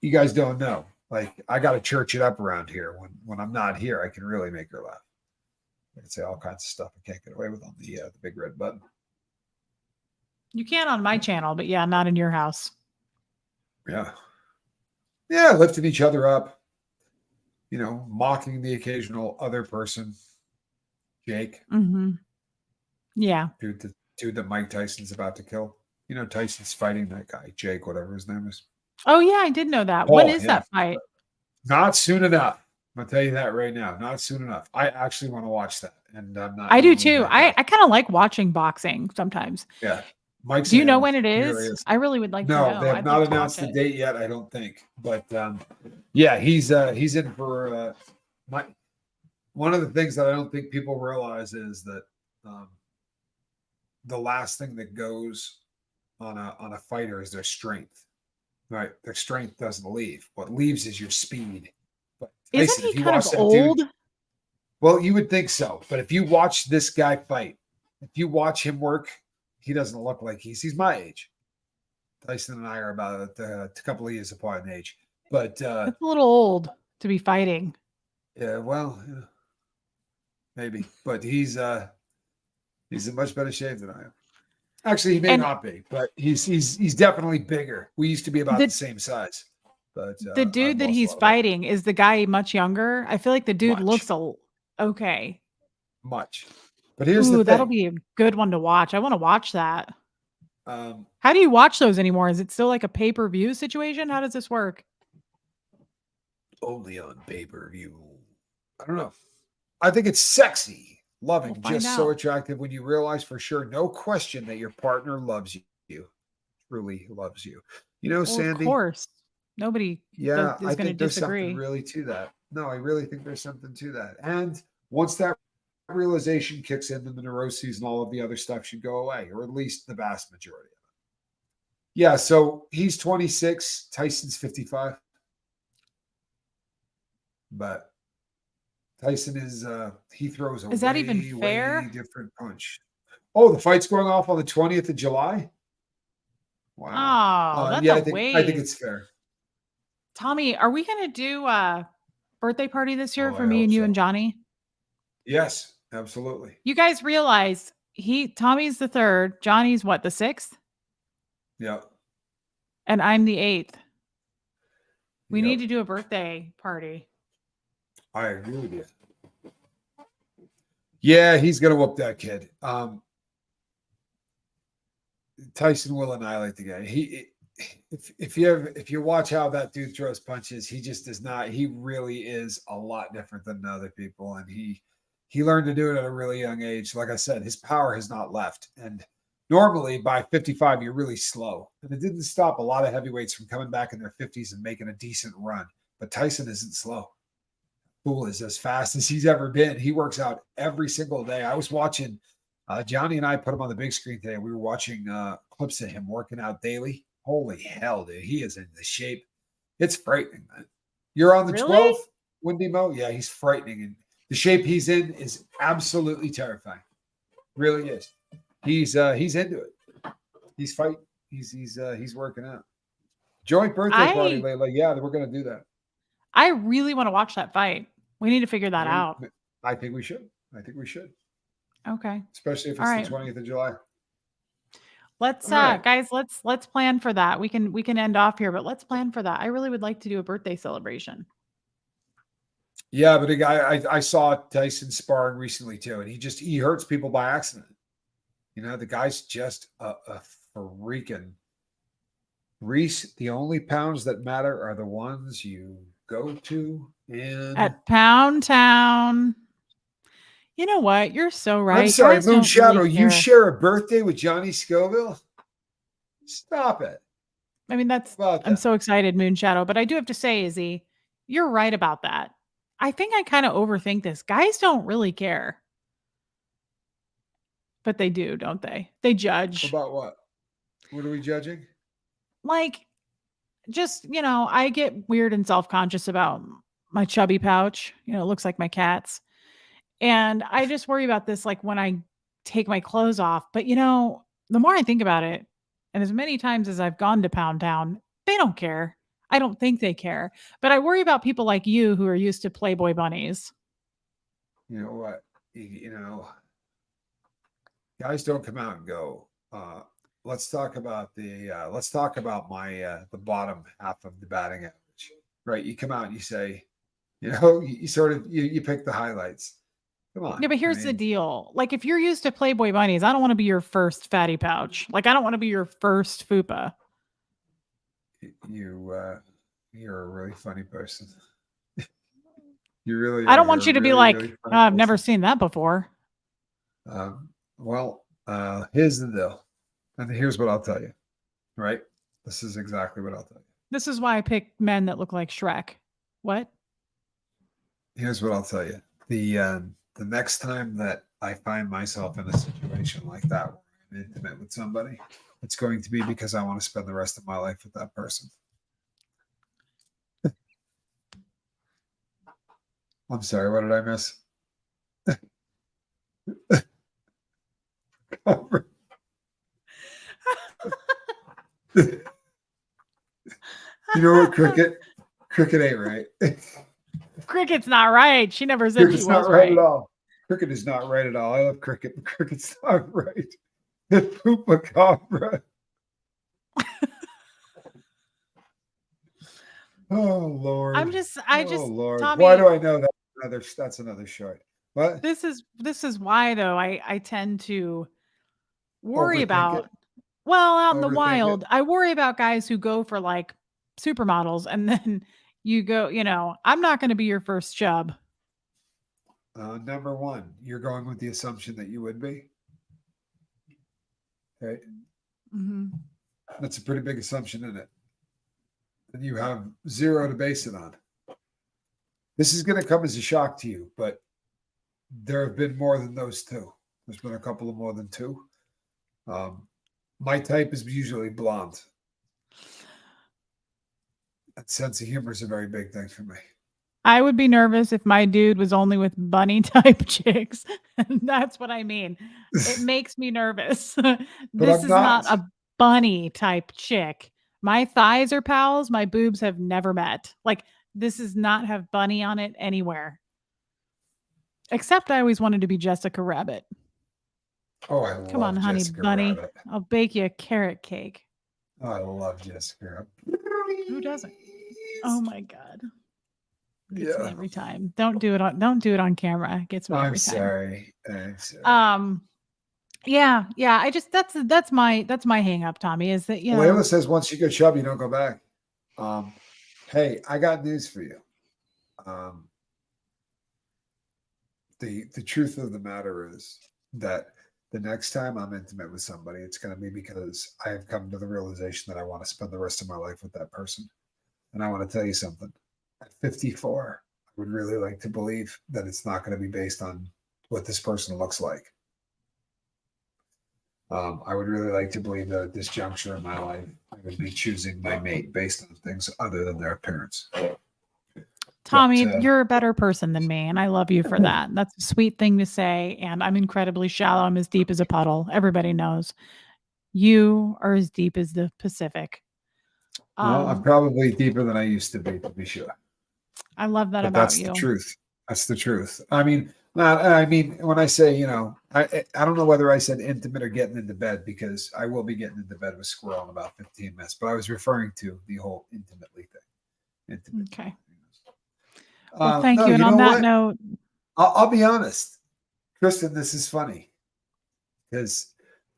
You guys don't know. Like, I got to church it up around here. When I'm not here, I can really make her laugh. I can say all kinds of stuff I can't get away with on the big red button. You can on my channel, but yeah, not in your house. Yeah. Yeah, lifting each other up. Mocking the occasional other person. Jake. Yeah. Dude, dude that Mike Tyson's about to kill. You know, Tyson's fighting that guy, Jake, whatever his name is. Oh yeah, I did know that. When is that fight? Not soon enough. I'll tell you that right now. Not soon enough. I actually want to watch that, and I'm not. I do too. I kind of like watching boxing sometimes. Yeah. Mike's do you know when it is? I really would like to know. No, they have not announced the date yet, I don't think. But yeah, he's in for one of the things that I don't think people realize is that the last thing that goes on a fighter is their strength. Right? Their strength doesn't leave. What leaves is your speed. But Isn't he kind of old? Well, you would think so. But if you watch this guy fight, if you watch him work, he doesn't look like he's my age. Tyson and I are about a couple of years apart in age. But it's a little old to be fighting. Yeah, well, maybe. But he's in much better shape than I am. Actually, he may not be, but he's definitely bigger. We used to be about the same size. But the dude that he's fighting, is the guy much younger? I feel like the dude looks okay. Much. But here's the thing. That'll be a good one to watch. I want to watch that. How do you watch those anymore? Is it still like a pay-per-view situation? How does this work? Only on pay-per-view. I don't know. I think it's sexy. Loving, just so attractive when you realize for sure, no question, that your partner loves you, truly loves you. You know, Sandy. Of course, nobody. Yeah, is going to there's disagree. Something really to that. No, I really think there's something to that. And once that realization kicks in, then the neuroses and all of the other stuff should go away, or at least the vast majority of it. Yeah. So he's 26. Tyson's 55. But Tyson he throws a that even fair? way different punch. Oh, the fight's going off on the 20th of July? Wow. Oh, that's I think it's fair. Tommy, are we going to do a birthday party this year for me and you and Johnny? Yes, absolutely. You guys realize Tommy's the 3rd, Johnny's what, the 6th? Yeah. And I'm the 8th. We need to do a birthday party. I agree with you. Yeah, he's gonna whoop that kid. Tyson will annihilate the guy. If you watch how that dude throws punches, he just does not. He really is a lot different than other people, and he learned to do it at a really young age. Like I said, his power has not left, and normally by 55 you're really slow, and it didn't stop a lot of heavyweights from coming back in their 50s and making a decent run. But Tyson isn't slow. Fool is as fast as he's ever been. He works out every single day. I was watching Johnny and I put him on the big screen today. We were watching clips of him working out daily. Holy hell, dude. He is in the shape. It's frightening, man. You're on the 12th, Windy Mo? Yeah, he's frightening. And the shape he's in is absolutely terrifying. Really is. He's into it. He's fighting. He's working out. Joint birthday party, Layla. Yeah, we're going to do that. I really want to watch that fight. We need to figure that out. I think we should. Okay. Especially if it's the 20th of July. Let's guys, let's plan for that. We can end off here, but let's plan for that. I really would like to do a birthday celebration. Yeah, but I saw Tyson sparring recently too, and he hurts people by accident. You know, the guy's just a freaking Reese. The only pounds that matter are the ones you go to at Pound Town. You know what? You're so right. I'm sorry, Moon Shadow. You share a birthday with Johnny Scoville? Stop it. I mean, I'm so excited, Moon Shadow. But I do have to say, Izzy, you're right about that. I think I kind of overthink this. Guys don't really care. But they do, don't they? They judge. About what? What are we judging? Like, just, I get weird and self-conscious about my chubby pouch. It looks like my cat's. And I just worry about this, like when I take my clothes off. But, the more I think about it, and as many times as I've gone to Pound Town, they don't care. I don't think they care. But I worry about people like you who are used to Playboy bunnies. You know what? Guys don't come out and go, let's talk about my the bottom half of the batting average. Right? You come out and you say, you sort of you pick the highlights. Come on. Yeah, but here's the deal. Like, if you're used to Playboy bunnies, I don't want to be your first fatty pouch. Like, I don't want to be your first fupa. You're a really funny person. You really are. I don't want you to be like, really oh, I've never seen that before. Well, here's the deal. And here's what I'll tell you. Right? This is exactly what I'll tell you. This is why I pick men that look like Shrek. What? Here's what I'll tell you. The next time that I find myself in a situation like that where I'm intimate with somebody, it's going to be because I want to spend the rest of my life with that person. I'm sorry, what did I miss? You know what, Cricket? Cricket ain't right. Cricket's not right. She never said Cricket's she not was right right at all. Cricket is not right at all. I love Cricket, but Cricket's not right. The Poopacabra. Oh Lord. Lord. Tommy, why do I know that? That's another short. What? This is why though I tend to worry about out in the wild. I worry about guys who go for like supermodels and then you go, I'm not going to be your first chub. Number one, you're going with the assumption that you would be. Right? Mm-hmm. That's a pretty big assumption, isn't it? And you have zero to base it on. This is going to come as a shock to you, but there have been more than those two. There's been a couple of more than two. My type is usually blonde. That sense of humor is a very big thing for me. I would be nervous if my dude was only with bunny type chicks. That's what I mean. It makes me nervous. This is not a bunny type chick. My thighs are pals. My boobs have never met. Like, this does not have bunny on it anywhere. Except I always wanted to be Jessica Rabbit. Oh, Come on, honey Jessica bunny. Rabbit. I'll bake you a carrot cake. Oh, I love Jessica. Who doesn't? Oh my God. Gets me every time. Don't do it on camera. It gets me every time. I'm sorry. Yeah. I just that's my hang up, Tommy, is that Layla says once you go chubby, you don't go back. Hey, I got news for you. The truth of the matter is that the next time I'm intimate with somebody, it's going to be because I have come to the realization that I want to spend the rest of my life with that person. And I want to tell you something. At 54, I would really like to believe that it's not going to be based on what this person looks like. I would really like to believe that at this juncture in my life, I would be choosing my mate based on things other than their appearance. Tommy, you're a better person than me, and I love you for that. That's a sweet thing to say, and I'm incredibly shallow. I'm as deep as a puddle. Everybody knows. You are as deep as the Pacific. Well, I'm probably deeper than I used to be sure. I love that about that's you. That's the truth. That's the truth. I mean, when I say, I don't know whether I said intimate or getting into bed, because I will be getting into bed with Squirrel in about 15 minutes, but I was referring to the whole intimately thing. Okay. Well, thank you. And on that note, I'll be honest, Kristen, this is funny because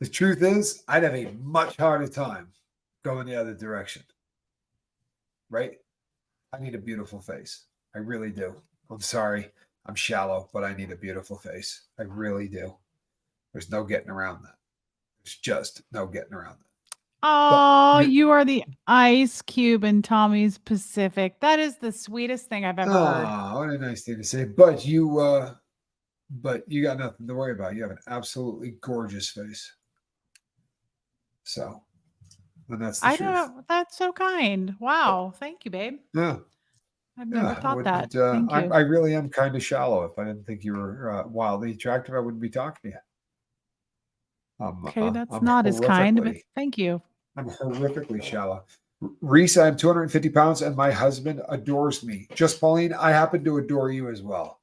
the truth is I'd have a much harder time going the other direction. Right? I need a beautiful face. I really do. I'm sorry. I'm shallow, but I need a beautiful face. I really do. There's no getting around that. There's just no getting around that. Oh, you are the ice cube in Tommy's Pacific. That is the sweetest thing I've ever heard. Oh, what a nice thing to say. But you got nothing to worry about. You have an absolutely gorgeous face. So, and that's the truth. That's so kind. Wow. Thank you, babe. Yeah. I've never thought that. Thank you. I really am kind of shallow. If I didn't think you were wildly attractive, I wouldn't be talking to you. Okay, that's not as kind, but thank you. I'm horrifically shallow. Reese, I'm 250 pounds and my husband adores me. Just Pauline, I happen to adore you as well.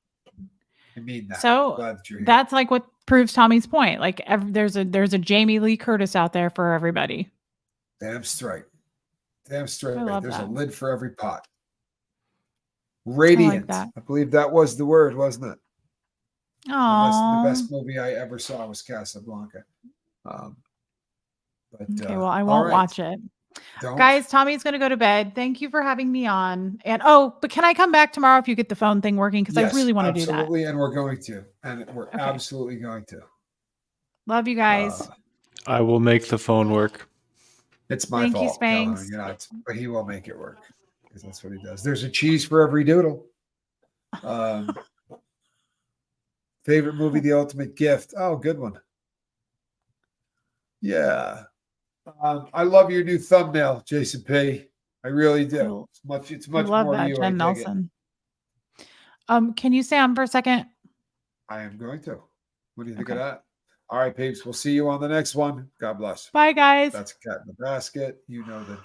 I mean that. So that's like what proves Tommy's point. Like there's a Jamie Lee Curtis out there for everybody. Damn straight. There's that. A lid for every pot. Radiant. I believe that was the word, wasn't it? Oh. The best movie I ever saw was Casablanca. Okay, well, I won't watch it. Don't. Guys, Tommy's going to go to bed. Thank you for having me on. And but can I come back tomorrow if you get the phone thing working? Because I really want to do that. Absolutely, and we're going to. And we're absolutely going to. Love you guys. I will make the phone work. It's my fault, Calhoun. But he will make it work because that's what he does. There's a cheese for every doodle. Favorite movie, The Ultimate Gift. Oh, good one. Yeah. I love your new thumbnail, Jason P. I really do. It's much love more that, you. Jen Nelson. Can you stay on for a second? I am going to. What do you think of that? All right, peeps. We'll see you on the next one. God bless. Bye, guys. That's a cat in the basket. You know the